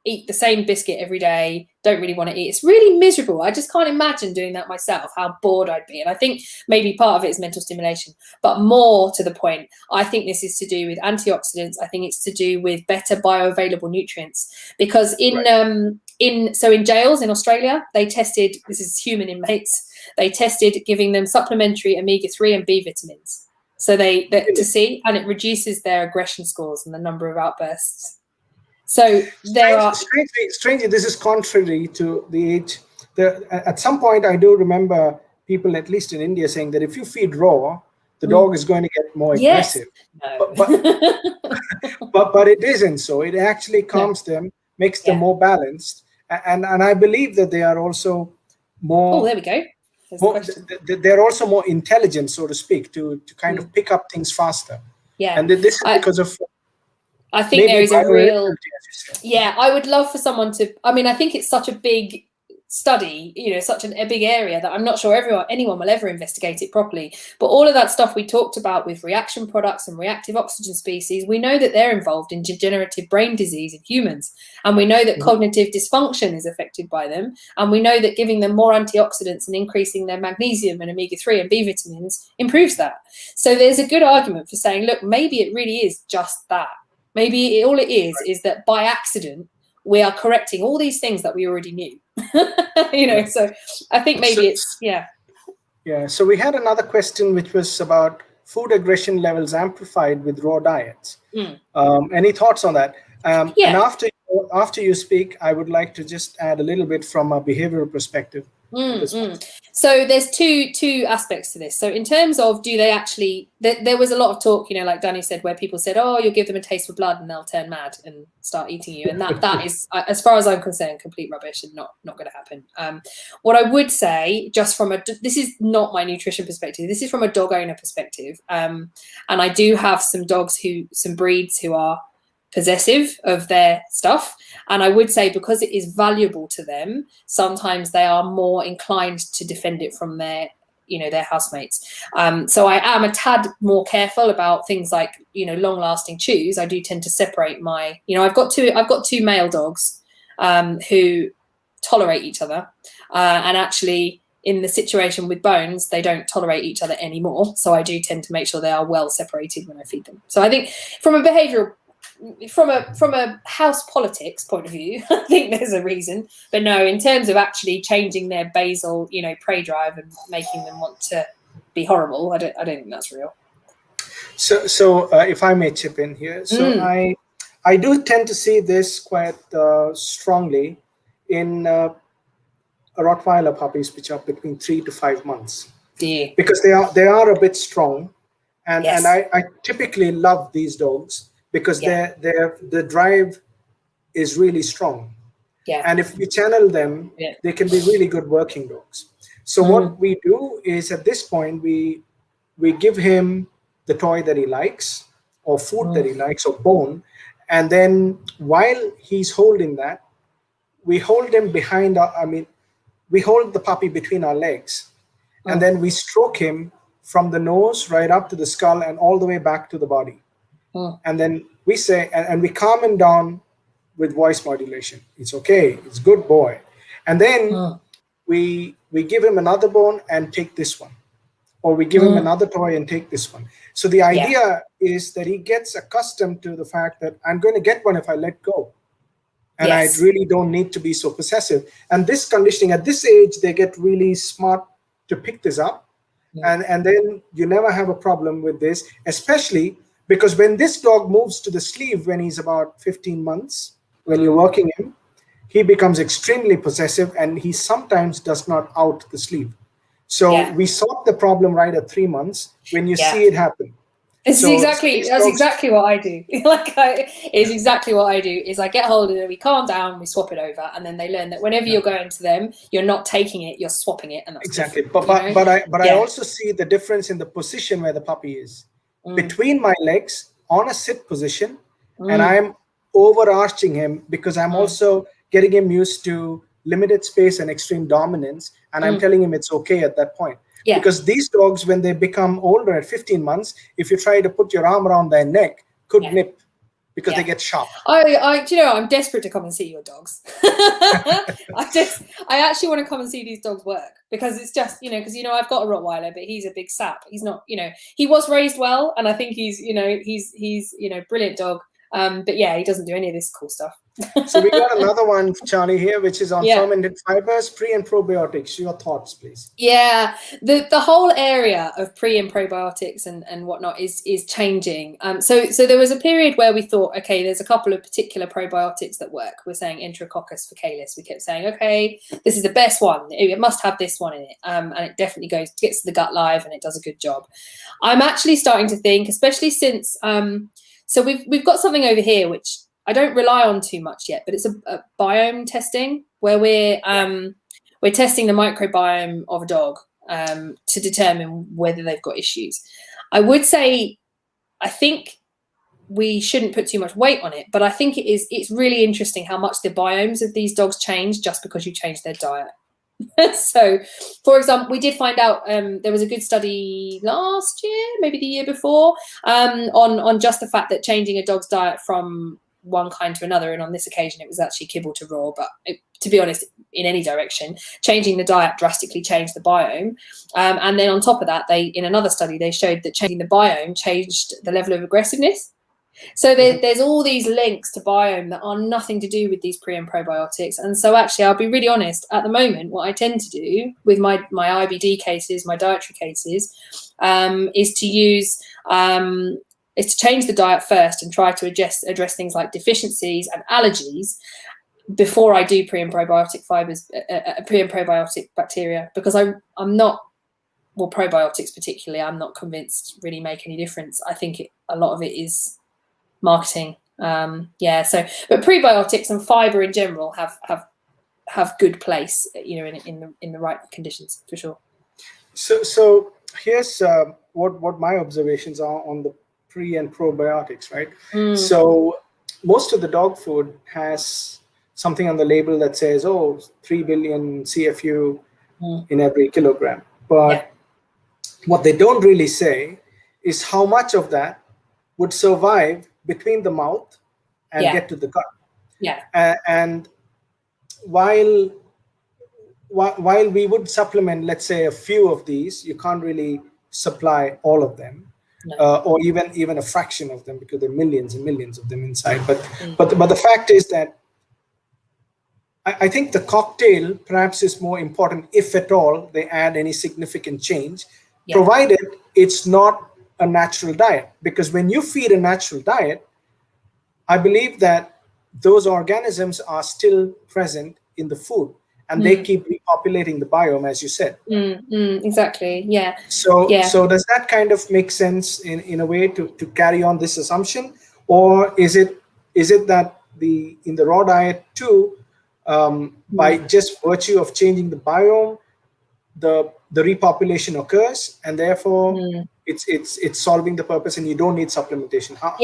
eat the same biscuit every day, don't really want to eat. It's really miserable. I just can't imagine doing that myself, how bored I'd be. And I think maybe part of it is mental stimulation, but more to the point, I think this is to do with antioxidants. I think it's to do with better bioavailable nutrients, because in jails in Australia, they tested, this is human inmates, they tested giving them supplementary omega-3 and B vitamins. So to see, and it reduces their aggression scores and the number of outbursts. So strangely, this is contrary to the age. At some point, I do remember people, at least in India, saying that if you feed raw, the dog is going to get more aggressive. No. But it isn't so. It actually calms them, makes them more balanced, and I believe that they are also more. Oh, there we go. They're also more intelligent, so to speak, to kind of pick up things faster. Yeah, and this is because of. I think there is a real. Yeah, I would love for someone to. I mean, I think it's such a big study, such a big area that I'm not sure anyone will ever investigate it properly. But all of that stuff we talked about with reaction products and reactive oxygen species, we know that they're involved in degenerative brain disease in humans, and we know that cognitive dysfunction is affected by them, and we know that giving them more antioxidants and increasing their magnesium and omega-3 and B vitamins improves that. So there's a good argument for saying, look, maybe it really is just that. Maybe all it is that by accident we are correcting all these things that we already knew. So I think maybe Yeah, so we had another question which was about food aggression levels amplified with raw diets. Any thoughts on that? And after you speak, I would like to just add a little bit from a behavioral perspective. So there's two aspects to this. So in terms of, do they actually, there was a lot of talk, like Danny said, where people said, oh, you'll give them a taste for blood and they'll turn mad and start eating you. And that is, as far as I'm concerned, complete rubbish and not going to happen. What I would say, this is not my nutrition perspective, this is from a dog owner perspective. And I do have some breeds who are possessive of their stuff, and I would say because it is valuable to them, sometimes they are more inclined to defend it from their housemates. So I am a tad more careful about things like long lasting chews. I do tend to separate my I've got two male dogs who tolerate each other, and actually in the situation with Bones, they don't tolerate each other anymore, so I do tend to make sure they are well separated when I feed them. So I think from a behavioral, from a house politics point of view, I think there's a reason. But no, in terms of actually changing their basal, prey drive and making them want to be horrible, I don't think that's real. So if I may chip in here, so I do tend to see this quite strongly in Rottweiler puppies, which are between 3 to 5 months, because they are a bit strong, and I typically love these dogs. Because the drive is really strong, and if we channel them, they can be really good working dogs. So what we do is, at this point, we give him the toy that he likes, or food that he likes, or bone, and then while he's holding that, we hold him behind we hold the puppy between our legs, and then we stroke him from the nose right up to the skull and all the way back to the body. And then we say, and we calm him down with voice modulation. It's okay. It's good boy. And then we give him another bone and take this one, or we give him another toy and take this one. So the idea is that he gets accustomed to the fact that I'm going to get one if I let go, and I really don't need to be so possessive. And this conditioning at this age, they get really smart to pick this up, and then you never have a problem with this, especially. Because when this dog moves to the sleeve when he's about 15 months, when you're working him, he becomes extremely possessive, and he sometimes does not out the sleeve. So we solve the problem right at 3 months when you see it happen. That's exactly what I do. It's exactly what I do. Is I get hold of it, we calm down, we swap it over, and then they learn that whenever you're going to them, you're not taking it, you're swapping it, and that's exactly. But I also see the difference in the position where the puppy is. Between my legs on a sit position, and I'm overarching him because I'm also getting him used to limited space and extreme dominance, and I'm telling him it's okay at that point. Because these dogs, when they become older at 15 months, if you try to put your arm around their neck, could nip, because they get sharp. I'm desperate to come and see your dogs. I actually want to come and see these dogs work, because it's just, because I've got a Rottweiler, but he's a big sap. He's not, he was raised well, and I think he's brilliant dog. But yeah, he doesn't do any of this cool stuff. So we got another one, Charlie, here, which is on fermented fibers, pre and probiotics. Your thoughts, please. Yeah, the whole area of pre and probiotics and whatnot is changing. So there was a period where we thought, okay, there's a couple of particular probiotics that work. We're saying Enterococcus faecalis. We kept saying, okay, this is the best one. It must have this one in it, and it definitely gets to the gut live, and it does a good job. I'm actually starting to think, especially since so we've got something over here which I don't rely on too much yet, but it's a biome testing where we're testing the microbiome of a dog to determine whether they've got issues. I would say, I think we shouldn't put too much weight on it, but I think it's really interesting how much the biomes of these dogs change just because you change their diet. So, for example, we did find out there was a good study last year, maybe the year before, on just the fact that changing a dog's diet from one kind to another, and on this occasion it was actually kibble to raw, but to be honest, in any direction, changing the diet drastically changed the biome. And then on top of that, in another study they showed that changing the biome changed the level of aggressiveness. So there's all these links to biome that are nothing to do with these pre and probiotics. And so actually, I'll be really honest, at the moment, what I tend to do with my IBD cases, my dietary cases, is to change the diet first and try to address things like deficiencies and allergies before I do pre and probiotic fibers, pre and probiotic bacteria, because I'm not, well, probiotics particularly, I'm not convinced really make any difference. I think a lot of it is marketing. But prebiotics and fiber in general have good place, in the right conditions, for sure. So here's what my observations are on the pre and probiotics, right? So most of the dog food has something on the label that says, 3 billion CFU in every kilogram. But what they don't really say is how much of that would survive between the mouth and get to the gut. And while we would supplement, let's say, a few of these, you can't really supply all of them. Or even a fraction of them, because there are millions and millions of them inside. But the fact is that I think the cocktail perhaps is more important, if at all they add any significant change, provided it's not a natural diet. Because when you feed a natural diet, I believe that those organisms are still present in the food, and they keep repopulating the biome, as you said. Exactly. Yeah. So does that kind of make sense in a way to carry on this assumption, or is it that in the raw diet too, by just virtue of changing the biome, the repopulation occurs, and therefore it's solving the purpose, and you don't need supplementation? How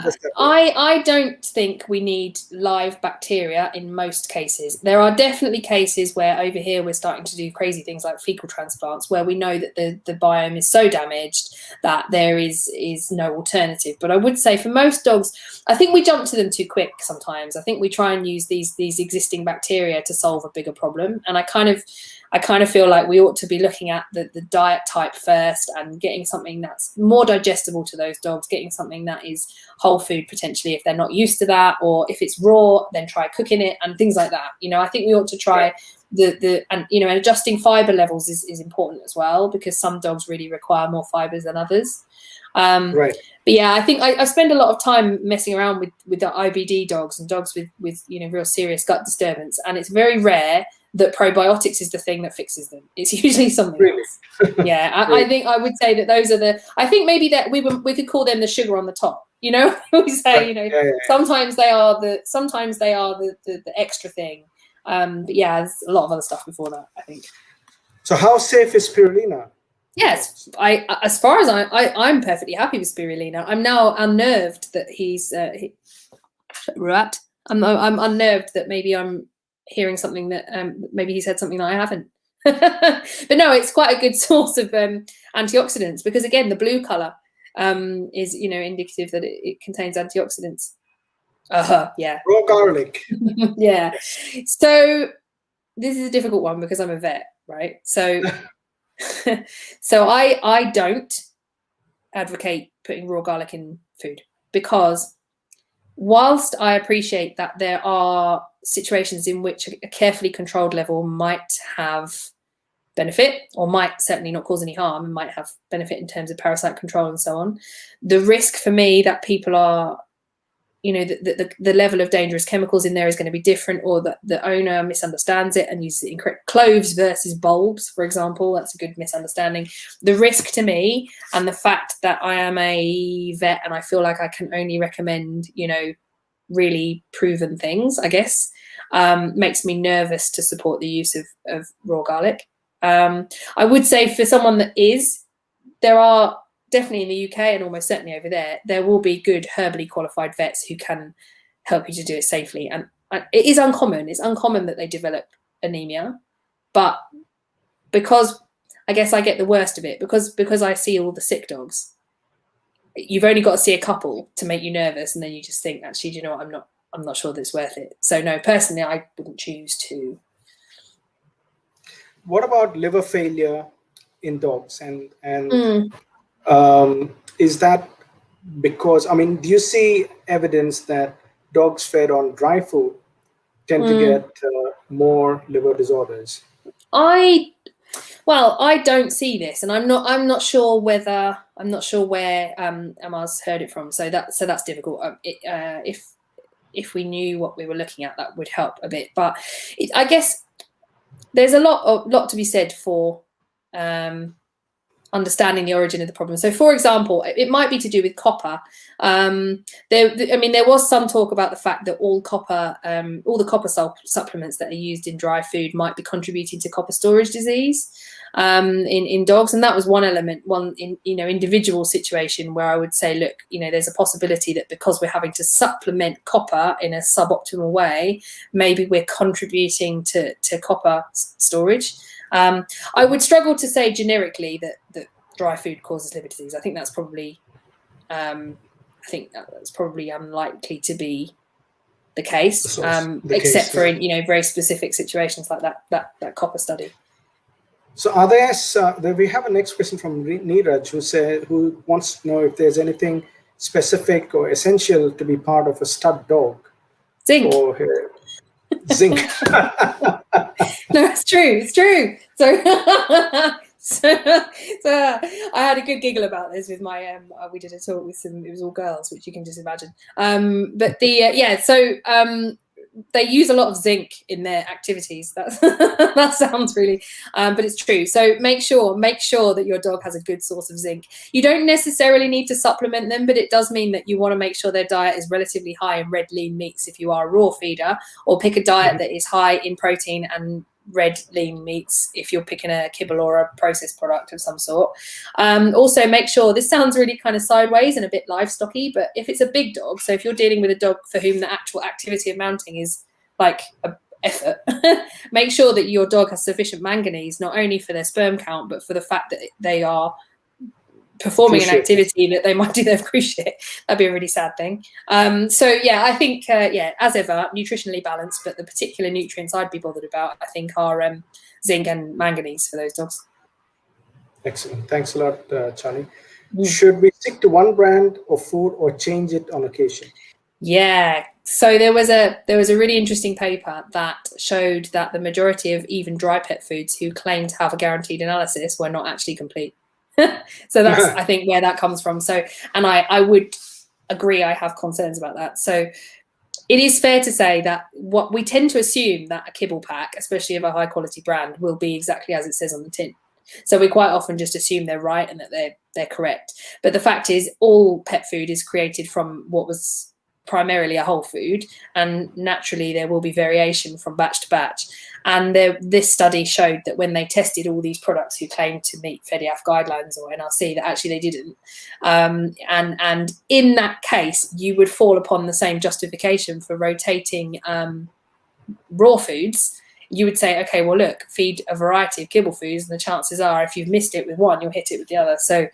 does that work? I don't think we need live bacteria in most cases. There are definitely cases where over here we're starting to do crazy things like fecal transplants, where we know that the biome is so damaged that there is no alternative. But I would say for most dogs, I think we jump to them too quick sometimes. I think we try and use these existing bacteria to solve a bigger problem, and I kind of feel like we ought to be looking at the diet type first and getting something that's more digestible to those dogs, getting something that is whole food potentially if they're not used to that, or if it's raw, then try cooking it and things like that. I think we ought to try and adjusting fiber levels is important as well, because some dogs really require more fibers than others. But yeah, I think I spend a lot of time messing around with the IBD dogs and dogs with real serious gut disturbance, and it's very rare that probiotics is the thing that fixes them. It's usually something else. I think I would say that those are I think maybe that we could call them the sugar on the top. We say, sometimes they are the extra thing. But yeah, there's a lot of other stuff before that, I think. So how safe is spirulina? Yes, as far as I'm perfectly happy with spirulina. I'm now unnerved that I'm unnerved that maybe I'm hearing something that maybe he said something that I haven't. But no, it's quite a good source of antioxidants, because again, the blue color is indicative that it contains antioxidants. Yeah. Raw garlic. Yeah. So this is a difficult one because I'm a vet, right? So so I don't advocate putting raw garlic in food, because whilst I appreciate that there are situations in which a carefully controlled level might have benefit, or might certainly not cause any harm, and might have benefit in terms of parasite control and so on, the risk for me that people are, the level of dangerous chemicals in there is going to be different, or that the owner misunderstands it and uses it incorrect. Cloves versus bulbs, for example, that's a good misunderstanding. The risk to me, and the fact that I am a vet and I feel like I can only recommend, really proven things, I guess, makes me nervous to support the use of raw garlic. I would say for someone that there are definitely in the UK and almost certainly over there will be good herbally qualified vets who can help you to do it safely. And it is uncommon. It's uncommon that they develop anemia, but because I guess I get the worst of it, because I see all the sick dogs, you've only got to see a couple to make you nervous, and then you just think, actually, do you know what? I'm not sure that it's worth it. So no, personally, I wouldn't choose to. What about liver failure in dogs? And is that because, do you see evidence that dogs fed on dry food tend to get more liver disorders? I don't see this, and I'm not sure where Amar's heard it from. So that's difficult. If we knew what we were looking at, that would help a bit. But I guess there's a lot to be said for understanding the origin of the problem. So, for example, it might be to do with copper. There was some talk about the fact that all the copper supplements that are used in dry food might be contributing to copper storage disease in dogs, and that was one element, individual situation where I would say, look, there's a possibility that because we're having to supplement copper in a suboptimal way, maybe we're contributing to copper storage. I would struggle to say generically that dry food causes liver disease. I think that's probably unlikely to be the case, except for very specific situations like that copper study. So we have a next question from Neeraj, who wants to know if there's anything specific or essential to be part of a stud dog. Zinc. Zinc. No, it's true. So I had a good giggle about this with my we did a talk with it was all girls, which you can just imagine. But they use a lot of zinc in their activities. That sounds really, but it's true. So make sure that your dog has a good source of zinc. You don't necessarily need to supplement them, but it does mean that you want to make sure their diet is relatively high in red lean meats if you are a raw feeder, or pick a diet that is high in protein and red lean meats if you're picking a kibble or a processed product of some sort. Also make sure, this sounds really kind of sideways and a bit livestocky, but if it's a big dog, so if you're dealing with a dog for whom the actual activity of mounting is like a effort, make sure that your dog has sufficient manganese, not only for their sperm count, but for the fact that they are performing an activity that they might do their cruciate. That'd be a really sad thing. I think as ever, nutritionally balanced, but the particular nutrients I'd be bothered about, I think, are zinc and manganese for those dogs. Excellent. Thanks a lot, Charlie. Should we stick to one brand of food or change it on occasion? Yeah. So there was a really interesting paper that showed that the majority of even dry pet foods who claim to have a guaranteed analysis were not actually complete. So that's I think where that comes from. So, and I would agree, I have concerns about that. So it is fair to say that what we tend to assume that a kibble pack, especially of a high quality brand, will be exactly as it says on the tin. So we quite often just assume they're right and that they're correct. But the fact is, all pet food is created from what was primarily a whole food, and naturally there will be variation from batch to batch. And this study showed that when they tested all these products who claimed to meet FEDIAF guidelines or NRC, that actually they didn't. And in that case, you would fall upon the same justification for rotating raw foods. You would say, okay, well, look, feed a variety of kibble foods, and the chances are if you've missed it with one, you'll hit it with the other. So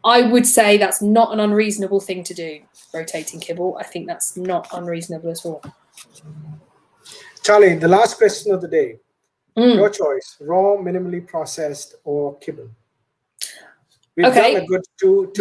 I would say that's not an unreasonable thing to do, rotating kibble. I think that's not unreasonable at all. Charlie, the last question of the day. Mm. Your choice, raw, minimally processed, or kibble? We've Okay. done a good 2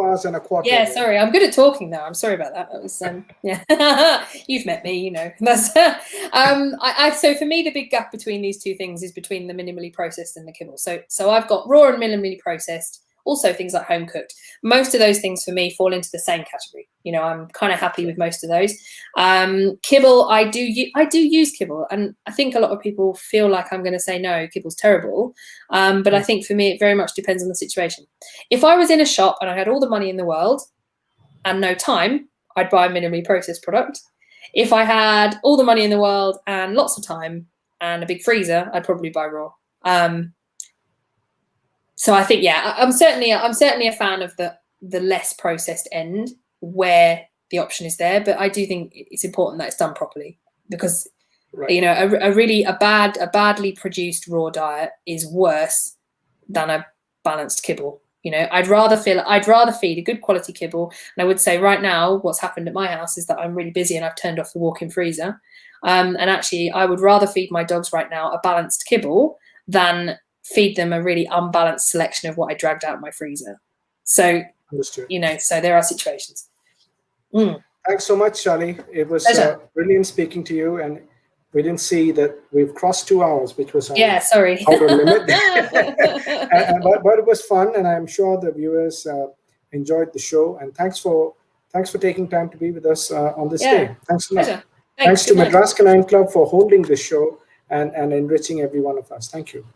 hours and a quarter. Yeah, there. sorry. I'm good at talking though. I'm sorry about that. That was yeah. You've met me, you know. That's so for me the big gap between these two things is between the minimally processed and the kibble. So I've got raw and minimally processed, also things like home cooked. Most of those things for me fall into the same category. You know, I'm kind of happy with most of those. Kibble, I do use kibble, and I think a lot of people feel like I'm going to say no, kibble's terrible. But I think for me it very much depends on the situation. If I was in a shop and I had all the money in the world and no time, I'd buy a minimally processed product. If I had all the money in the world and lots of time and a big freezer, I'd probably buy raw. So I think, yeah, I'm certainly a fan of the less processed end where the option is there, but I do think it's important that it's done properly, because you know, a badly produced raw diet is worse than a balanced kibble. You know, I'd rather feed a good quality kibble. And I would say right now, what's happened at my house is that I'm really busy and I've turned off the walk-in freezer. And actually, I would rather feed my dogs right now a balanced kibble than feed them a really unbalanced selection of what I dragged out of my freezer. So, Understood. you know, so there are situations. Mm. Thanks so much, Charlie. It was brilliant speaking to you, and we didn't see that we've crossed 2 hours, which was our sorry. outer limit. but it was fun, and I'm sure the viewers enjoyed the show. And thanks for taking time to be with us on this day. Thanks a lot. Thanks to Madras Canine Club for holding this show and enriching every one of us. Thank you.